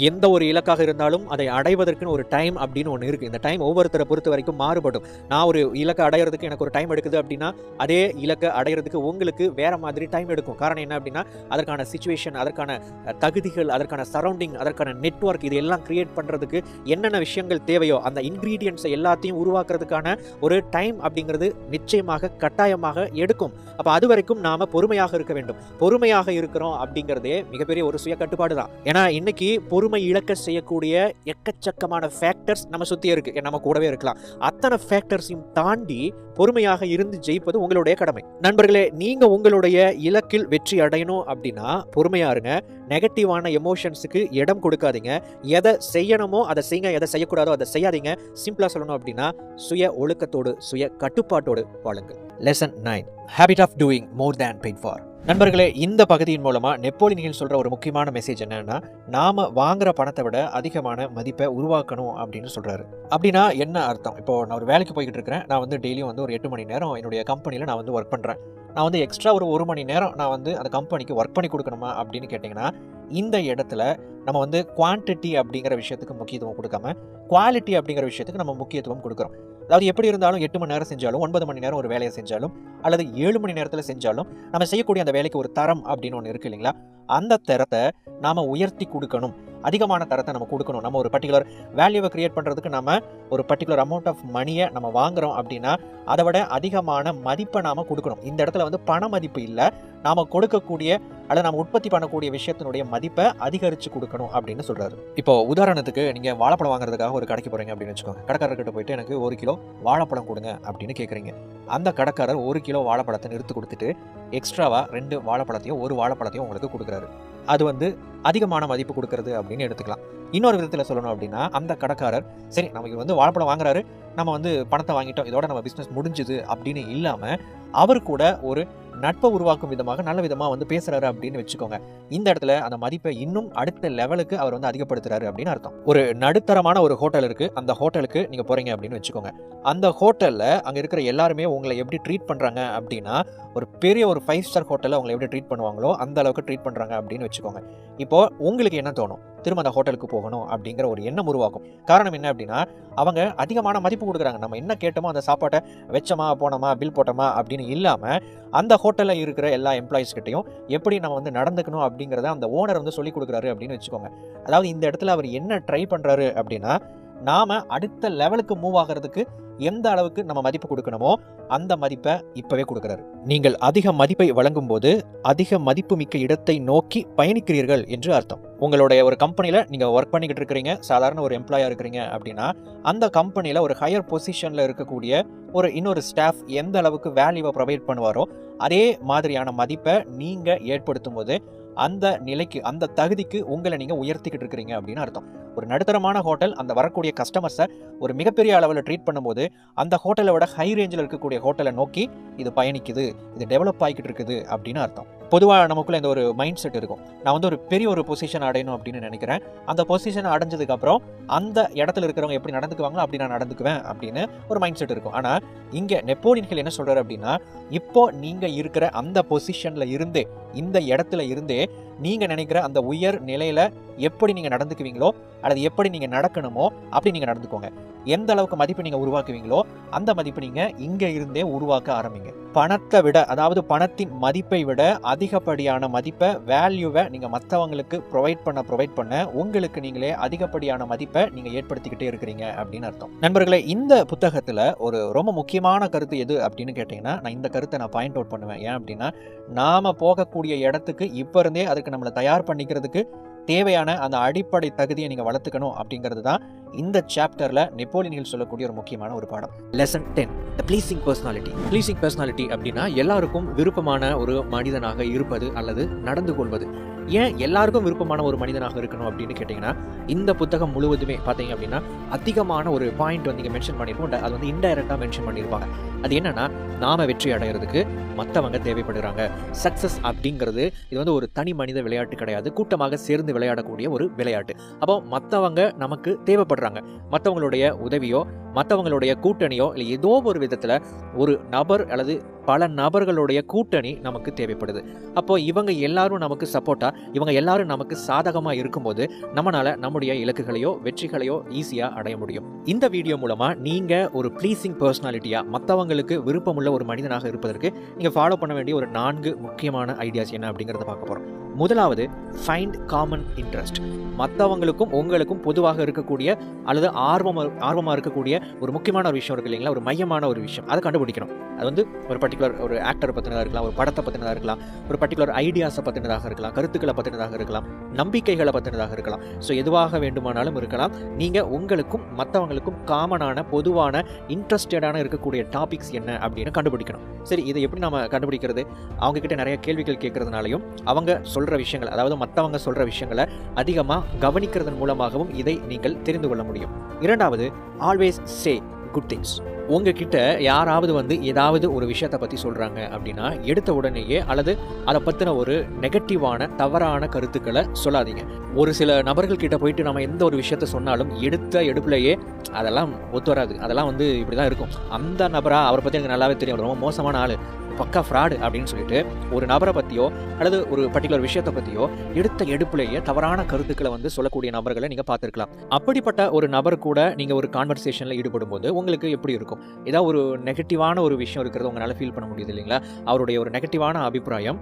எந்த ஒரு இலக்காக இருந்தாலும் அதை அடைவதற்குன்னு ஒரு டைம் அப்படின்னு ஒன்று இருக்குது. இந்த டைம் ஒவ்வொருத்தரை பொறுத்த வரைக்கும் மாறுபடும். நான் ஒரு இலக்கை அடையிறதுக்கு எனக்கு ஒரு டைம் எடுக்குது அப்படின்னா, அதே இலக்கை அடையிறதுக்கு உங்களுக்கு வேறு மாதிரி டைம் எடுக்கும். காரணம் என்ன அப்படின்னா, அதற்கான சிச்சுவேஷன், அதற்கான தகுதிகள், அதற்கான சரௌண்டிங், அதற்கான நெட்வொர்க், இது எல்லாம் கிரியேட் பண்ணுறதுக்கு என்னென்ன விஷயங்கள் தேவையோ அந்த இன்க்ரீடியன்ஸை எல்லாத்தையும் உருவாக்குறதுக்கான ஒரு டைம் அப்படிங்கிறது நிச்சயமாக கட்டாயமாக எடுக்கும். அப்போ அது வரைக்கும் நாம் பொறுமையாக இருக்க வேண்டும். பொறுமையாக இருக்கிறோம் அப்படிங்கிறதே மிகப்பெரிய ஒரு சுய கட்டுப்பாடு தான். ஏன்னா இன்னைக்கு பொறுமை இழக்க செய்யக்கூடிய எக்கச்சக்கமான ஃபேக்டர்ஸ் நம்ம சுற்றி இருக்கு, நம்ம கூடவே இருக்கலாம். அத்தனை ஃபேக்டர்ஸையும் தாண்டி பொறுமையாக இருந்து ஜெயிப்பது உங்களுடைய கடமை. நண்பர்களே, நீங்க உங்களுடைய இலக்கில் வெற்றி அடையணும் அப்படின்னா பொறுமையா இருங்க. நெகட்டிவான எமோஷன்ஸுக்கு இடம் கொடுக்காதீங்க. எதை செய்யணுமோ அதை செய்யுங்க, எதை செய்யக்கூடாதோ அதை செய்யாதீங்க. சிம்பிளா சொல்லணும் அப்படின்னா சுய ஒழுக்கத்தோடு, சுய கட்டுப்பாட்டோடு வாழுங்கள். Lesson 9, habit of doing more than paid for. நண்பர்களே, இந்த பகுதியின் மூலமா நெப்போலியன் ஹில் சொல்ற ஒரு முக்கியமான மெசேஜ் என்னன்னா, நாம வாங்குற பணத்தை விட அதிகமான மதிப்பை உருவாக்கணும் அப்படின்னு சொல்றாரு. அப்படின்னா என்ன அர்த்தம்? இப்போ நான் ஒரு வேலைக்கு போய்கிட்டு இருக்கிறேன். நான் வந்து டெய்லியும் வந்து ஒரு 8 மணி நேரம் என்னுடைய கம்பெனியில் நான் வந்து ஒர்க் பண்ணுறேன். நான் வந்து எக்ஸ்ட்ரா ஒரு 1 மணி நேரம் நான் வந்து அந்த கம்பெனிக்கு ஒர்க் பண்ணி கொடுக்கணுமா அப்படின்னு கேட்டிங்கன்னா, இந்த இடத்துல நம்ம வந்து குவான்டிட்டி அப்படிங்கிற விஷயத்துக்கு முக்கியத்துவம் கொடுக்காம குவாலிட்டி அப்படிங்கிற விஷயத்துக்கு நம்ம முக்கியத்துவம் கொடுக்குறோம். அதாவது எப்படி இருந்தாலும் 8 மணி நேரம் செஞ்சாலும், 9 மணி நேரம் ஒரு வேலையை செஞ்சாலும், அல்லது 7 மணி நேரத்தில் செஞ்சாலும் நம்ம செய்யக்கூடிய அந்த வேலைக்கு ஒரு தரம் அப்படின்னு ஒன்று இருக்குது இல்லைங்களா? அந்த தரத்தை நாம் உயர்த்தி கொடுக்கணும். அதிகமான தரத்தை நம்ம கொடுக்கணும். நம்ம ஒரு பர்டிகுலர் வேல்யூவை கிரியேட் பண்ணுறதுக்கு நம்ம ஒரு பர்டிகுலர் அமௌண்ட் ஆஃப் மணியை நம்ம வாங்குறோம் அப்படின்னா அதை விட அதிகமான மதிப்பை நாம் கொடுக்கணும். இந்த இடத்துல வந்து பண மதிப்பு இல்லை, நாம் கொடுக்கக்கூடிய அல்லது நம்ம உற்பத்தி பண்ணக்கூடிய விஷயத்தினுடைய மதிப்பை அதிகரித்து கொடுக்கணும் அப்படின்னு சொல்கிறாரு. இப்போ உதாரணத்துக்கு நீங்கள் வாழைப்பழம் வாங்குறதுக்காக ஒரு கடைக்கு போகிறீங்க அப்படின்னு வச்சுக்கோங்க. கடைக்காரர்கிட்ட போயிட்டு எனக்கு 1 கிலோ வாழைப்பழம் கொடுங்க அப்படின்னு கேட்குறீங்க. அந்த கடைக்காரர் 1 கிலோ வாழைப்பழத்தை நிறுத்து கொடுத்துட்டு எக்ஸ்ட்ராவாக 2 வாழைப்பழத்தையும் 1 வாழைப்பழத்தையும் உங்களுக்கு கொடுக்குறாரு. அது வந்து அதிகமான மதிப்பு கொடுக்கறது அப்படின்னு எடுத்துக்கலாம். இன்னொரு விதத்தில் சொல்லணும் அப்படின்னா, அந்த கடைக்காரர் சரி நமக்கு வந்து வாழைப்பழம் வாங்குறாரு, நம்ம வந்து பணத்தை வாங்கிட்டோம், இதோட நம்ம பிஸ்னஸ் முடிஞ்சுது அப்படின்னு இல்லாமல் அவர் கூட ஒரு நட்பை உருவாக்கும் விதமாக நல்ல விதமாக வந்து பேசுறாரு அப்படின்னு வச்சுக்கோங்க. இந்த இடத்துல அந்த மதிப்பை இன்னும் அடுத்த லெவலுக்கு அவர் வந்து அதிகப்படுத்துறாரு அப்படின்னு அர்த்தம். ஒரு நடுத்தரமான ஒரு ஹோட்டல் இருக்கு, அந்த ஹோட்டலுக்கு நீங்க போறீங்க அப்படின்னு வச்சுக்கோங்க. அந்த ஹோட்டல்ல அங்க இருக்கிற எல்லாருமே உங்களை எப்படி ட்ரீட் பண்றாங்க அப்படின்னா, ஒரு பெரிய ஒரு 5 ஸ்டார் ஹோட்டல்ல உங்களை எப்படி ட்ரீட் பண்ணுவாங்களோ அந்த அளவுக்கு ட்ரீட் பண்றாங்க அப்படின்னு வச்சுக்கோங்க. இப்போ உங்களுக்கு என்ன தோணும்? திரும்ப அந்த ஹோட்டலுக்கு போகணும் அப்படிங்கிற ஒரு எண்ணம் உருவாக்கும். காரணம் என்ன அப்படின்னா, அவங்க அதிகமான மதிப்பு கொடுக்குறாங்க. நம்ம என்ன கேட்டோமோ அந்த சாப்பாட்டை வச்சோமா, போனோமா, பில் போட்டோமா அப்படின்னு இல்லாமல் அந்த ஹோட்டலில் இருக்கிற எல்லா எம்ப்ளாயிஸ் கிட்டையும் எப்படி நம்ம வந்து நடந்துக்கணும் அப்படிங்கிறத அந்த ஓனர் வந்து சொல்லி கொடுக்குறாரு அப்படின்னு வச்சுக்கோங்க. அதாவது இந்த இடத்துல அவர் என்ன ட்ரை பண்ணுறாரு அப்படின்னா, நாம் அடுத்த லெவலுக்கு மூவ் ஆகிறதுக்கு எந்த அளவுக்கு நம்ம மதிப்பு கொடுக்கணுமோ அந்த மதிப்பை இப்பவே கொடுக்குறாரு. நீங்கள் அதிக மதிப்பை வழங்கும் போது அதிக மதிப்பு மிக்க இடத்தை நோக்கி பயணிக்கிறீர்கள் என்று அர்த்தம். உங்களுடைய ஒரு கம்பெனியில் நீங்கள் ஒர்க் பண்ணிக்கிட்டு இருக்கிறீங்க, சாதாரண ஒரு எம்ப்ளாயாக இருக்கிறீங்க அப்படின்னா, அந்த கம்பெனியில் ஒரு ஹையர் பொசிஷனில் இருக்கக்கூடிய ஒரு இன்னொரு ஸ்டாஃப் எந்த அளவுக்கு வேல்யூவை ப்ரொவைட் பண்ணுவாரோ அதே மாதிரியான மதிப்பை நீங்கள் ஏற்படுத்தும் போது அந்த நிலைக்கு, அந்த தகுதிக்கு உங்களை நீங்கள் உயர்த்திக்கிட்டு இருக்கிறீங்க அப்படின்னு அர்த்தம். ஒரு நடுத்தரமான ஹோட்டல் அந்த வரக்கூடிய கஸ்டமர்ஸை ஒரு மிகப்பெரிய அளவில் ட்ரீட் பண்ணும்போது அந்த ஹோட்டலை விட ஹை ரேஞ்சில் இருக்கக்கூடிய ஹோட்டலை நோக்கி இது பயணிக்குது, இது டெவலப் ஆகிக்கிட்டு இருக்குது அப்படின்னு அர்த்தம். பொதுவாக நமக்குள்ள இந்த ஒரு மைண்ட் செட் இருக்கும், நான் வந்து ஒரு பெரிய ஒரு பொசிஷன் அடையணும் அப்படின்னு நினைக்கிறேன், அந்த பொசிஷன் அடைஞ்சதுக்கப்புறம் அந்த இடத்துல இருக்கிறவங்க எப்படி நடந்துக்குவாங்களோ அப்படி நான் நடந்துக்குவேன் அப்படின்னு ஒரு மைண்ட் செட் இருக்கும். ஆனால் இங்கே நெப்போலியன் ஹில் என்ன சொல்கிறார் அப்படின்னா, இப்போ நீங்கள் இருக்கிற அந்த பொசிஷனில் இருந்தே, இந்த இடத்துல இருந்தே நீங்கள் நினைக்கிற அந்த உயர் நிலையில் எப்படி நீங்கள் நடந்துக்குவீங்களோ அல்லது எப்படி நீங்கள் நடக்கணுமோ அப்படி நீங்கள் நடந்துக்கோங்க. எந்த அளவுக்கு மதிப்பு நீங்கள் உருவாக்குவீங்களோ அந்த மதிப்பு நீங்கள் இங்கே இருந்தே உருவாக்க ஆரம்பிங்க. பணத்தை விட, அதாவது பணத்தின் மதிப்பை விட அதிகப்படியான மதிப்பை, வேல்யூவை நீங்கள் மற்றவங்களுக்கு ப்ரொவைட் பண்ண உங்களுக்கு நீங்களே அதிகப்படியான மதிப்பை நீங்கள் ஏற்படுத்திக்கிட்டே இருக்கிறீங்க அப்படின்னு அர்த்தம். நண்பர்களே, இந்த புத்தகத்தில் ஒரு ரொம்ப முக்கியமான கருத்து எது அப்படின்னு கேட்டிங்கன்னா, நான் இந்த கருத்தை நான் பாயிண்ட் அவுட் பண்ணுவேன். ஏன் அப்படின்னா, நாம் போகக்கூடிய இடத்துக்கு இப்போ இருந்தே அதுக்கு நம்மளை தயார் பண்ணிக்கிறதுக்கு தேவையான அந்த அடிப்படை தகுதியை நீங்கள் வளர்த்துக்கணும் அப்படிங்கிறது தான் இந்த சாப்டரில் நெப்போலியன் ஹில் சொல்லக்கூடிய ஒரு முக்கியமான ஒரு பாடம். லெசன் 10, த ப்ளீசிங் பர்சனாலிட்டி. ப்ளீசிங் பர்சனாலிட்டி அப்படின்னா எல்லாருக்கும் விருப்பமான ஒரு மனிதனாக இருப்பது அல்லது நடந்து கொள்வது. ஏன் எல்லாருக்கும் விருப்பமான ஒரு மனிதனாக இருக்கணும் அப்படின்னு கேட்டிங்கன்னா, இந்த புத்தகம் முழுவதுமே பார்த்தீங்க அப்படின்னா அதிகமான ஒரு பாயிண்ட் வந்து இங்கே மென்ஷன் பண்ணியிருக்கோம். அது வந்து இன்டைரக்டாக மென்ஷன் பண்ணியிருப்பாங்க. அது என்னன்னா, நாம வெற்றி அடைகிறதுக்கு மற்றவங்க தேவைப்படுறாங்க. சக்ஸஸ் அப்படிங்கிறது இது வந்து ஒரு தனி மனித விளையாட்டு கிடையாது, கூட்டமாக சேர்ந்து விளையாடக்கூடிய ஒரு விளையாட்டு. அப்போ மற்றவங்க நமக்கு தேவைப்படுறாங்க. மற்றவங்களுடைய உதவியோ, மற்றவங்களுடைய கூட்டணியோ, இல்லை ஏதோ ஒரு விதத்தில் ஒரு நபர் அல்லது பல நபர்களுடைய கூட்டணி நமக்கு தேவைப்படுது. அப்போ இவங்க எல்லாரும் நமக்கு சப்போர்ட்டா, இவங்க எல்லாரும் நமக்கு சாதகமாக இருக்கும்போது நம்மளால நம்முடைய இலக்குகளையோ வெற்றிகளையோ ஈஸியாக அடைய முடியும். இந்த வீடியோ மூலமா நீங்க ஒரு ப்ளீசிங் பர்சனாலிட்டியா, மற்றவங்களுக்கு விருப்பமுள்ள ஒரு மனிதனாக இருப்பதற்கு நீங்க ஃபாலோ பண்ண வேண்டிய ஒரு 4 முக்கியமான ஐடியாஸ் என்ன அப்படிங்கிறத பார்க்க போறோம். முதலாவது, ஃபைண்ட் காமன் இன்ட்ரெஸ்ட். மற்றவங்களுக்கும் உங்களுக்கும் பொதுவாக இருக்கக்கூடிய அல்லது ஆர்வமாக இருக்கக்கூடிய ஒரு முக்கியமான ஒரு விஷயம் இருக்கு இல்லைங்களா, ஒரு மையமான ஒரு விஷயம், அதை கண்டுபிடிக்கணும். அது வந்து ஒரு பர்டிகுலர் ஒரு ஆக்டரை பற்றினதாக இருக்கலாம், ஒரு படத்தை பற்றினதாக இருக்கலாம், ஒரு பர்டிகுலர் ஐடியாஸை பற்றினதாக இருக்கலாம், கருத்துக்களை பற்றினதாக இருக்கலாம், நம்பிக்கைகளை பற்றினதாக இருக்கலாம். ஸோ எதுவாக வேண்டுமானாலும் இருக்கலாம். நீங்கள் உங்களுக்கும் மற்றவங்களுக்கும் காமனான பொதுவான இன்ட்ரெஸ்டடான இருக்கக்கூடிய டாபிக்ஸ் என்ன அப்படின்னு கண்டுபிடிக்கணும். சரி, இதை எப்படி நம்ம கண்டுபிடிக்கிறது? அவங்கக்கிட்ட நிறைய கேள்விகள் கேட்கறதுனாலையும், அவங்க சொல்கிற விஷயங்கள், அதாவது மற்றவங்க சொல்கிற விஷயங்களை அதிகமாக கவனிக்கிறதன் மூலமாகவும் இதை நீங்கள் தெரிந்து கொள்ள முடியும். இரண்டாவது, ஆல்வேஸ் சே குட் திங்ஸ். உங்ககிட்ட யாராவது வந்து ஏதாவது ஒரு விஷயத்தை பற்றி சொல்கிறாங்க அப்படின்னா, எடுத்த உடனேயே அல்லது அதை பற்றின ஒரு நெகட்டிவான தவறான கருத்துக்களை சொல்லாதீங்க. ஒரு சில நபர்கள் கிட்ட போயிட்டு நம்ம எந்த ஒரு விஷயத்த சொன்னாலும் எடுத்த எடுப்புலையே அதெல்லாம் ஒத்து வராது, அதெல்லாம் வந்து இப்படி தான் இருக்கும், அந்த நபரா, அவரை பற்றி எனக்கு நல்லாவே தெரியும், ரொம்ப மோசமான ஆள், பக்கா ஃப்ராடு அப்படின்னு சொல்லிட்டு ஒரு நபரை பற்றியோ அல்லது ஒரு பர்டிகுலர் விஷயத்தை பற்றியோ எடுத்த எடுப்புலேயே தவறான கருத்துக்களை வந்து சொல்லக்கூடிய நபர்களை நீங்கள் பார்த்துருக்கலாம். அப்படிப்பட்ட ஒரு நபர் கூட நீங்கள் ஒரு கான்வர்சேஷனில் ஈடுபடும் போது உங்களுக்கு எப்படி இருக்கும்? ஏதாவது ஒரு நெகட்டிவான ஒரு விஷயம் இருக்கிறது உங்களால் ஃபீல் பண்ண முடியுது இல்லைங்களா? அவருடைய ஒரு நெகட்டிவான அபிப்பிராயம்,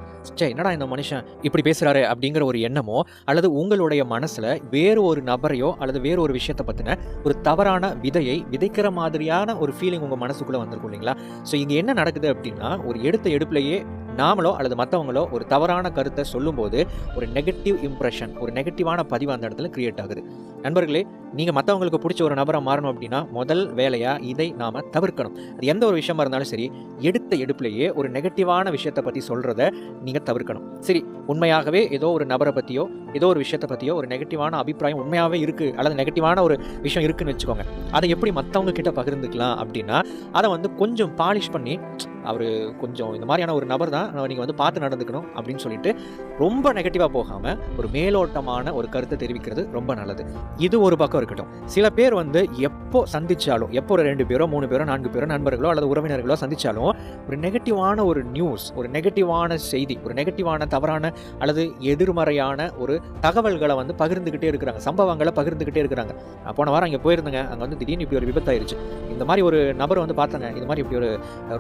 என்னடா இந்த மனுஷன் இப்படி பேசுகிறாரு அப்படிங்கிற ஒரு எண்ணமோ, அல்லது உங்களுடைய மனசில் வேறு ஒரு நபரையோ அல்லது வேறு ஒரு விஷயத்தை பற்றின ஒரு தவறான விதையை விதைக்கிற மாதிரியான ஒரு ஃபீலிங் உங்கள் மனசுக்குள்ளே வந்திருக்கும் இல்லைங்களா? ஸோ இங்கே என்ன நடக்குது அப்படின்னா, ஒரு எடுத்த எடுப்புலையே நாமளோ அல்லது மற்றவங்களோ ஒரு தவறான கருத்தை சொல்லும்போது ஒரு நெகட்டிவ் இம்ப்ரெஷன், ஒரு நெகட்டிவான பதிவு அந்த இடத்துல கிரியேட் ஆகுது. நண்பர்களே, நீங்கள் மற்றவங்களுக்கு பிடிச்ச ஒரு நபரை மாறணும் அப்படின்னா முதல் வேலையாக இதை நாம் தவிர்க்கணும். அது எந்த ஒரு விஷயமா இருந்தாலும் சரி, எடுத்த எடுப்புலையே ஒரு நெகட்டிவான விஷயத்தை பற்றி சொல்கிறத நீங்கள் தவிர்க்கணும். சரி, உண்மையாகவே ஏதோ ஒரு நபரை பற்றியோ ஏதோ ஒரு விஷயத்தை பற்றியோ ஒரு நெகட்டிவான அபிப்பிராயம் உண்மையாகவே இருக்குது அல்லது நெகட்டிவான ஒரு விஷயம் இருக்குதுன்னு வச்சுக்கோங்க. அதை எப்படி மற்றவங்க கிட்ட பகிர்ந்துக்கலாம் அப்படின்னா, அதை வந்து கொஞ்சம் பாலிஷ் பண்ணி, அவர் கொஞ்சம் இந்த மாதிரியான ஒரு நபர் தான், நீங்கள் வந்து பார்த்து நடந்துக்கணும் அப்படின்னு சொல்லிட்டு ரொம்ப நெகட்டிவாக போகாமல் ஒரு மேலோட்டமான ஒரு கருத்தை தெரிவிக்கிறது ரொம்ப நல்லது. இது ஒரு பக்கம் இருக்கட்டும். சில பேர் வந்து எப்போ சந்திச்சாலும், எப்போ ஒரு 2 பேரோ 3 பேரோ 4 பேரோ நண்பர்களோ அல்லது உறவினர்களோ சந்திச்சாலும் ஒரு நெகட்டிவான ஒரு நியூஸ், ஒரு நெகட்டிவான செய்தி, ஒரு நெகட்டிவான தவறான அல்லது எதிர்மறையான ஒரு தகவல்களை வந்து பகிர்ந்துக்கிட்டே இருக்கிறாங்க, சம்பவங்களை பகிர்ந்துக்கிட்டே இருக்கிறாங்க. போன வாரம் அங்கே போயிருந்தேங்க, அங்கே வந்து திடீர்னு இப்படி ஒரு விபத்தாயிருச்சு, இந்த மாதிரி ஒரு நபர் வந்து பார்த்தாங்க, இந்த மாதிரி இப்படி ஒரு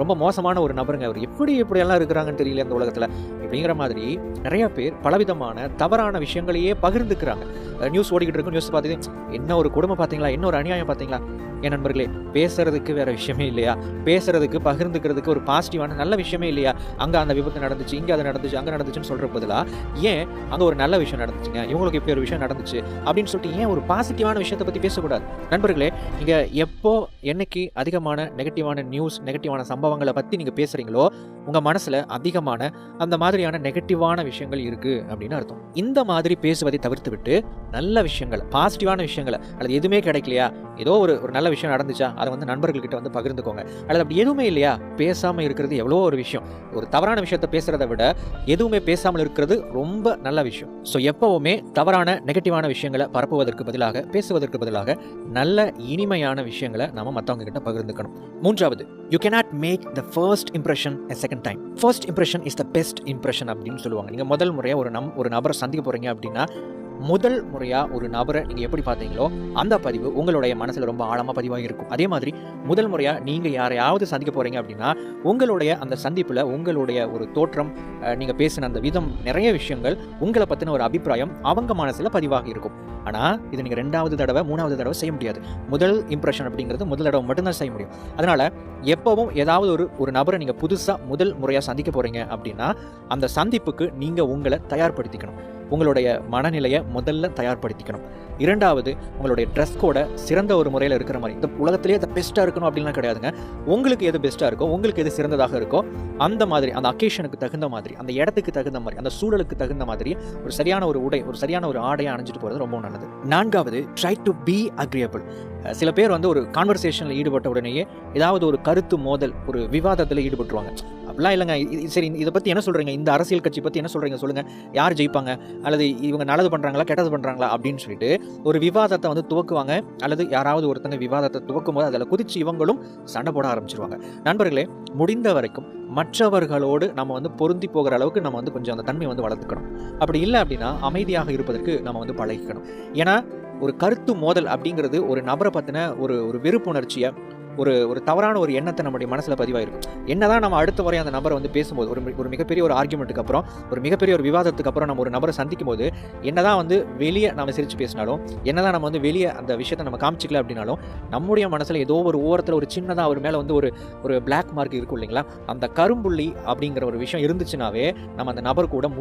ரொம்ப மோசமான ஒரு நபருங்க, அவர் எப்படியெல்லாம் இருக்கிறாங்கன்னு தெரியல இந்த உலகத்தில், இப்படிங்கிற மாதிரி நிறைய பேர் பலவிதமான தவறான விஷயங்களையே பகிர்ந்துக்கிறாங்க. நியூஸ் ஓடிக்கிட்டு இருக்கும், நியூஸ் பார்த்துட்டு என்ன ஒரு கொடுமை பார்த்தீங்களா, என்ன ஒரு அநியாயம் பார்த்தீங்களா? என் நண்பர்களே, பேசுறதுக்கு வேற விஷயமே இல்லையா? பேசுறதுக்கு பகிர்ந்துக்கிறதுக்கு ஒரு பாசிட்டிவான நல்ல விஷயமே இல்லையா? அங்கே அந்த விபத்து நடந்துச்சு, இங்கே அது நடந்துச்சு, அங்கே நடந்துச்சுன்னு சொல்கிற பதிலாக ஏன் அங்கே ஒரு நல்ல விஷயம் நடந்துச்சுங்க, இவங்களுக்கு இப்போ ஒரு விஷயம் நடந்துச்சு அப்படின்னு சொல்லிட்டு ஏன் ஒரு பாசிட்டிவான விஷயத்தை பற்றி பேசக்கூடாது? நண்பர்களே, நீங்கள் எப்போ என்னைக்கு அதிகமான நெகட்டிவான நியூஸ், நெகட்டிவான சம்பவங்களை பற்றி நீங்கள் பேசுகிறீங்களோ, உங்கள் மனசில் அதிகமான அந்த மாதிரியான நெகட்டிவான விஷயங்கள் இருக்குது அப்படின்னு அர்த்தம். இந்த மாதிரி பேசுவதை தவிர்த்து விட்டு நல்ல விஷயங்கள், பாசிட்டிவான விஷயங்களை, அல்லது எதுவுமே கிடைக்கலையா, ஏதோ ஒரு நல்ல விஷயம் நடந்துச்சா அதை வந்து நண்பர்கள்கிட்ட வந்து பகிர்ந்துக்கோங்க. அல்லது அப்படி எதுவுமே இல்லையா, பேசாமல் இருக்கிறது எவ்வளோ ஒரு விஷயம். ஒரு தவறான விஷயத்தை பேசுகிறத விட எதுவுமே பேசாமல் இருக்கிறது ரொம்ப நல்ல விஷயம். ஸோ எப்போவுமே தவறான நெகட்டிவான விஷயங்களை பரப்புவதற்கு பதிலாக, பேசுவதற்கு பதிலாக நல்ல இனிமையான விஷயங்களை நம்ம மற்றவங்க கிட்ட பகிர்ந்துக்கணும். மூன்றாவது, you cannot make the first impression a second time. First impression is the best impression அப்படின்னு சொல்லுவாங்க. நீங்கள் முதல் முறையாக ஒரு நபரை சந்திக்க போகிறீங்க அப்படின்னா, முதல் முறையாக ஒரு நபரை நீங்கள் எப்படி பார்த்தீங்களோ அந்த பதிவு உங்களுடைய மனசில் ரொம்ப ஆழமாக பதிவாக இருக்கும். அதே மாதிரி முதல் முறையாக நீங்கள் யாரையாவது சந்திக்க போகிறீங்க அப்படின்னா, உங்களுடைய அந்த சந்திப்பில் உங்களுடைய ஒரு தோற்றம், நீங்கள் பேசின அந்த விதம், நிறைய விஷயங்கள், உங்களை பற்றின ஒரு அபிப்பிராயம் அவங்க மனசில் பதிவாக இருக்கும். ஆனால் இது நீங்கள் 2வது தடவை 3வது தடவை செய்ய முடியாது. முதல் இம்ப்ரெஷன் அப்படிங்கிறது முதல் தடவை மட்டும்தான் செய்ய முடியும். அதனால் எப்போவும் ஏதாவது ஒரு நபரை நீங்கள் புதுசாக முதல் முறையாக சந்திக்க போகிறீங்க அப்படின்னா, அந்த சந்திப்புக்கு நீங்கள் உங்களை தயார்படுத்திக்கணும். உங்களுடைய மனநிலையை முதல்ல தயார்படுத்திக்கணும். 2வது, உங்களுடைய ட்ரெஸ் கோடை சிறந்த ஒரு முறையில் இருக்கிற மாதிரி, இந்த உலகத்திலேயே அது பெஸ்ட்டாக இருக்கணும் அப்படின்லாம் கிடையாதுங்க. உங்களுக்கு எது பெஸ்ட்டாக இருக்கோ, உங்களுக்கு எது சிறந்ததாக இருக்கோ அந்த மாதிரி, அந்த அக்கேஷனுக்கு தகுந்த மாதிரி, அந்த இடத்துக்கு தகுந்த மாதிரி, அந்த சூழலுக்கு தகுந்த மாதிரி ஒரு சரியான ஒரு உடை, ஒரு சரியான ஒரு ஆடையை அணிஞ்சிட்டு போகிறது ரொம்ப நல்லது. 4வது, ட்ரை டு பி அக்ரியபிள். சில பேர் வந்து ஒரு கான்வர்சேஷனில் ஈடுபட்ட உடனேயே ஏதாவது ஒரு கருத்து மோதல், ஒரு விவாதத்தில் ஈடுபட்டுருவாங்க. அப்படிலாம் இல்லைங்க. சரி, இதை பற்றி என்ன சொல்கிறீங்க, இந்த அரசியல் கட்சி பற்றி என்ன சொல்கிறீங்க சொல்லுங்கள், யார் ஜெயிப்பாங்க, அல்லது இவங்க நல்லது பண்ணுறாங்களா கெட்டது பண்ணுறாங்களா அப்படின்னு சொல்லிட்டு ஒரு விவாதத்தை வந்து துவக்குவாங்க. அல்லது யாராவது ஒருத்தங்க விவாதத்தை துவக்கும் போது அதில் குதிச்சு இவங்களும் சண்டை போட ஆரம்பிச்சிருவாங்க. நண்பர்களே, முடிந்த வரைக்கும் மற்றவர்களோடு நம்ம வந்து பொருந்தி போகிற அளவுக்கு நம்ம வந்து கொஞ்சம் அந்த தன்மையை வந்து வளர்த்துக்கணும். அப்படி இல்லை அப்படின்னா அமைதியாக இருப்பதற்கு நம்ம வந்து பழகிக்கணும். ஏன்னா ஒரு கருத்து மோதல் அப்படிங்கிறது ஒரு நபரை பற்றின ஒரு வெறுப்புணர்ச்சியை, ஒரு தவறான ஒரு எண்ணத்தை நம்முடைய மனசில் பதிவாயிருக்கும். என்னதான் நம்ம அடுத்த முறை அந்த நபரை வந்து பேசும்போது, ஒரு மிகப்பெரிய ஒரு ஆர்குமெண்ட்டுக்கு அப்புறம், ஒரு மிகப்பெரிய ஒரு விவாதத்துக்கு அப்புறம் நம்ம ஒரு நபரை சந்திக்கும் போது, என்னதான் வந்து வெளியே நம்ம சிரித்து பேசினாலும், என்னதான் நம்ம வந்து வெளியே அந்த விஷயத்தை நம்ம காமிச்சிக்கல அப்படின்னாலும், நம்முடைய மனசில் ஏதோ ஒரு ஓரத்தில் ஒரு சின்னதாக அவர் மேலே வந்து ஒரு பிளாக் மார்க் இருக்கும் இல்லைங்களா, அந்த கரும்புள்ளி அப்படிங்கிற ஒரு விஷயம் இருந்துச்சுனாவே நம்ம அந்த நபர் கூட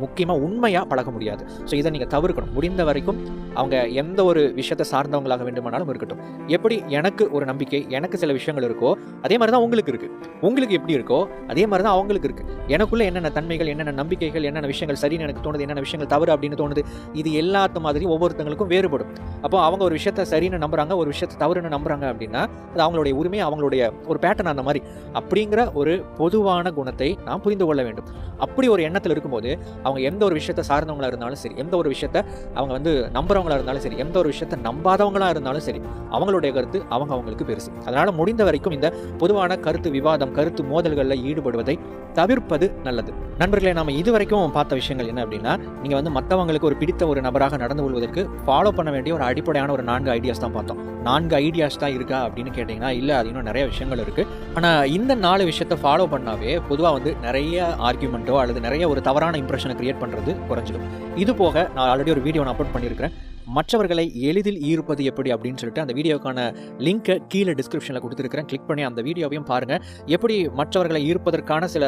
முக்கியமாக உண்மையாக பழக முடியாது. ஸோ இதை நீங்கள் தவிர்க்கணும். முடிந்த வரைக்கும் அவங்க எந்த ஒரு விஷயத்தை சார்ந்தவங்களாக வேண்டுமானாலும் இருக்கட்டும். எப்படி எனக்கு ஒரு நம்பிக்கை, எனக்கு சில விஷயங்கள் இருக்கோ அதே மாதிரி தான் உங்களுக்கு இருக்கு. உங்களுக்கு எப்படி இருக்கோ அதே மாதிரி தான் அவங்களுக்கு இருக்கு. எனக்குள்ள என்னென்ன தன்மைகள், என்னென்ன நம்பிக்கைகள், என்னென்ன விஷயங்கள் சரின்னு எனக்கு தோணுது, என்னென்ன விஷயங்கள் தவறு அப்படின்னு தோணுது, இது எல்லாத்த மாதிரி ஒவ்வொருத்தங்களுக்கும் வேறுபடும். அப்போ அவங்க ஒரு விஷயத்தை சரின்னு நம்புறாங்க, ஒரு விஷயத்தை தவறுன்னு நம்புறாங்க அப்படின்னா அது அவங்களுடைய உரிமை, அவங்களுடைய ஒரு பேட்டர்ன் அந்த மாதிரி. அப்படிங்கிற ஒரு பொதுவான குணத்தை நாம் புரிந்து கொள்ள வேண்டும். அப்படி ஒரு எண்ணத்தில் இருக்கும்போது அவங்க எந்த ஒரு விஷயத்தை சார்ந்தவங்களா இருந்தாலும் சரி, எந்த ஒரு விஷயத்தை அவங்க வந்து நம்புறவங்களா இருந்தாலும் சரி, எந்த ஒரு விஷயத்தை நம்பாதவங்களா இருந்தாலும் சரி, அவங்களுடைய கருத்து அவங்களுக்கு பெருசு. அதனால முடிந்த வரைக்கும் இந்த பொதுவான கருத்து விவாதம், கருத்து மோதல்களில் ஈடுபடுவதை தவிர்ப்பது நல்லது. நண்பர்களே, நாம இதுவரைக்கும் பார்த்த விஷயங்கள் என்ன அப்படின்னா, நீங்க வந்து மற்றவங்களுக்கு ஒரு பிடித்த ஒரு நபராக நடந்து கொள்வதற்கு ஃபாலோ பண்ண வேண்டிய ஒரு அடிப்படையான ஒரு 4 ஐடியாஸ் தான் பார்த்தோம். 4 ஐடியாஸ் தான் இருக்கா அப்படின்னு கேட்டிங்கன்னா இல்லை, அது இன்னும் நிறைய விஷயங்கள் இருக்கு. ஆனால் இந்த 4 விஷயத்தை ஃபாலோ பண்ணாவே பொதுவாக வந்து நிறைய ஆர்கியூமெண்ட்டோ அல்லது நிறைய ஒரு தவறான இம்ப்ரெஷனை கிரியேட் பண்ணுறது குறைஞ்சிடும். இது போக நான் ஆல்ரெடி ஒரு வீடியோ அப்லோட் பண்ணியிருக்கிறேன், மற்றவர்களை எளிதில் ஈர்ப்பது எப்படி அப்படின்னு சொல்லிட்டு. அந்த வீடியோக்கான லிங்க்கை கீழே டிஸ்கிரிப்ஷனில் கொடுத்துருக்கிறேன். கிளிக் பண்ணி அந்த வீடியோவையும் பாருங்கள். எப்படி மற்றவர்களை ஈர்ப்பதற்கான சில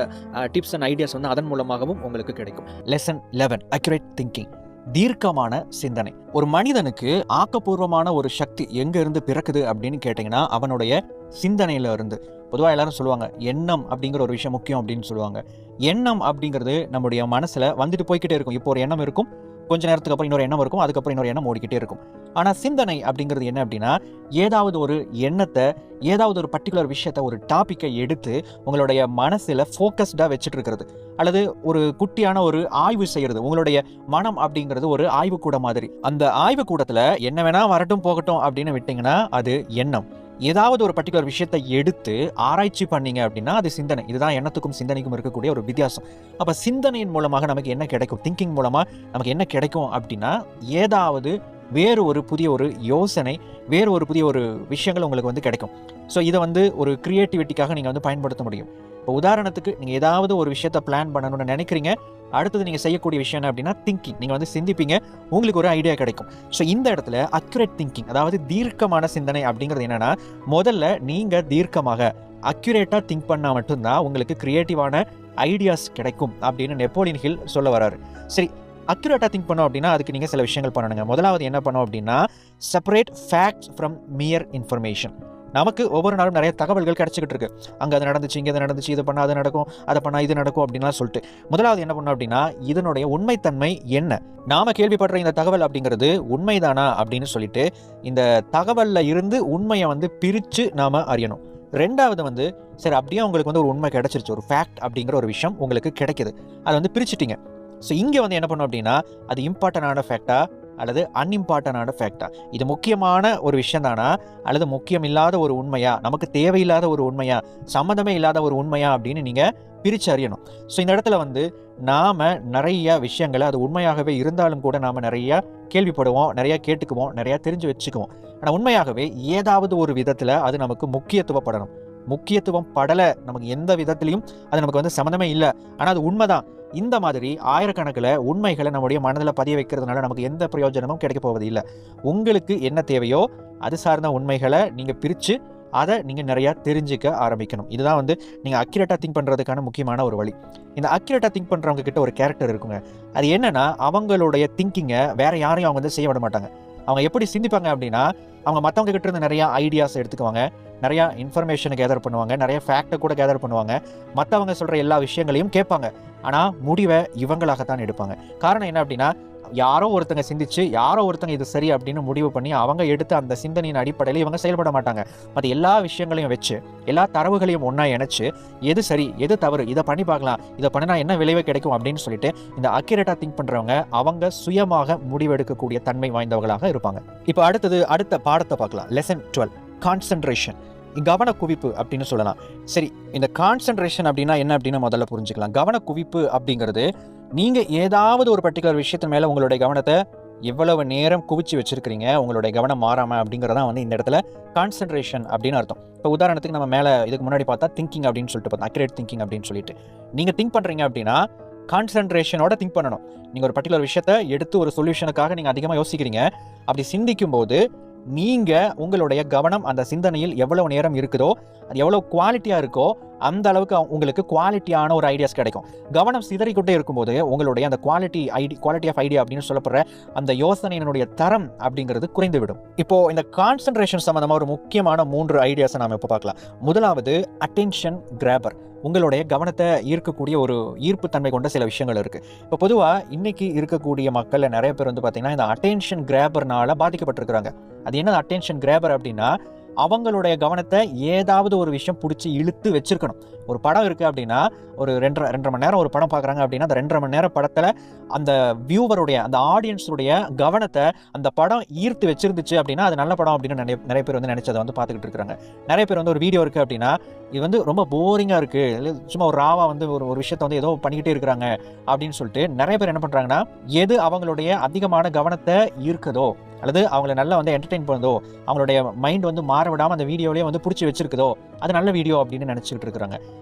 டிப்ஸ் அண்ட் ஐடியாஸ் வந்து அதன் மூலமாகவும் உங்களுக்கு கிடைக்கும். Lesson 11, accurate thinking. தீர்க்கமான சிந்தனை. ஒரு மனிதனுக்கு ஆக்கப்பூர்வமான ஒரு சக்தி எங்க இருந்து பிறக்குது அப்படின்னு கேட்டிங்கன்னா அவனுடைய சிந்தனையில இருந்து. பொதுவாக எல்லாரும் சொல்லுவாங்க எண்ணம் அப்படிங்கிற ஒரு விஷயம் முக்கியம் அப்படின்னு சொல்லுவாங்க. எண்ணம் அப்படிங்கிறது நம்முடைய மனசுல வந்துட்டு போய்கிட்டே இருக்கும். இப்போ ஒரு எண்ணம் இருக்கும், கொஞ்ச நேரத்துக்கு அப்புறம் இன்னொரு எண்ணம் இருக்கும், அதுக்கப்புறம் இன்னொரு எண்ணம் ஓடிக்கிட்டே இருக்கும். ஆனால் சிந்தனை அப்படிங்கிறது என்ன அப்படின்னா, ஏதாவது ஒரு எண்ணத்தை, ஏதாவது ஒரு பர்டிகுலர் விஷயத்தை, ஒரு டாப்பிக்கை எடுத்து உங்களுடைய மனசில் ஃபோக்கஸ்டாக வச்சுட்டு இருக்கிறது, அல்லது ஒரு குட்டியான ஒரு ஆய்வு செய்கிறது. உங்களுடைய மனம் அப்படிங்கிறது ஒரு ஆய்வுக்கூட மாதிரி. அந்த ஆய்வுக்கூடத்தில் என்ன வேணா வரட்டும் போகட்டும் அப்படின்னு விட்டிங்கன்னா அது எண்ணம். ஏதாவது ஒரு பர்டிகுலர் விஷயத்தை எடுத்து ஆராய்ச்சி பண்ணீங்க அப்படின்னா அது சிந்தனை. இதுதான் எண்ணத்துக்கும் சிந்தனைக்கும் இருக்கக்கூடிய ஒரு வித்தியாசம். அப்போ சிந்தனையின் மூலமாக நமக்கு என்ன கிடைக்கும், திங்கிங் மூலமாக நமக்கு என்ன கிடைக்கும் அப்படின்னா, ஏதாவது வேறு ஒரு புதிய ஒரு யோசனை, வேறு ஒரு புதிய ஒரு விஷயங்கள் உங்களுக்கு வந்து கிடைக்கும். ஸோ இதை வந்து ஒரு கிரியேட்டிவிட்டிக்காக நீங்கள் வந்து பயன்படுத்த முடியும். இப்போ உதாரணத்துக்கு நீங்கள் ஏதாவது ஒரு விஷயத்தை பிளான் பண்ணணும்னு நினைக்கிறீங்க, அடுத்தது நீங்கள் செய்யக்கூடிய விஷயம் என்ன அப்படின்னா திங்கிங். நீங்கள் வந்து சிந்திப்பீங்க, உங்களுக்கு ஒரு ஐடியா கிடைக்கும். ஸோ இந்த இடத்துல அக்யூரேட் திங்கிங், அதாவது தீர்க்கமான சிந்தனை அப்படிங்கிறது என்னென்னா, முதல்ல நீங்கள் தீர்க்கமாக அக்யூரேட்டாக திங்க் பண்ணால் மட்டும்தான் உங்களுக்கு கிரியேட்டிவான ஐடியாஸ் கிடைக்கும் அப்படின்னு நெப்போலியன் ஹில் சொல்ல வர்றாரு. சரி, அக்யூரேட்டாக திங்க் பண்ணோம் அப்படின்னா அதுக்கு நீங்கள் சில விஷயங்கள் பண்ணணுங்க. முதலாவது என்ன பண்ணோம் அப்படின்னா, செப்பரேட் ஃபேக்ட்ஸ் ஃப்ரம் மியர் இன்ஃபர்மேஷன். நமக்கு ஒவ்வொரு நாளும் நிறைய தகவல்கள் கிடைச்சிக்கிட்டு இருக்கு. அங்கே அது நடந்துச்சு, இங்கே அது நடந்துச்சு, இது பண்ணால் அது நடக்கும், அதை பண்ணால் இது நடக்கும் அப்படின்லாம் சொல்லிட்டு. முதலாவது என்ன பண்ணோம் அப்படின்னா, இதனுடைய உண்மைத்தன்மை என்ன, நாம கேள்விப்படுற இந்த தகவல் அப்படிங்கிறது உண்மைதானா அப்படின்னு சொல்லிட்டு இந்த தகவலில் இருந்து உண்மையை வந்து பிரித்து நாம் அறியணும். ரெண்டாவது சரி அப்படியே உங்களுக்கு ஒரு உண்மை கிடைச்சிருச்சு, ஒரு ஃபேக்ட் அப்படிங்கிற ஒரு விஷயம் உங்களுக்கு கிடைக்குது, அதை பிரிச்சுட்டீங்க. ஸோ இங்கே என்ன பண்ணோம் அப்படின்னா, அது இம்பார்ட்டண்டான ஃபேக்டா அல்லது அன்இம்பார்ட்டண்டான ஃபேக்டா, இது முக்கியமான ஒரு விஷயம் தானா அல்லது முக்கியம் இல்லாத ஒரு உண்மையா, நமக்கு தேவையில்லாத ஒரு உண்மையா, சம்மந்தமே இல்லாத ஒரு உண்மையா அப்படின்னு நீங்கள் பிரித்து அறியணும். ஸோ இந்த இடத்துல நாம் நிறைய விஷயங்களை அது உண்மையாகவே இருந்தாலும் கூட நாம் நிறையா கேள்விப்படுவோம், நிறையா கேட்டுக்குவோம், நிறையா தெரிஞ்சு வச்சுக்குவோம். ஆனால் உண்மையாகவே ஏதாவது ஒரு விதத்தில் அது நமக்கு முக்கியத்துவப்படணும். முக்கியத்துவம் படலை, நமக்கு எந்த விதத்துலையும் அது நமக்கு சம்மந்தமே இல்லை, ஆனால் அது உண்மைதான். இந்த மாதிரி ஆயிரக்கணக்கில் உண்மைகளை நம்முடைய மனதில் பதிய வைக்கிறதுனால நமக்கு எந்த பிரயோஜனமும் கிடைக்க போவது இல்லை. உங்களுக்கு என்ன தேவையோ அது சார்ந்த உண்மைகளை நீங்கள் பிரித்து அதை நீங்கள் நிறையா தெரிஞ்சுக்க ஆரம்பிக்கணும். இதுதான் நீங்கள் அக்யூரேட்டாக திங்க் பண்ணுறதுக்கான முக்கியமான ஒரு வழி. இந்த அக்யூரேட்டாக திங்க் பண்ணுறவங்க கிட்ட ஒரு கேரக்டர் இருக்குங்க. அது என்னென்னா, அவங்களுடைய திங்கிங்கை வேறு யாரையும் அவங்க செய்ய விட மாட்டாங்க. அவங்க எப்படி சிந்திப்பாங்க அப்படின்னா, அவங்க மற்றவங்க கிட்ட இருந்து நிறையா ஐடியாஸ் எடுத்துக்குவாங்க, நிறையா இன்ஃபர்மேஷனை கேதர் பண்ணுவாங்க, நிறைய ஃபேக்டை கூட கேதர் பண்ணுவாங்க, மற்றவங்க சொல்கிற எல்லா விஷயங்களையும் கேட்பாங்க. ஆனால் முடிவை இவங்களாகத்தான் எடுப்பாங்க. காரணம் என்ன அப்படின்னா, யாரோ ஒருத்தங்க சிந்திச்சு யாரோ ஒருத்தங்க இது சரி அப்படின்னு முடிவு பண்ணி அவங்க எடுத்த அந்த சிந்தனையின் அடிப்படையில் இவங்க செயல்பட மாட்டாங்க. மற்ற எல்லா விஷயங்களையும் வச்சு எல்லா தரவுகளையும் ஒன்றா இணைச்சு எது சரி எது தவறு, இதை பண்ணி பார்க்கலாம், இதை பண்ணினா என்ன விளைவு கிடைக்கும் அப்படின்னு சொல்லிட்டு இந்த அக்யூரேட்டாக திங்க் பண்ணுறவங்க அவங்க சுயமாக முடிவெடுக்கக்கூடிய தன்மை வாய்ந்தவர்களாக இருப்பாங்க. இப்போ அடுத்த பாடத்தை பார்க்கலாம். லெசன் 12, கான்சன்ட்ரேஷன், கவன குவிப்பு அப்படின்னு சொல்லலாம். சரி, இந்த கான்சன்ட்ரேஷன் அப்படின்னா என்ன அப்படின்னு முதல்ல புரிஞ்சுக்கலாம். கவன குவிப்பு அப்படிங்கிறது, நீங்கள் ஏதாவது ஒரு பர்டிகுலர் விஷயத்தின் மேலே உங்களுடைய கவனத்தை எவ்வளவு நேரம் குவிச்சு வச்சிருக்கிறீங்க, உங்களுடைய கவனம் மாறாமல் அப்படிங்கிறதான் இந்த இடத்துல கான்சன்ட்ரேஷன் அப்படின்னு அர்த்தம். இப்போ உதாரணத்துக்கு நம்ம மேலே இதுக்கு முன்னாடி பார்த்தா திங்கிங் அப்படின்னு சொல்லிட்டு பார்த்தோம், அக்யூரேட் திங்கிங் அப்படின்னு சொல்லிட்டு. நீங்கள் திங்க் பண்ணுறீங்க அப்படின்னா கான்சன்ட்ரேஷனோட திங்க் பண்ணணும். நீங்கள் ஒரு பர்டிகுலர் விஷயத்தை எடுத்து ஒரு சொல்யூஷனுக்காக நீங்கள் அதிகமாக யோசிக்கிறீங்க. அப்படி சிந்திக்கும் போது நீங்கள் உங்களுடைய கவனம் அந்த சிந்தனையில் எவ்வளவு நேரம் இருக்குதோ, அது எவ்வளோ குவாலிட்டியாக இருக்கோ அந்த அளவுக்கு உங்களுக்கு குவாலிட்டியான ஒரு ஐடியாஸ் கிடைக்கும். கவனம் சிதறிக்கொண்டே இருக்கும்போது உங்களுடைய அந்த குவாலிட்டி ஆஃப் ஐடியா அப்படின்னு சொல்லப்படுற அந்த யோசனையினுடைய தரம் அப்படிங்கிறது குறைந்துவிடும். இப்போ இந்த கான்சன்ட்ரேஷன் சம்பந்தமாக ஒரு முக்கியமான 3 ஐடியாஸை நாம் இப்போ பார்க்கலாம். முதலாவது அட்டென்ஷன் கிராபர், உங்களுடைய கவனத்தை ஈர்க்கக்கூடிய ஒரு ஈர்ப்புத்தன்மை கொண்ட சில விஷயங்கள் இருக்குது. இப்போ பொதுவாக இன்னைக்கு இருக்கக்கூடிய மக்களில் நிறைய பேர் பார்த்தீங்கன்னா இந்த அட்டென்ஷன் கிராபர்னால பாதிக்கப்பட்டிருக்கிறாங்க. அது என்ன அட்டென்ஷன் கிராபர் அப்படின்னா, அவங்களுடைய கவனத்தை ஏதாவது ஒரு விஷயம் பிடிச்சி இழுத்து வச்சிருக்கணும். ஒரு படம் இருக்குது அப்படின்னா, ஒரு 2.5 மணி நேரம் ஒரு படம் பார்க்குறாங்க அப்படின்னா, அந்த 2.5 மணி நேரம் படத்தில் அந்த வியூவருடைய அந்த ஆடியன்ஸுடைய கவனத்தை அந்த படம் ஈர்த்து வச்சிருந்துச்சு அப்படின்னா அது நல்ல படம் அப்படின்னு நிறைய பேர் நினைச்சதை பார்த்துக்கிட்டு இருக்கிறாங்க. நிறைய பேர் ஒரு வீடியோ இருக்குது அப்படின்னா, இது ரொம்ப போரிங்காக இருக்குது, சும்மா ஒரு ராவா ஒரு விஷயத்தை ஏதோ பண்ணிக்கிட்டே இருக்கிறாங்க அப்படின்னு சொல்லிட்டு நிறைய பேர் என்ன பண்ணுறாங்கன்னா, எது அவங்களுடைய அதிகமான கவனத்தை ஈர்க்குதோ அல்லது அவங்களை நல்லா என்டர்டெயின் பண்ணுதோ, அவங்களுடைய மைண்ட் மாற விடாமல் அந்த வீடியோலேயே பிடிச்சி வச்சிருக்குதோ அது நல்ல வீடியோ அப்படின்னு நினச்சிக்கிட்டு இருக்கிறாங்க.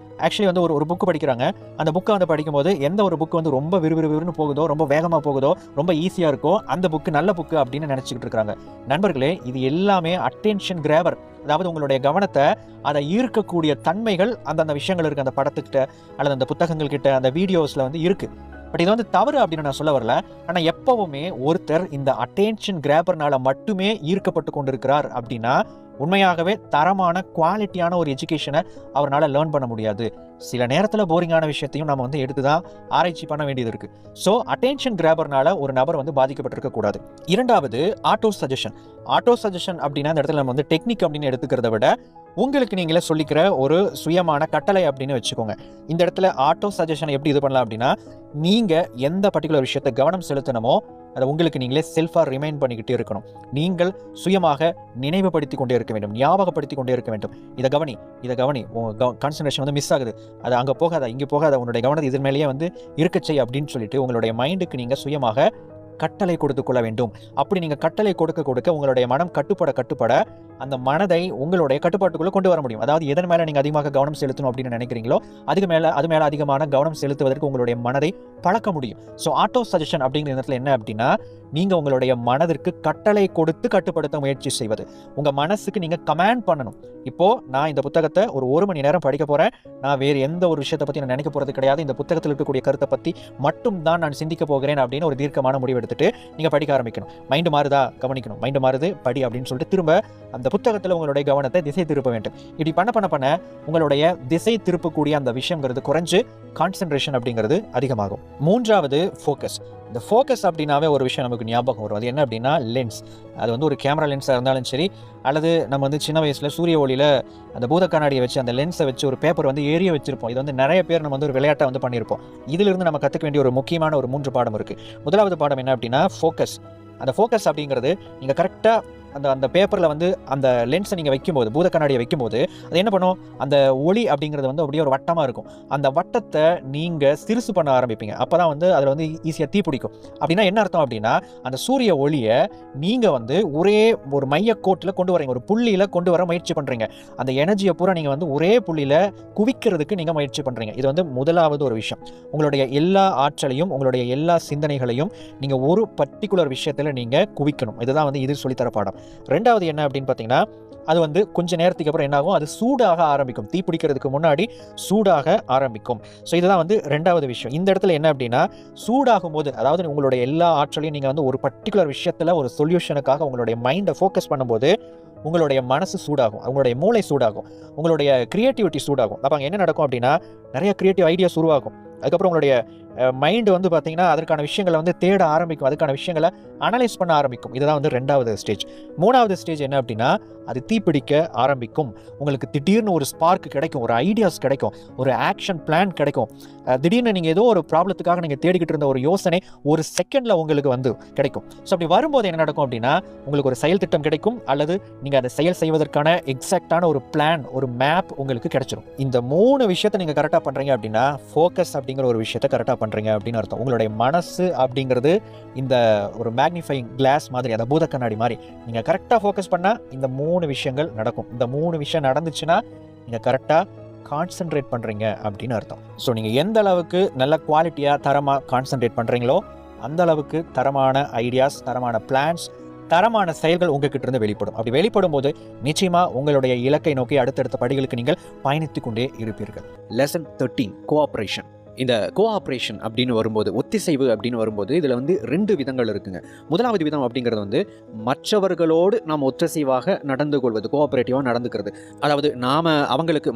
ஆக்சுவலி ஒரு புக்கு படிக்கிறாங்க. அந்த புக்கை படிக்கும்போது எந்த ஒரு புக்கு ரொம்ப விறுவிறுன்னு போகுதோ, ரொம்ப வேகமாக போகுதோ, ரொம்ப ஈஸியாக இருக்கோ அந்த புக்கு நல்ல புக்கு அப்படின்னு நினச்சிக்கிட்டு இருக்கிறாங்க. நண்பர்களே, இது எல்லாமே அட்டென்ஷன் கிராபர், அதாவது உங்களுடைய கவனத்தை அதை ஈர்க்கக்கூடிய தன்மைகள் அந்த விஷயங்கள் இருக்குது, அந்த படத்துக்கிட்ட அல்லது அந்த புத்தகங்கள் கிட்ட அந்த வீடியோஸில் இருக்குது. பட் இது தவறு அப்படின்னு நான் சொல்ல வரல. ஆனால் எப்பவுமே ஒருத்தர் இந்த அட்டென்ஷன் கிராபர்னால மட்டுமே ஈர்க்கப்பட்டு கொண்டிருக்கிறார் அப்படின்னா உண்மையாகவே தரமான குவாலிட்டியான ஒரு எஜுகேஷனை அவரால் லேர்ன் பண்ண முடியாது. சில நேரத்தில் போரிங்கான விஷயத்தையும் நம்ம எடுத்து தான் ஆராய்ச்சி பண்ண வேண்டியது இருக்குது. ஸோ அட்டென்ஷன் கிராபர்னால ஒரு நபர் பாதிக்கப்பட்டிருக்க கூடாது. இரண்டாவது ஆட்டோ சஜஷன். ஆட்டோ சஜஷன் அப்படின்னா இந்த இடத்துல நம்ம டெக்னிக் அப்படின்னு எடுத்துக்கிறத விட உங்களுக்கு நீங்களே சொல்லிக்கிற ஒரு சுயமான கட்டளை அப்படின்னு வச்சுக்கோங்க. இந்த இடத்துல ஆட்டோ சஜஷனை எப்படி இது பண்ணலாம் அப்படின்னா, நீங்கள் எந்த பர்டிகுலர் விஷயத்தை கவனம் செலுத்தணுமோ அதை உங்களுக்கு நீங்களே செல்ஃபாக ரிமைண்ட் பண்ணிக்கிட்டே இருக்கணும். நீங்கள் சுயமாக நினைவுபடுத்தி கொண்டே இருக்க வேண்டும், ஞாபகப்படுத்தி கொண்டே இருக்க வேண்டும். இதை கவனி, கான்சன்ட்ரேஷன் மிஸ் ஆகுது, அது அங்கே போகாத இங்கே போகாத, உன்னுடைய கவனத்தை இதன் மேலேயே இருக்கச்சை அப்படின்னு சொல்லிட்டு உங்களுடைய மைண்டுக்கு நீங்கள் சுயமாக கட்டளை கொடுத்து கொள்ள வேண்டும். அப்படி நீங்கள் கட்டளை கொடுக்க உங்களுடைய மனம் கட்டுப்பட அந்த மனதை உங்களுடைய கட்டுப்பாட்டுக்குள்ளே கொண்டு வர முடியும். அதாவது எதன் மேலே நீங்கள் அதிகமாக கவனம் செலுத்தணும் அப்படின்னு நினைக்கிறீங்களோ அது மேலே அதிகமான கவனம் செலுத்துவதற்கு உங்களுடைய மனதை பழக்க முடியும். ஸோ ஆட்டோ சஜஷன் அப்படிங்கிற இடத்துல என்ன அப்படின்னா, நீங்கள் உங்களுடைய மனதிற்கு கட்டளை கொடுத்து கட்டுப்படுத்த முயற்சி செய்வது. உங்கள் மனசுக்கு நீங்கள் கமாண்ட் பண்ணணும். இப்போது நான் இந்த புத்தகத்தை ஒரு 1 மணி நேரம் படிக்க போகிறேன், நான் வேறு எந்த ஒரு விஷயத்தை பற்றி நான் நினைக்க போகிறது கிடையாது, இந்த புத்தகத்தில் இருக்கக்கூடிய கருத்தை பற்றி மட்டும் தான் நான் சிந்திக்க போகிறேன் அப்படின்னு ஒரு தீர்க்கமான முடிவு எடுத்துட்டு நீங்கள் படிக்க ஆரம்பிக்கணும். மைண்டு மாறுதா கவனிக்கணும், மைண்டு மாறுது படி அப்படின்னு சொல்லிட்டு திரும்ப அந்த புத்தகத்தில் உங்களுடைய கவனத்தை திசை திருப்ப வேண்டும். இப்படி பண்ண உங்களுடைய திசை திருப்பக்கூடிய அந்த விஷயங்கிறது குறைஞ்சு கான்சென்ட்ரேஷன் அப்படிங்கிறது அதிகமாகும். 3வது ஃபோக்கஸ். இந்த ஃபோக்கஸ் அப்படின்னாவே ஒரு விஷயம் நமக்கு ஞாபகம் வரும். அது என்ன அப்படின்னா லென்ஸ். அது வந்து ஒரு கேமரா லென்ஸாக இருந்தாலும் சரி, அல்லது நம்ம வந்து சின்ன வயசில் சூரிய ஒளியில் அந்த பூத கண்ணாடியை வச்சு அந்த லென்ஸை வச்சு ஒரு பேப்பர் வந்து ஏறிய வச்சிருப்போம். இது வந்து நிறைய பேர் நம்ம வந்து ஒரு விளையாட்டை வந்து பண்ணியிருப்போம். இதிலிருந்து நம்ம கற்றுக்க வேண்டிய ஒரு முக்கியமான ஒரு 3 பாடம் இருக்குது. முதலாவது பாடம் என்ன அப்படின்னா ஃபோக்கஸ். அந்த ஃபோக்கஸ் அப்படிங்கிறது நீங்கள் கரெக்டாக அந்த பேப்பரில் வந்து அந்த லென்ஸை நீங்கள் வைக்கும்போது, பூத கண்ணாடியை வைக்கும்போது அது என்ன பண்ணும், அந்த ஒளி அப்படிங்கிறது வந்து அப்படியே ஒரு வட்டமாக இருக்கும். அந்த வட்டத்தை நீங்கள் சிறுசு பண்ண ஆரம்பிப்பீங்க. அப்போ தான் வந்து அதில் வந்து ஈஸியாக தீ பிடிக்கும். அப்படின்னா என்ன அர்த்தம் அப்படின்னா, அந்த சூரிய ஒளியை நீங்கள் வந்து ஒரே ஒரு மையக்கோட்டில் கொண்டு வரீங்க, ஒரு புள்ளியில் கொண்டு வர முயற்சி பண்ணுறீங்க. அந்த எனர்ஜியை பூரா நீங்கள் வந்து ஒரே புள்ளியில் குவிக்கிறதுக்கு நீங்கள் முயற்சி பண்ணுறீங்க. இது வந்து முதலாவது ஒரு விஷயம். உங்களுடைய எல்லா ஆற்றலையும், உங்களுடைய எல்லா சிந்தனைகளையும் நீங்கள் ஒரு பர்டிகுலர் விஷயத்தில் நீங்கள் குவிக்கணும். இதுதான் வந்து இது சொல்லித்தர பாடம். 2வது என்ன அப்படின்னு பார்த்தீங்கன்னா, அது வந்து கொஞ்ச நேரத்துக்கு அப்புறம் என்ன ஆகும், அது சூடாக ஆரம்பிக்கும். தீ பிடிக்கிறதுக்கு முன்னாடி சூடாக ஆரம்பிக்கும். ஸோ இதுதான் வந்து 2வது விஷயம். இந்த இடத்துல என்ன அப்படின்னா, சூடாகும் போது, அதாவது உங்களுடைய எல்லா ஆற்றலையும் நீங்கள் வந்து ஒரு பர்டிகுலர் விஷயத்தில் ஒரு சொல்யூஷனுக்காக உங்களுடைய மைண்டை ஃபோக்கஸ் பண்ணும்போது உங்களுடைய மனசு சூடாகும், உங்களுடைய மூளை சூடாகும், உங்களுடைய கிரியேட்டிவிட்டி சூடாகும். அப்போ அங்கே என்ன நடக்கும் அப்படின்னா, நிறைய கிரியேட்டிவ் ஐடியாஸ் உருவாகும். அதுக்கப்புறம் உங்களுடைய மைண்டு வந்து பார்த்தீங்கன்னா அதற்கான விஷயங்களை வந்து தேட ஆரம்பிக்கும், அதுக்கான விஷயங்களை அனலைஸ் பண்ண ஆரம்பிக்கும். இதுதான் வந்து 2வது ஸ்டேஜ். 3வது ஸ்டேஜ் என்ன அப்படின்னா, அது தீப்பிடிக்க ஆரம்பிக்கும். உங்களுக்கு திடீர்னு ஒரு ஸ்பார்க் கிடைக்கும், ஒரு ஐடியாஸ் கிடைக்கும், ஒரு ஆக்ஷன் பிளான் கிடைக்கும். திடீர்னு நீங்கள் ஏதோ ஒரு ப்ராப்ளத்துக்காக நீங்கள் தேடிக்கிட்டு இருந்த ஒரு யோசனை ஒரு செகண்டில் உங்களுக்கு வந்து கிடைக்கும். ஸோ அப்படி வரும்போது என்ன நடக்கும் அப்படின்னா, உங்களுக்கு ஒரு செயல் திட்டம் கிடைக்கும், அல்லது நீங்கள் அதை செயல் செய்வதற்கான எக்ஸாக்டான ஒரு பிளான், ஒரு மேப் உங்களுக்கு கிடைச்சிடும். இந்த 3 விஷயத்தை நீங்கள் கரெக்டாக பண்ணுறீங்க அப்படின்னா, ஃபோக்கஸ் அப்படிங்கிற ஒரு விஷயத்தை கரெக்டாக பண்ணுறீங்க அப்படின்னு அர்த்தம். உங்களுடைய மனசு அப்படிங்கிறது இந்த ஒரு மேக்னிஃபைங் கிளாஸ் மாதிரி, அந்த பூத கண்ணாடி மாதிரி. நீங்கள் கரெக்டாக ஃபோக்கஸ் பண்ணால் இந்த 3 விஷயங்கள் நடக்கும். இந்த 3 விஷயம் நடந்துச்சுன்னா நீங்கள் கரெக்டாக கான்சென்ட்ரேட் பண்ணுறீங்க அப்படின்னு அர்த்தம். ஸோ நீங்கள் எந்த அளவுக்கு நல்ல குவாலிட்டியாக தரமாக கான்சென்ட்ரேட் பண்ணுறீங்களோ அந்த அளவுக்கு தரமான ஐடியாஸ், தரமான பிளான்ஸ், தரமான செயல்கள் உங்ககிட்ட இருந்து வெளிப்படும். அப்படி வெளிப்படும் போது நிச்சயமாக உங்களுடைய இலக்கை நோக்கி அடுத்தடுத்த படிகளுக்கு நீங்கள் பயணித்துக் கொண்டே இருப்பீர்கள். Lesson 13 cooperation. இந்த கோஆப்ரேஷன் அப்படின்னு வரும்போது, ஒத்திசைவு அப்படின்னு வரும்போது இதில் வந்து 2 விதங்கள் இருக்குங்க. முதலாவது விதம் அப்படிங்கிறது வந்து மற்றவர்களோடு நாம் ஒத்திசைவாக நடந்து கொள்வது, கோஆப்ரேட்டிவாக நடந்துக்கிறது. அதாவது நாம்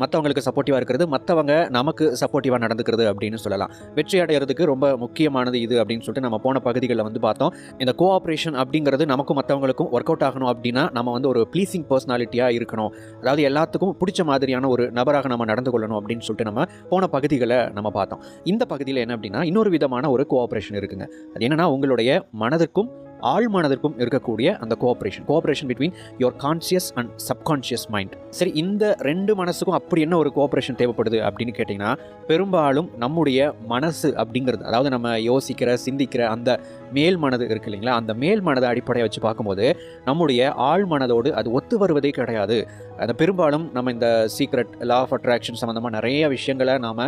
மற்றவங்களுக்கு சப்போர்ட்டிவாக இருக்கிறது, மற்றவங்க நமக்கு சப்போர்ட்டிவாக நடந்துக்கிறது அப்படின்னு சொல்லலாம். வெற்றி அடைகிறதுக்கு ரொம்ப முக்கியமானது இது அப்படின்னு சொல்லிட்டு நம்ம போன பகுதிகளில் வந்து பார்த்தோம். இந்த கோஆப்ரேஷன் அப்படிங்கிறது நமக்கும் மற்றவங்களுக்கும் ஒர்க் அவுட் ஆகணும் அப்படின்னா நம்ம வந்து ஒரு ப்ளீசிங் பர்சனாலிட்டியாக இருக்கணும், அதாவது எல்லாத்துக்கும் பிடிச்ச மாதிரியான ஒரு நபராக நம்ம நடந்து கொள்ளணும் அப்படின்னு சொல்லிட்டு நம்ம போன பகுதிகளை நம்ம பார்த்தோம். இந்த பகுதியில் என்ன அப்படின்னா, இன்னொரு விதமான ஒரு கோஆப்ரேஷன் இருக்குங்க. அது என்னன்னா, உங்களுடைய மனதிற்கும் ஆழ் மனதிற்கும் இருக்கக்கூடிய அந்த cooperation between your conscious and subconscious mind. சரி, இந்த 2 மனசுக்கும் அப்படி என்ன ஒரு கோஆப்ரேஷன் தேவைப்படுது அப்படின்னு கேட்டிங்கன்னா, பெரும்பாலும் நம்முடைய மனசு அப்படிங்கிறது, அதாவது நம்ம யோசிக்கிற சிந்திக்கிற அந்த மேல் மனது இருக்கு இல்லைங்களா, அந்த மேல் மனதை அடிப்படையை வச்சு பார்க்கும்போது நம்முடைய ஆழ் மனதோடு அது ஒத்து வருவதே கிடையாது. அந்த பெரும்பாலும் நம்ம இந்த சீக்ரெட் லா ஆஃப் அட்ராக்ஷன் சம்மந்தமாக நிறைய விஷயங்களை நாம்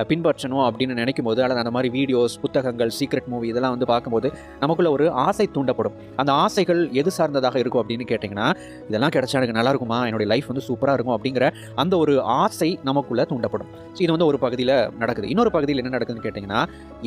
பின்பற்றணும் அப்படின்னு நினைக்கும் போது, அல்லது அந்த மாதிரி வீடியோஸ், புத்தகங்கள், சீக்ரெட் மூவி இதெல்லாம் வந்து பார்க்கும்போது நமக்குள்ள ஒரு ஆசை தூண்டப்படும். அந்த ஆசைகள் எது சார்ந்ததாக இருக்கும் அப்படின்னு கேட்டிங்கன்னா, இதெல்லாம் கிடைச்சா எனக்கு நல்லா இருக்குமா, என்னுடைய லைஃப் வந்து சூப்பராக இருக்கும் அப்படிங்கிற அந்த ஒரு ஆசை நமக்குள்ளே தூண்டப்படும். ஸோ இது வந்து ஒரு பகுதியில் நடக்குது. இன்னொரு பகுதியில் என்ன நடக்குதுன்னு கேட்டிங்கன்னா,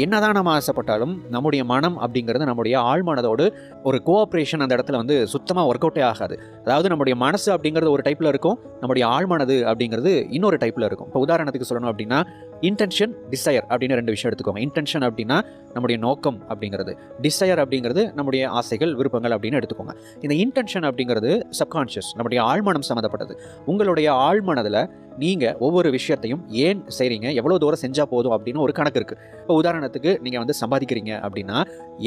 என்னதான் நம்ம ஆசைப்பட்டாலும் நம்முடைய மனம் அப்படிங்கிறது நம்முடைய ஆழ்மனதோடு ஒரு கோஆப்ரேஷன் அந்த இடத்துல வந்து சுத்தமாக ஒர்க் அவுட்டே ஆகாது. அதாவது நம்முடைய மனசு அப்படிங்கிறது ஒரு டைப்பில் இருக்கும், நம்முடைய ஆழ்மனது அப்படிங்கிறது இன்னொரு டைப்பில் இருக்கும். இப்போ உதாரணத்துக்கு சொல்லணும் அப்படின்னா, இன்டென்ஷன், டிசையர் அப்படின்னு 2 விஷயம் எடுத்துக்கோங்க. இன்டென்ஷன் அப்படின்னா நம்முடைய நோக்கம் அப்படிங்கிறது, டிசையர் அப்படிங்கிறது நம்முடைய ஆசைகள், விருப்பங்கள் அப்படின்னு எடுத்துக்கோங்க. இந்த இன்டென்ஷன் அப்படிங்கிறது சப்கான்ஷியஸ், நம்முடைய ஆழ்மனம் சம்மந்தப்பட்டது. உங்களுடைய ஆழ்மனதில் நீங்கள் ஒவ்வொரு விஷயத்தையும் ஏன் செய்கிறீங்க, எவ்வளோ தூரம் செஞ்சால் போதும் அப்படின்னு ஒரு கணக்கு இருக்குது. இப்போ உதாரணத்துக்கு நீங்கள் வந்து சம்பாதிக்கிறீங்க அப்படின்னா,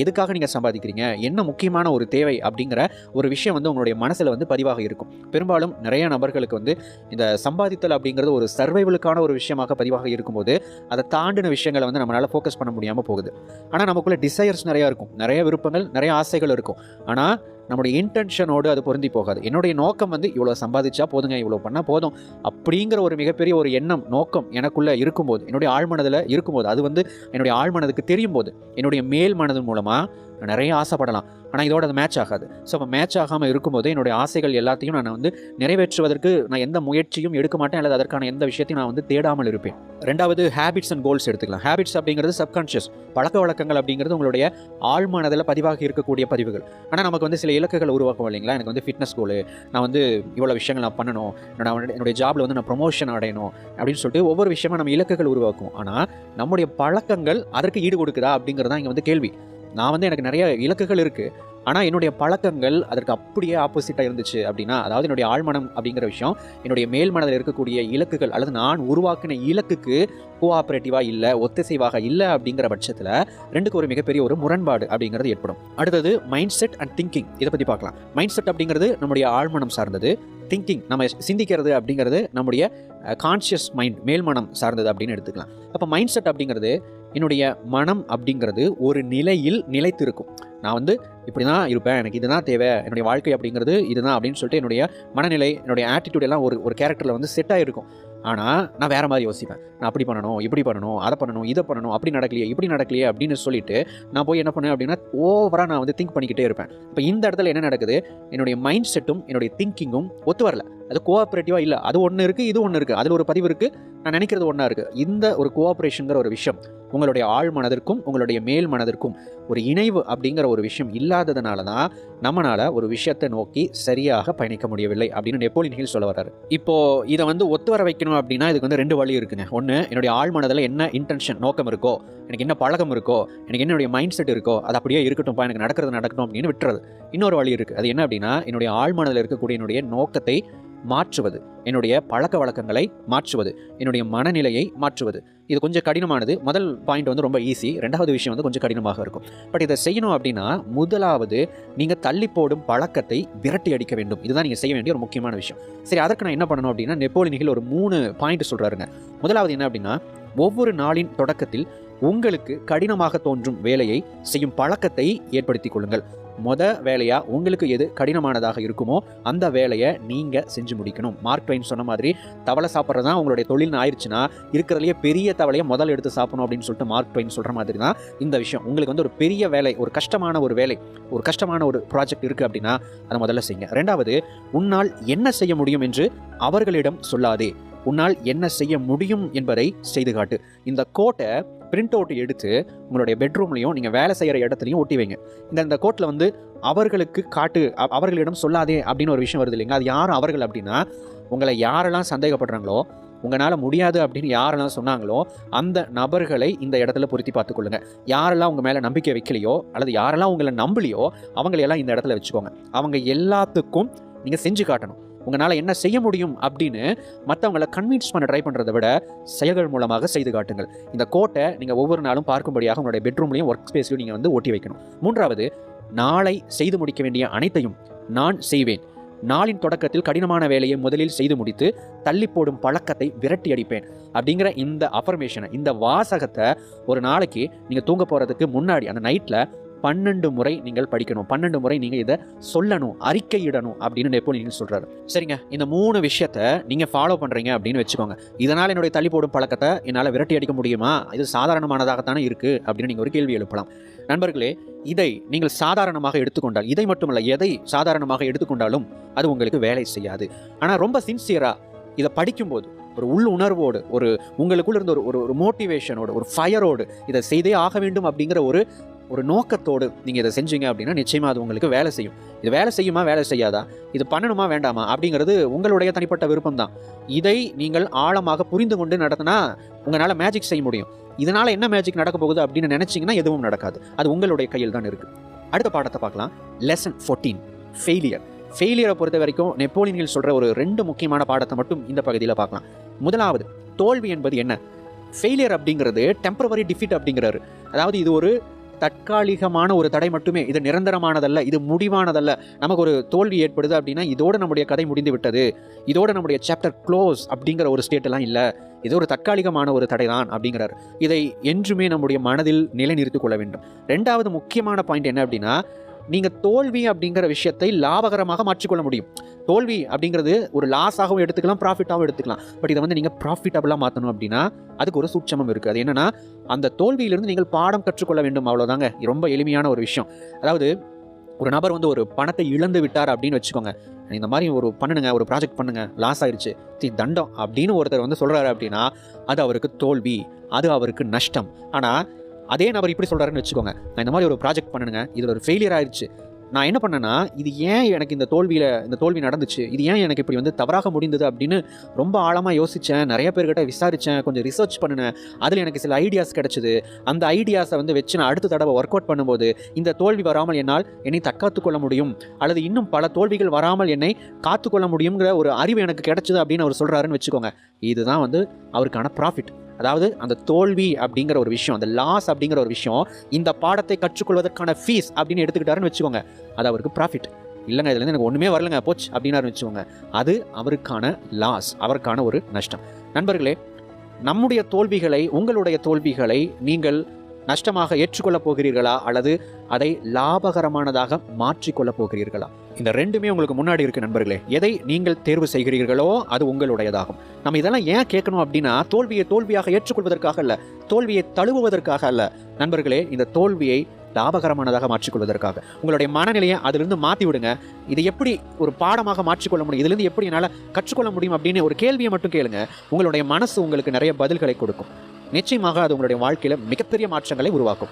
எதுக்காக நீங்கள் சம்பாதிக்கிறீங்க, என்ன முக்கியமான ஒரு தேவை அப்படிங்கிற ஒரு விஷயம் வந்து உங்களுடைய மனசில் வந்து பதிவாக இருக்கும். பெரும்பாலும் நிறைய நபர்களுக்கு வந்து இந்த சம்பாதித்தல் அப்படிங்கிறது ஒரு சர்வைவலுக்கான ஒரு விஷயமாக பதிவாக இருக்கும்போது போது அதை தாண்டின விஷயங்களை வந்து நம்மளால் ஃபோக்கஸ் பண்ண முடியாமல் போகுது. ஆனால் நமக்குள்ள டிசையர்ஸ் நிறையா இருக்கும், நிறைய விருப்பங்கள், நிறைய ஆசைகள் இருக்கும். ஆனால் நம்முடைய இன்டென்ஷனோடு அது பொருந்தி போகாது. என்னுடைய நோக்கம் வந்து இவ்வளோ சம்பாதிச்சா போதுங்க, இவ்வளோ பண்ணால் போதும் அப்படிங்கிற ஒரு மிகப்பெரிய ஒரு எண்ணம், நோக்கம் எனக்குள்ளே இருக்கும்போது, என்னுடைய ஆழ்மனதில் இருக்கும்போது, அது வந்து என்னுடைய ஆழ்மனதுக்கு தெரியும் போது, என்னுடைய மேல் மனதின் மூலமாக நிறைய ஆசைப்படலாம். ஆனால் இதோட அது மேட்ச் ஆகாது. ஸோ அப்போ மேட்ச் ஆகாமல் இருக்கும்போது என்னுடைய ஆசைகள் எல்லாத்தையும் நான் வந்து நிறைவேற்றுவதற்கு நான் எந்த முயற்சியும் எடுக்க மாட்டேன், அல்லது அதற்கான எந்த விஷயத்தையும் நான் வந்து தேடாமல் இருப்பேன். ரெண்டாவது, ஹேபிட்ஸ் அண்ட் கோல்ஸ் எடுத்துக்கலாம். ஹேபிட்ஸ் அப்படிங்கிறது சப்கான்ஷியஸ், பழக்க வழக்கங்கள் அப்படிங்கிறது உங்களுடைய ஆழ்மனதில் பதிவாகி இருக்கக்கூடிய பதிவுகள். ஆனால் நமக்கு வந்து சில இலக்குகள் உருவாக்கும் இல்லைங்களா. எனக்கு வந்து ஃபிட்னஸ் கோலு, நான் வந்து இவ்வளோ விஷயங்கள் நான் பண்ணணும், என்னுடைய ஜாபில் வந்து நான் ப்ரொமோஷன் அடையணும் அப்படின்னு சொல்லிட்டு ஒவ்வொரு விஷயமா நம்ம இலக்குகள் உருவாக்கும். ஆனால் நம்முடைய பழக்கங்கள் அதற்கு ஈடு கொடுக்குதா அப்படிங்கிறது தான் இங்கே வந்து கேள்வி. நான் வந்து எனக்கு நிறைய இலக்குகள் இருக்குது, ஆனால் என்னுடைய பழக்கங்கள் அதற்கு அப்படியே ஆப்போசிட்டாக இருந்துச்சு அப்படின்னா, அதாவது என்னுடைய ஆழ்மனம் அப்படிங்கிற விஷயம் என்னுடைய மேல் மனதில் இருக்கக்கூடிய இலக்குகள் அல்லது நான் உருவாக்கின இலக்குக்கு கோஆப்ரேட்டிவாக இல்லை, ஒத்திசைவாக இல்லை அப்படிங்கிற பட்சத்தில் ரெண்டுக்கு ஒரு மிகப்பெரிய ஒரு முரண்பாடு அப்படிங்கிறது ஏற்படும். அடுத்தது மைண்ட் செட் அண்ட் திங்கிங். இதை பற்றி பார்க்கலாம். மைண்ட் செட் அப்படிங்கிறது நம்முடைய ஆழ்மனம் சார்ந்தது. திங்கிங், நம்ம சிந்திக்கிறது அப்படிங்கிறது நம்முடைய கான்ஷியஸ் மைண்ட், மேல்மனம் சார்ந்தது அப்படின்னு எடுத்துக்கலாம். அப்போ மைண்ட் செட் அப்படிங்கிறது என்னுடைய மனம் அப்படிங்கிறது ஒரு நிலையில் நிலைத்திருக்கும். நான் வந்து இப்படி தான் இருப்பேன், எனக்கு இதுதான் தேவை, என்னுடைய வாழ்க்கை அப்படிங்கிறது இதுதான் அப்படின்னு சொல்லிட்டு என்னுடைய மனநிலை, என்னுடைய ஆட்டிடியூட் எல்லாம் ஒரு கேரக்டரில் வந்து செட் ஆகிருக்கும். ஆனால் நான் வேறு மாதிரி யோசிப்பேன். நான் அப்படி பண்ணணும், இப்படி பண்ணணும், அதை பண்ணணும், இதை பண்ணணும், அப்படி நடக்கலையே, இப்படி நடக்கலையே அப்படின்னு சொல்லிட்டு நான் போய் என்ன பண்ணேன் அப்படின்னா ஓவராக நான் வந்து திங்க் பண்ணிக்கிட்டே இருப்பேன். இப்போ இந்த இடத்துல என்ன நடக்குது, என்னுடைய மைண்ட் செட்டும் என்னுடைய திங்கிங்கும் ஒத்து வரல, அது கோஆப்ரேட்டிவாக இல்லை. அது ஒன்று இருக்குது, இது ஒன்று இருக்குது, அதில் ஒரு பதிவு இருக்குது, நான் நினைக்கிறது ஒன்றா இருக்குது. இந்த ஒரு கோஆப்ரேஷனுங்கிற ஒரு விஷயம் உங்களுடைய ஆழ் மனதிற்கும் உங்களுடைய மேல் மனதிற்கும் ஒரு இணைவு அப்படிங்கிற ஒரு விஷயம் இல்லாததுனால தான் நம்மளால் ஒரு விஷயத்தை நோக்கி சரியாக பயணிக்க முடியவில்லை அப்படின்னு நெப்போலியன் ஹில் சொல்ல வர்றாரு. இப்போது இதை வந்து ஒத்து வர வைக்கணும் அப்படின்னா இதுக்கு வந்து ரெண்டு வழி இருக்குங்க. ஒன்று, என்னுடைய ஆழ் மனதில் என்ன இன்டென்ஷன், நோக்கம் இருக்கோ, எனக்கு என்ன பழக்கம் இருக்கோ, எனக்கு என்னுடைய மைண்ட் செட் இருக்கோ, அது அப்படியே இருக்கட்டும்ப்பா, எனக்கு நடக்கிறது நடக்கணும் அப்படின்னு விட்டுறது. இன்னொரு வழி இருக்குது. அது என்ன அப்படின்னா, என்னுடைய ஆழ் மனதில் இருக்கக்கூடிய என்னுடைய நோக்கத்தை மாற்றுவது, என்னுடைய பழக்க வழக்கங்களை மாற்றுவது, என்னுடைய மனநிலையை மாற்றுவது. இது கொஞ்சம் கடினமானது. முதல் பாயிண்ட் வந்து ரொம்ப ஈஸி, ரெண்டாவது விஷயம் வந்து கொஞ்சம் கடினமாக இருக்கும். பட் இதை செய்யணும் அப்படின்னா முதலாவது நீங்கள் தள்ளி போடும் பழக்கத்தை விரட்டி அடிக்க வேண்டும். இதுதான் நீங்கள் செய்ய வேண்டிய ஒரு முக்கியமான விஷயம். சரி, அதற்கு நான் என்ன பண்ணணும் அப்படின்னா நெப்போலியன் ஹில் ஒரு 3 பாயிண்ட் சொல்கிறாருங்க. முதலாவது என்ன அப்படின்னா, ஒவ்வொரு நாளின் தொடக்கத்தில் உங்களுக்கு கடினமாக தோன்றும் வேலையை செய்யும் பழக்கத்தை ஏற்படுத்திக் கொள்ளுங்கள். வேலையாக உங்களுக்கு எது கடினமானதாக இருக்குமோ அந்த வேலையை நீங்கள் செஞ்சு முடிக்கணும். மார்க் ட்வைன் சொன்ன மாதிரி தவளை சாப்பிட்றது தான் உங்களுடைய தொழில்னு ஆயிடுச்சுன்னா இருக்கிறதுலையே பெரிய தவளையை முதல் எடுத்து சாப்பிடணும் அப்படின்னு சொல்லிட்டு மார்க் ட்வைன் சொல்கிற மாதிரி தான் இந்த விஷயம். உங்களுக்கு வந்து ஒரு பெரிய வேலை, ஒரு கஷ்டமான ஒரு வேலை, ஒரு கஷ்டமான ஒரு ப்ராஜெக்ட் இருக்குது அப்படின்னா அதை முதல்ல செய்யுங்க. ரெண்டாவது, உன்னால் என்ன செய்ய முடியும் என்று அவர்களிடம் சொல்லாதே, உன்னால் என்ன செய்ய முடியும் என்பதை செய்து காட்டு. இந்த கோட்டை பிரிண்ட் அவுட் எடுத்து உங்களுடைய பெட்ரூம்லையும் நீங்கள் வேலை செய்கிற இடத்துலையும் ஒட்டி வைங்க. இந்த கோட்டில் வந்து அவர்களுக்கு காட்டு, அவர்களிடம் சொல்லாதே அப்படின்னு ஒரு விஷயம் வருது இல்லைங்க. அது யாரும் அவர்கள் அப்படின்னா, உங்களை யாரெல்லாம் சந்தேகப்படுறாங்களோ, உங்களால் முடியாது அப்படின்னு யாரெல்லாம் சொன்னாங்களோ அந்த நபர்களை இந்த இடத்துல பொருத்தி பார்த்துக்கொள்ளுங்க. யாரெல்லாம் உங்கள் மேலே நம்பிக்கை வைக்கலையோ அல்லது யாரெல்லாம் உங்களை நம்பலையோ அவங்களையெல்லாம் இந்த இடத்துல வச்சுக்கோங்க. அவங்க எல்லாத்துக்கும் நீங்கள் செஞ்சு காட்டணும். உங்களால் என்ன செய்ய முடியும் அப்படின்னு மற்றவங்களை கன்வின்ஸ் பண்ண ட்ரை பண்ணுறதை விட செயல்கள் மூலமாக செய்து காட்டுங்கள். இந்த கோட்டை நீங்கள் ஒவ்வொரு நாளும் பார்க்கும்படியாக உங்களுடைய பெட்ரூம்லையும் ஒர்க் ஸ்பேஸ்லையும் நீங்கள் வந்து ஒட்டி வைக்கணும். மூன்றாவது, நாளை செய்து முடிக்க வேண்டிய அனைத்தையும் நான் செய்வேன். நாளின் தொடக்கத்தில் கடினமான வேலையை முதலில் செய்து முடித்து தள்ளி போடும் பழக்கத்தை விரட்டி அடிப்பேன் அப்படிங்கிற இந்த அஃபர்மேஷனை, இந்த வாசகத்தை ஒரு நாளைக்கு நீங்கள் தூங்க போகிறதுக்கு முன்னாடி அந்த நைட்டில் 12 முறை நீங்கள் படிக்கணும். 12 முறை நீங்கள் இதை சொல்லணும், அறிக்கையிடணும் அப்படின்னு நெப்போலியன் சொல்கிறாரு. சரிங்க, இந்த 3 விஷயத்தை நீங்கள் ஃபாலோ பண்ணுறீங்க அப்படின்னு வச்சுக்கோங்க. இதனால் என்னுடைய தள்ளி போடும் பழக்கத்தை என்னால் விரட்டி அடிக்க முடியுமா, இது சாதாரணமானதாகத்தானே இருக்குது அப்படின்னு நீங்கள் ஒரு கேள்வி எழுப்பலாம். நண்பர்களே, இதை நீங்கள் சாதாரணமாக எடுத்துக்கொண்டால், இதை மட்டுமல்ல எதை சாதாரணமாக எடுத்துக்கொண்டாலும் அது உங்களுக்கு வேலை செய்யாது. ஆனால் ரொம்ப சின்சியராக இதை படிக்கும்போது ஒரு உள் உணர்வோடு, ஒரு உங்களுக்குள்ள இருந்த ஒரு மோட்டிவேஷனோடு, ஒரு ஃபயரோடு இதை செய்தே ஆக வேண்டும் அப்படிங்கிற ஒரு நோக்கத்தோடு நீங்கள் இதை செஞ்சீங்க அப்படின்னா நிச்சயமாக அது உங்களுக்கு வேலை செய்யும். இது வேலை செய்யுமா, வேலை செய்யாதா, இது பண்ணணுமா வேண்டாமா அப்படிங்கிறது உங்களுடைய தனிப்பட்ட விருப்பம் தான். இதை நீங்கள் ஆழமாக புரிந்து கொண்டு நடத்தினா உங்களால் மேஜிக் செய்ய முடியும். இதனால் என்ன மேஜிக் நடக்க போகுது அப்படின்னு நினச்சிங்கன்னா எதுவும் நடக்காது. அது உங்களுடைய கையில் தான் இருக்குது. அடுத்த பாடத்தை பார்க்கலாம். Lesson 14, failure. ஃபெயிலியரை பொறுத்த வரைக்கும் நெப்போலியன் ஹில் சொல்கிற ஒரு 2 முக்கியமான பாடத்தை மட்டும் இந்த பகுதியில் பார்க்கலாம். முதலாவது, தோல்வி என்பது என்ன? ஃபெயிலியர் அப்படிங்கிறது டெம்பரவரி டிஃபீட் அப்படிங்கிறாரு. அதாவது இது ஒரு தற்காலிகமான ஒரு தடை மட்டுமே, இது நிரந்தரமானதல்ல, இது முடிவானதல்ல. நமக்கு ஒரு தோல்வி ஏற்படுது அப்படின்னா இதோட நம்முடைய கதை முடிந்து விட்டது, இதோட நம்முடைய சாப்டர் க்ளோஸ் அப்படிங்கிற ஒரு ஸ்டேட் எல்லாம் இல்லை. இது ஒரு தற்காலிகமான ஒரு தடை தான் அப்படிங்கிறார். இதை என்றுமே நம்முடைய மனதில் நிலைநிறுத்திக் கொள்ள வேண்டும். 2வது முக்கியமான பாயிண்ட் என்ன அப்படின்னா, நீங்கள் தோல்வி அப்படிங்கிற விஷயத்தை லாபகரமாக மாற்றிக்கொள்ள முடியும். தோல்வி அப்படிங்கிறது ஒரு லாஸாகவும் எடுத்துக்கலாம், ப்ராஃபிட்டாகவும் எடுத்துக்கலாம். பட் இதை வந்து நீங்கள் ப்ராஃபிட்டபுளாக மாற்றணும் அப்படின்னா அதுக்கு ஒரு சூட்சமம் இருக்குது. அது என்னென்னா, அந்த தோல்வியிலிருந்து நீங்கள் பாடம் கற்றுக்கொள்ள வேண்டும், அவ்வளோதாங்க. ரொம்ப எளிமையான ஒரு விஷயம். அதாவது ஒரு நபர் வந்து ஒரு பணத்தை இழந்து விட்டார் அப்படின்னு வச்சுக்கோங்க. இந்த மாதிரி ஒரு பண்ணுங்க, ஒரு ப்ராஜெக்ட் பண்ணுங்க, லாஸ் ஆயிடுச்சு, தண்டம் அப்படின்னு ஒருத்தர் வந்து சொல்கிறாரு அப்படின்னா அது அவருக்கு தோல்வி, அது அவருக்கு நஷ்டம். ஆனால் அதே நபர் இப்படி சொல்கிறாருன்னு வச்சுக்கோங்க, நான் இந்த மாதிரி ஒரு ப்ராஜெக்ட் பண்ணுங்க, இதில் ஒரு ஃபெயிலியர் ஆயிடுச்சு, நான் என்ன பண்ணேன்னா இது ஏன் எனக்கு இந்த தோல்வி நடந்துச்சு, இது ஏன் எனக்கு இப்படி வந்து தவறாக முடிந்தது அப்படின்னு ரொம்ப ஆழமாக யோசித்தேன், நிறைய பேர்கிட்ட விசாரித்தேன், கொஞ்சம் ரிசர்ச் பண்ணினேன், அதில் எனக்கு சில ஐடியாஸ் கிடச்சிது. அந்த ஐடியாஸை வந்து வச்சு நான் அடுத்த தடவை ஒர்க் அவுட் பண்ணும்போது இந்த தோல்வி வராமல் என்னால் என்னை தற்காத்துக்கொள்ள முடியும், அல்லது இன்னும் பல தோல்விகள் வராமல் என்னை காத்துக்கொள்ள முடியுங்கிற ஒரு அறிவு எனக்கு கிடைச்சிது அப்படின்னு அவர் சொல்கிறாருன்னு வச்சுக்கோங்க. இதுதான் வந்து அவருக்கான ப்ராஃபிட். அதாவது அந்த தோல்வி அப்படிங்கிற ஒரு விஷயம், அந்த லாஸ் அப்படிங்கிற ஒரு விஷயம் இந்த பாடத்தை கற்றுக்கொள்வதற்கான ஃபீஸ் அப்படின்னு எடுத்துக்கிட்டாருன்னு வச்சுக்கோங்க, அது அவருக்கு ப்ராஃபிட். இல்லைங்க இதுலேருந்து எனக்கு ஒன்றுமே வரலங்க போச்சு அப்படின்னாரு வச்சுக்கோங்க, அது அவருக்கான லாஸ், அவருக்கான ஒரு நஷ்டம். நண்பர்களே, நம்முடைய தோல்விகளை, உங்களுடைய தோல்விகளை நீங்கள் நஷ்டமாக ஏற்றுக்கொள்ளப் போகிறீர்களா அல்லது அதை லாபகரமானதாக மாற்றிக்கொள்ளப் போகிறீர்களா? இந்த ரெண்டுமே உங்களுக்கு முன்னாடி இருக்கு நண்பர்களே. எதை நீங்கள் தேர்வு செய்கிறீர்களோ அது உங்களுடையதாகும். நம்ம இதெல்லாம் ஏன் கேட்கணும் அப்படின்னா, தோல்வியை தோல்வியாக ஏற்றுக்கொள்வதற்காக அல்ல, தோல்வியை தழுவுவதற்காக அல்ல நண்பர்களே. இந்த தோல்வியை லாபகரமானதாக மாற்றிக்கொள்வதற்காக. உங்களுடைய மனநிலையை அதிலிருந்து மாற்றி விடுங்க. இதை எப்படி ஒரு பாடமாக மாற்றிக்கொள்ள முடியும், இதிலிருந்து எப்படி என்னால் கற்றுக்கொள்ள முடியும் அப்படின்னு ஒரு கேள்வியை மட்டும் கேளுங்க. உங்களுடைய மனசு உங்களுக்கு நிறைய பதில்களை கொடுக்கும். நிச்சயமாக அது உங்களுடைய வாழ்க்கையில் மிகப்பெரிய மாற்றங்களை உருவாக்கும்.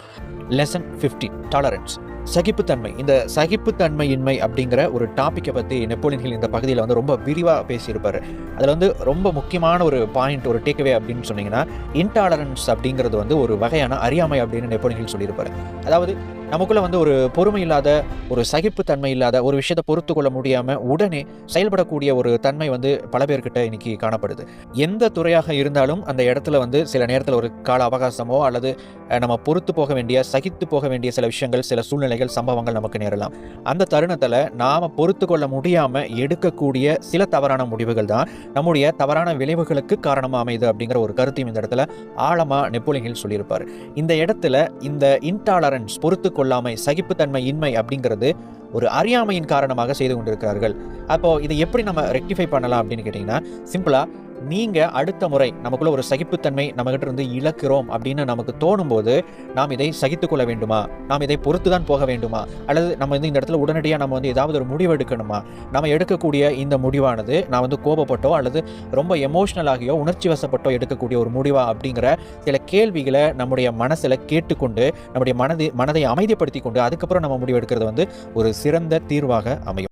லெசன் 15 டாலரன்ஸ், சகிப்புத்தன்மை. இந்த சகிப்புத்தன்மையின்மை அப்படிங்கிற ஒரு டாப்பிக்கை பற்றி நெப்போலியன் ஹில் இந்த பகுதியில் வந்து ரொம்ப விரிவாக பேசியிருப்பார். அதில் வந்து ரொம்ப முக்கியமான ஒரு பாயிண்ட், ஒரு டேக்அவே அப்படின்னு சொன்னீங்கன்னா, இன்டாலரன்ஸ் அப்படிங்கிறது வந்து ஒரு வகையான அறியாமை அப்படின்னு நெப்போலியன் ஹில் சொல்லியிருப்பார். அதாவது நமக்குள்ளே வந்து ஒரு பொறுமை இல்லாத, ஒரு சகிப்புத்தன்மை இல்லாத, ஒரு விஷயத்தை பொறுத்து கொள்ள முடியாமல் உடனே செயல்படக்கூடிய ஒரு தன்மை வந்து பல பேர்கிட்ட இன்னைக்கு காணப்படுது. எந்த துறையாக இருந்தாலும் அந்த இடத்துல வந்து சில நேரத்தில் ஒரு கால அவகாசமோ அல்லது நம்ம பொறுத்து போக வேண்டிய, சகித்து போக வேண்டிய சில விஷயங்கள், சில சூழ்நிலைகள், சம்பவங்கள் நமக்கு நேரலாம். அந்த தருணத்தில் நாம் பொறுத்து கொள்ள முடியாமல் எடுக்கக்கூடிய சில தவறான முடிவுகள் தான் நம்முடைய தவறான விளைவுகளுக்கு காரணமாக அமையுது அப்படிங்கிற ஒரு கருத்தையும் இந்த இடத்துல ஆழமாக நெப்போலியன் ஹில் சொல்லியிருப்பார். இந்த இடத்துல இந்த இன்டாலரன்ஸ், பொறுத்து கொள்ளாமை, சகிப்புத்தன்மை இன்மை அப்படிங்கிறது ஒரு அறியாமையின் காரணமாக செய்து கொண்டிருக்கிறார்கள். அப்போ இதை எப்படி நம்ம ரெக்டிஃபை பண்ணலாம் அப்படின்னு கேட்டிங்கன்னா, சிம்பிளா நீங்கள் அடுத்த முறை நமக்குள்ள ஒரு சகிப்புத்தன்மை நம்மகிட்ட இருந்து இழக்கிறோம் அப்படின்னு நமக்கு தோணும்போது, நாம் இதை சகித்துக்கொள்ள வேண்டுமா, நாம் இதை பொறுத்து தான் போக வேண்டுமா, அல்லது நம்ம வந்து இந்த இடத்துல உடனடியாக நம்ம வந்து ஏதாவது ஒரு முடிவு எடுக்கணுமா, நம்ம எடுக்கக்கூடிய இந்த முடிவானது நான் வந்து கோபப்பட்டோ அல்லது ரொம்ப எமோஷ்னலாகியோ உணர்ச்சி வசப்பட்டோ எடுக்கக்கூடிய ஒரு முடிவா அப்படிங்கிற சில கேள்விகளை நம்முடைய மனசில் கேட்டுக்கொண்டு, நம்முடைய மனதை அமைதிப்படுத்தி கொண்டு அதுக்கப்புறம் நம்ம முடிவு எடுக்கிறது வந்து ஒரு சிறந்த தீர்வாக அமையும்.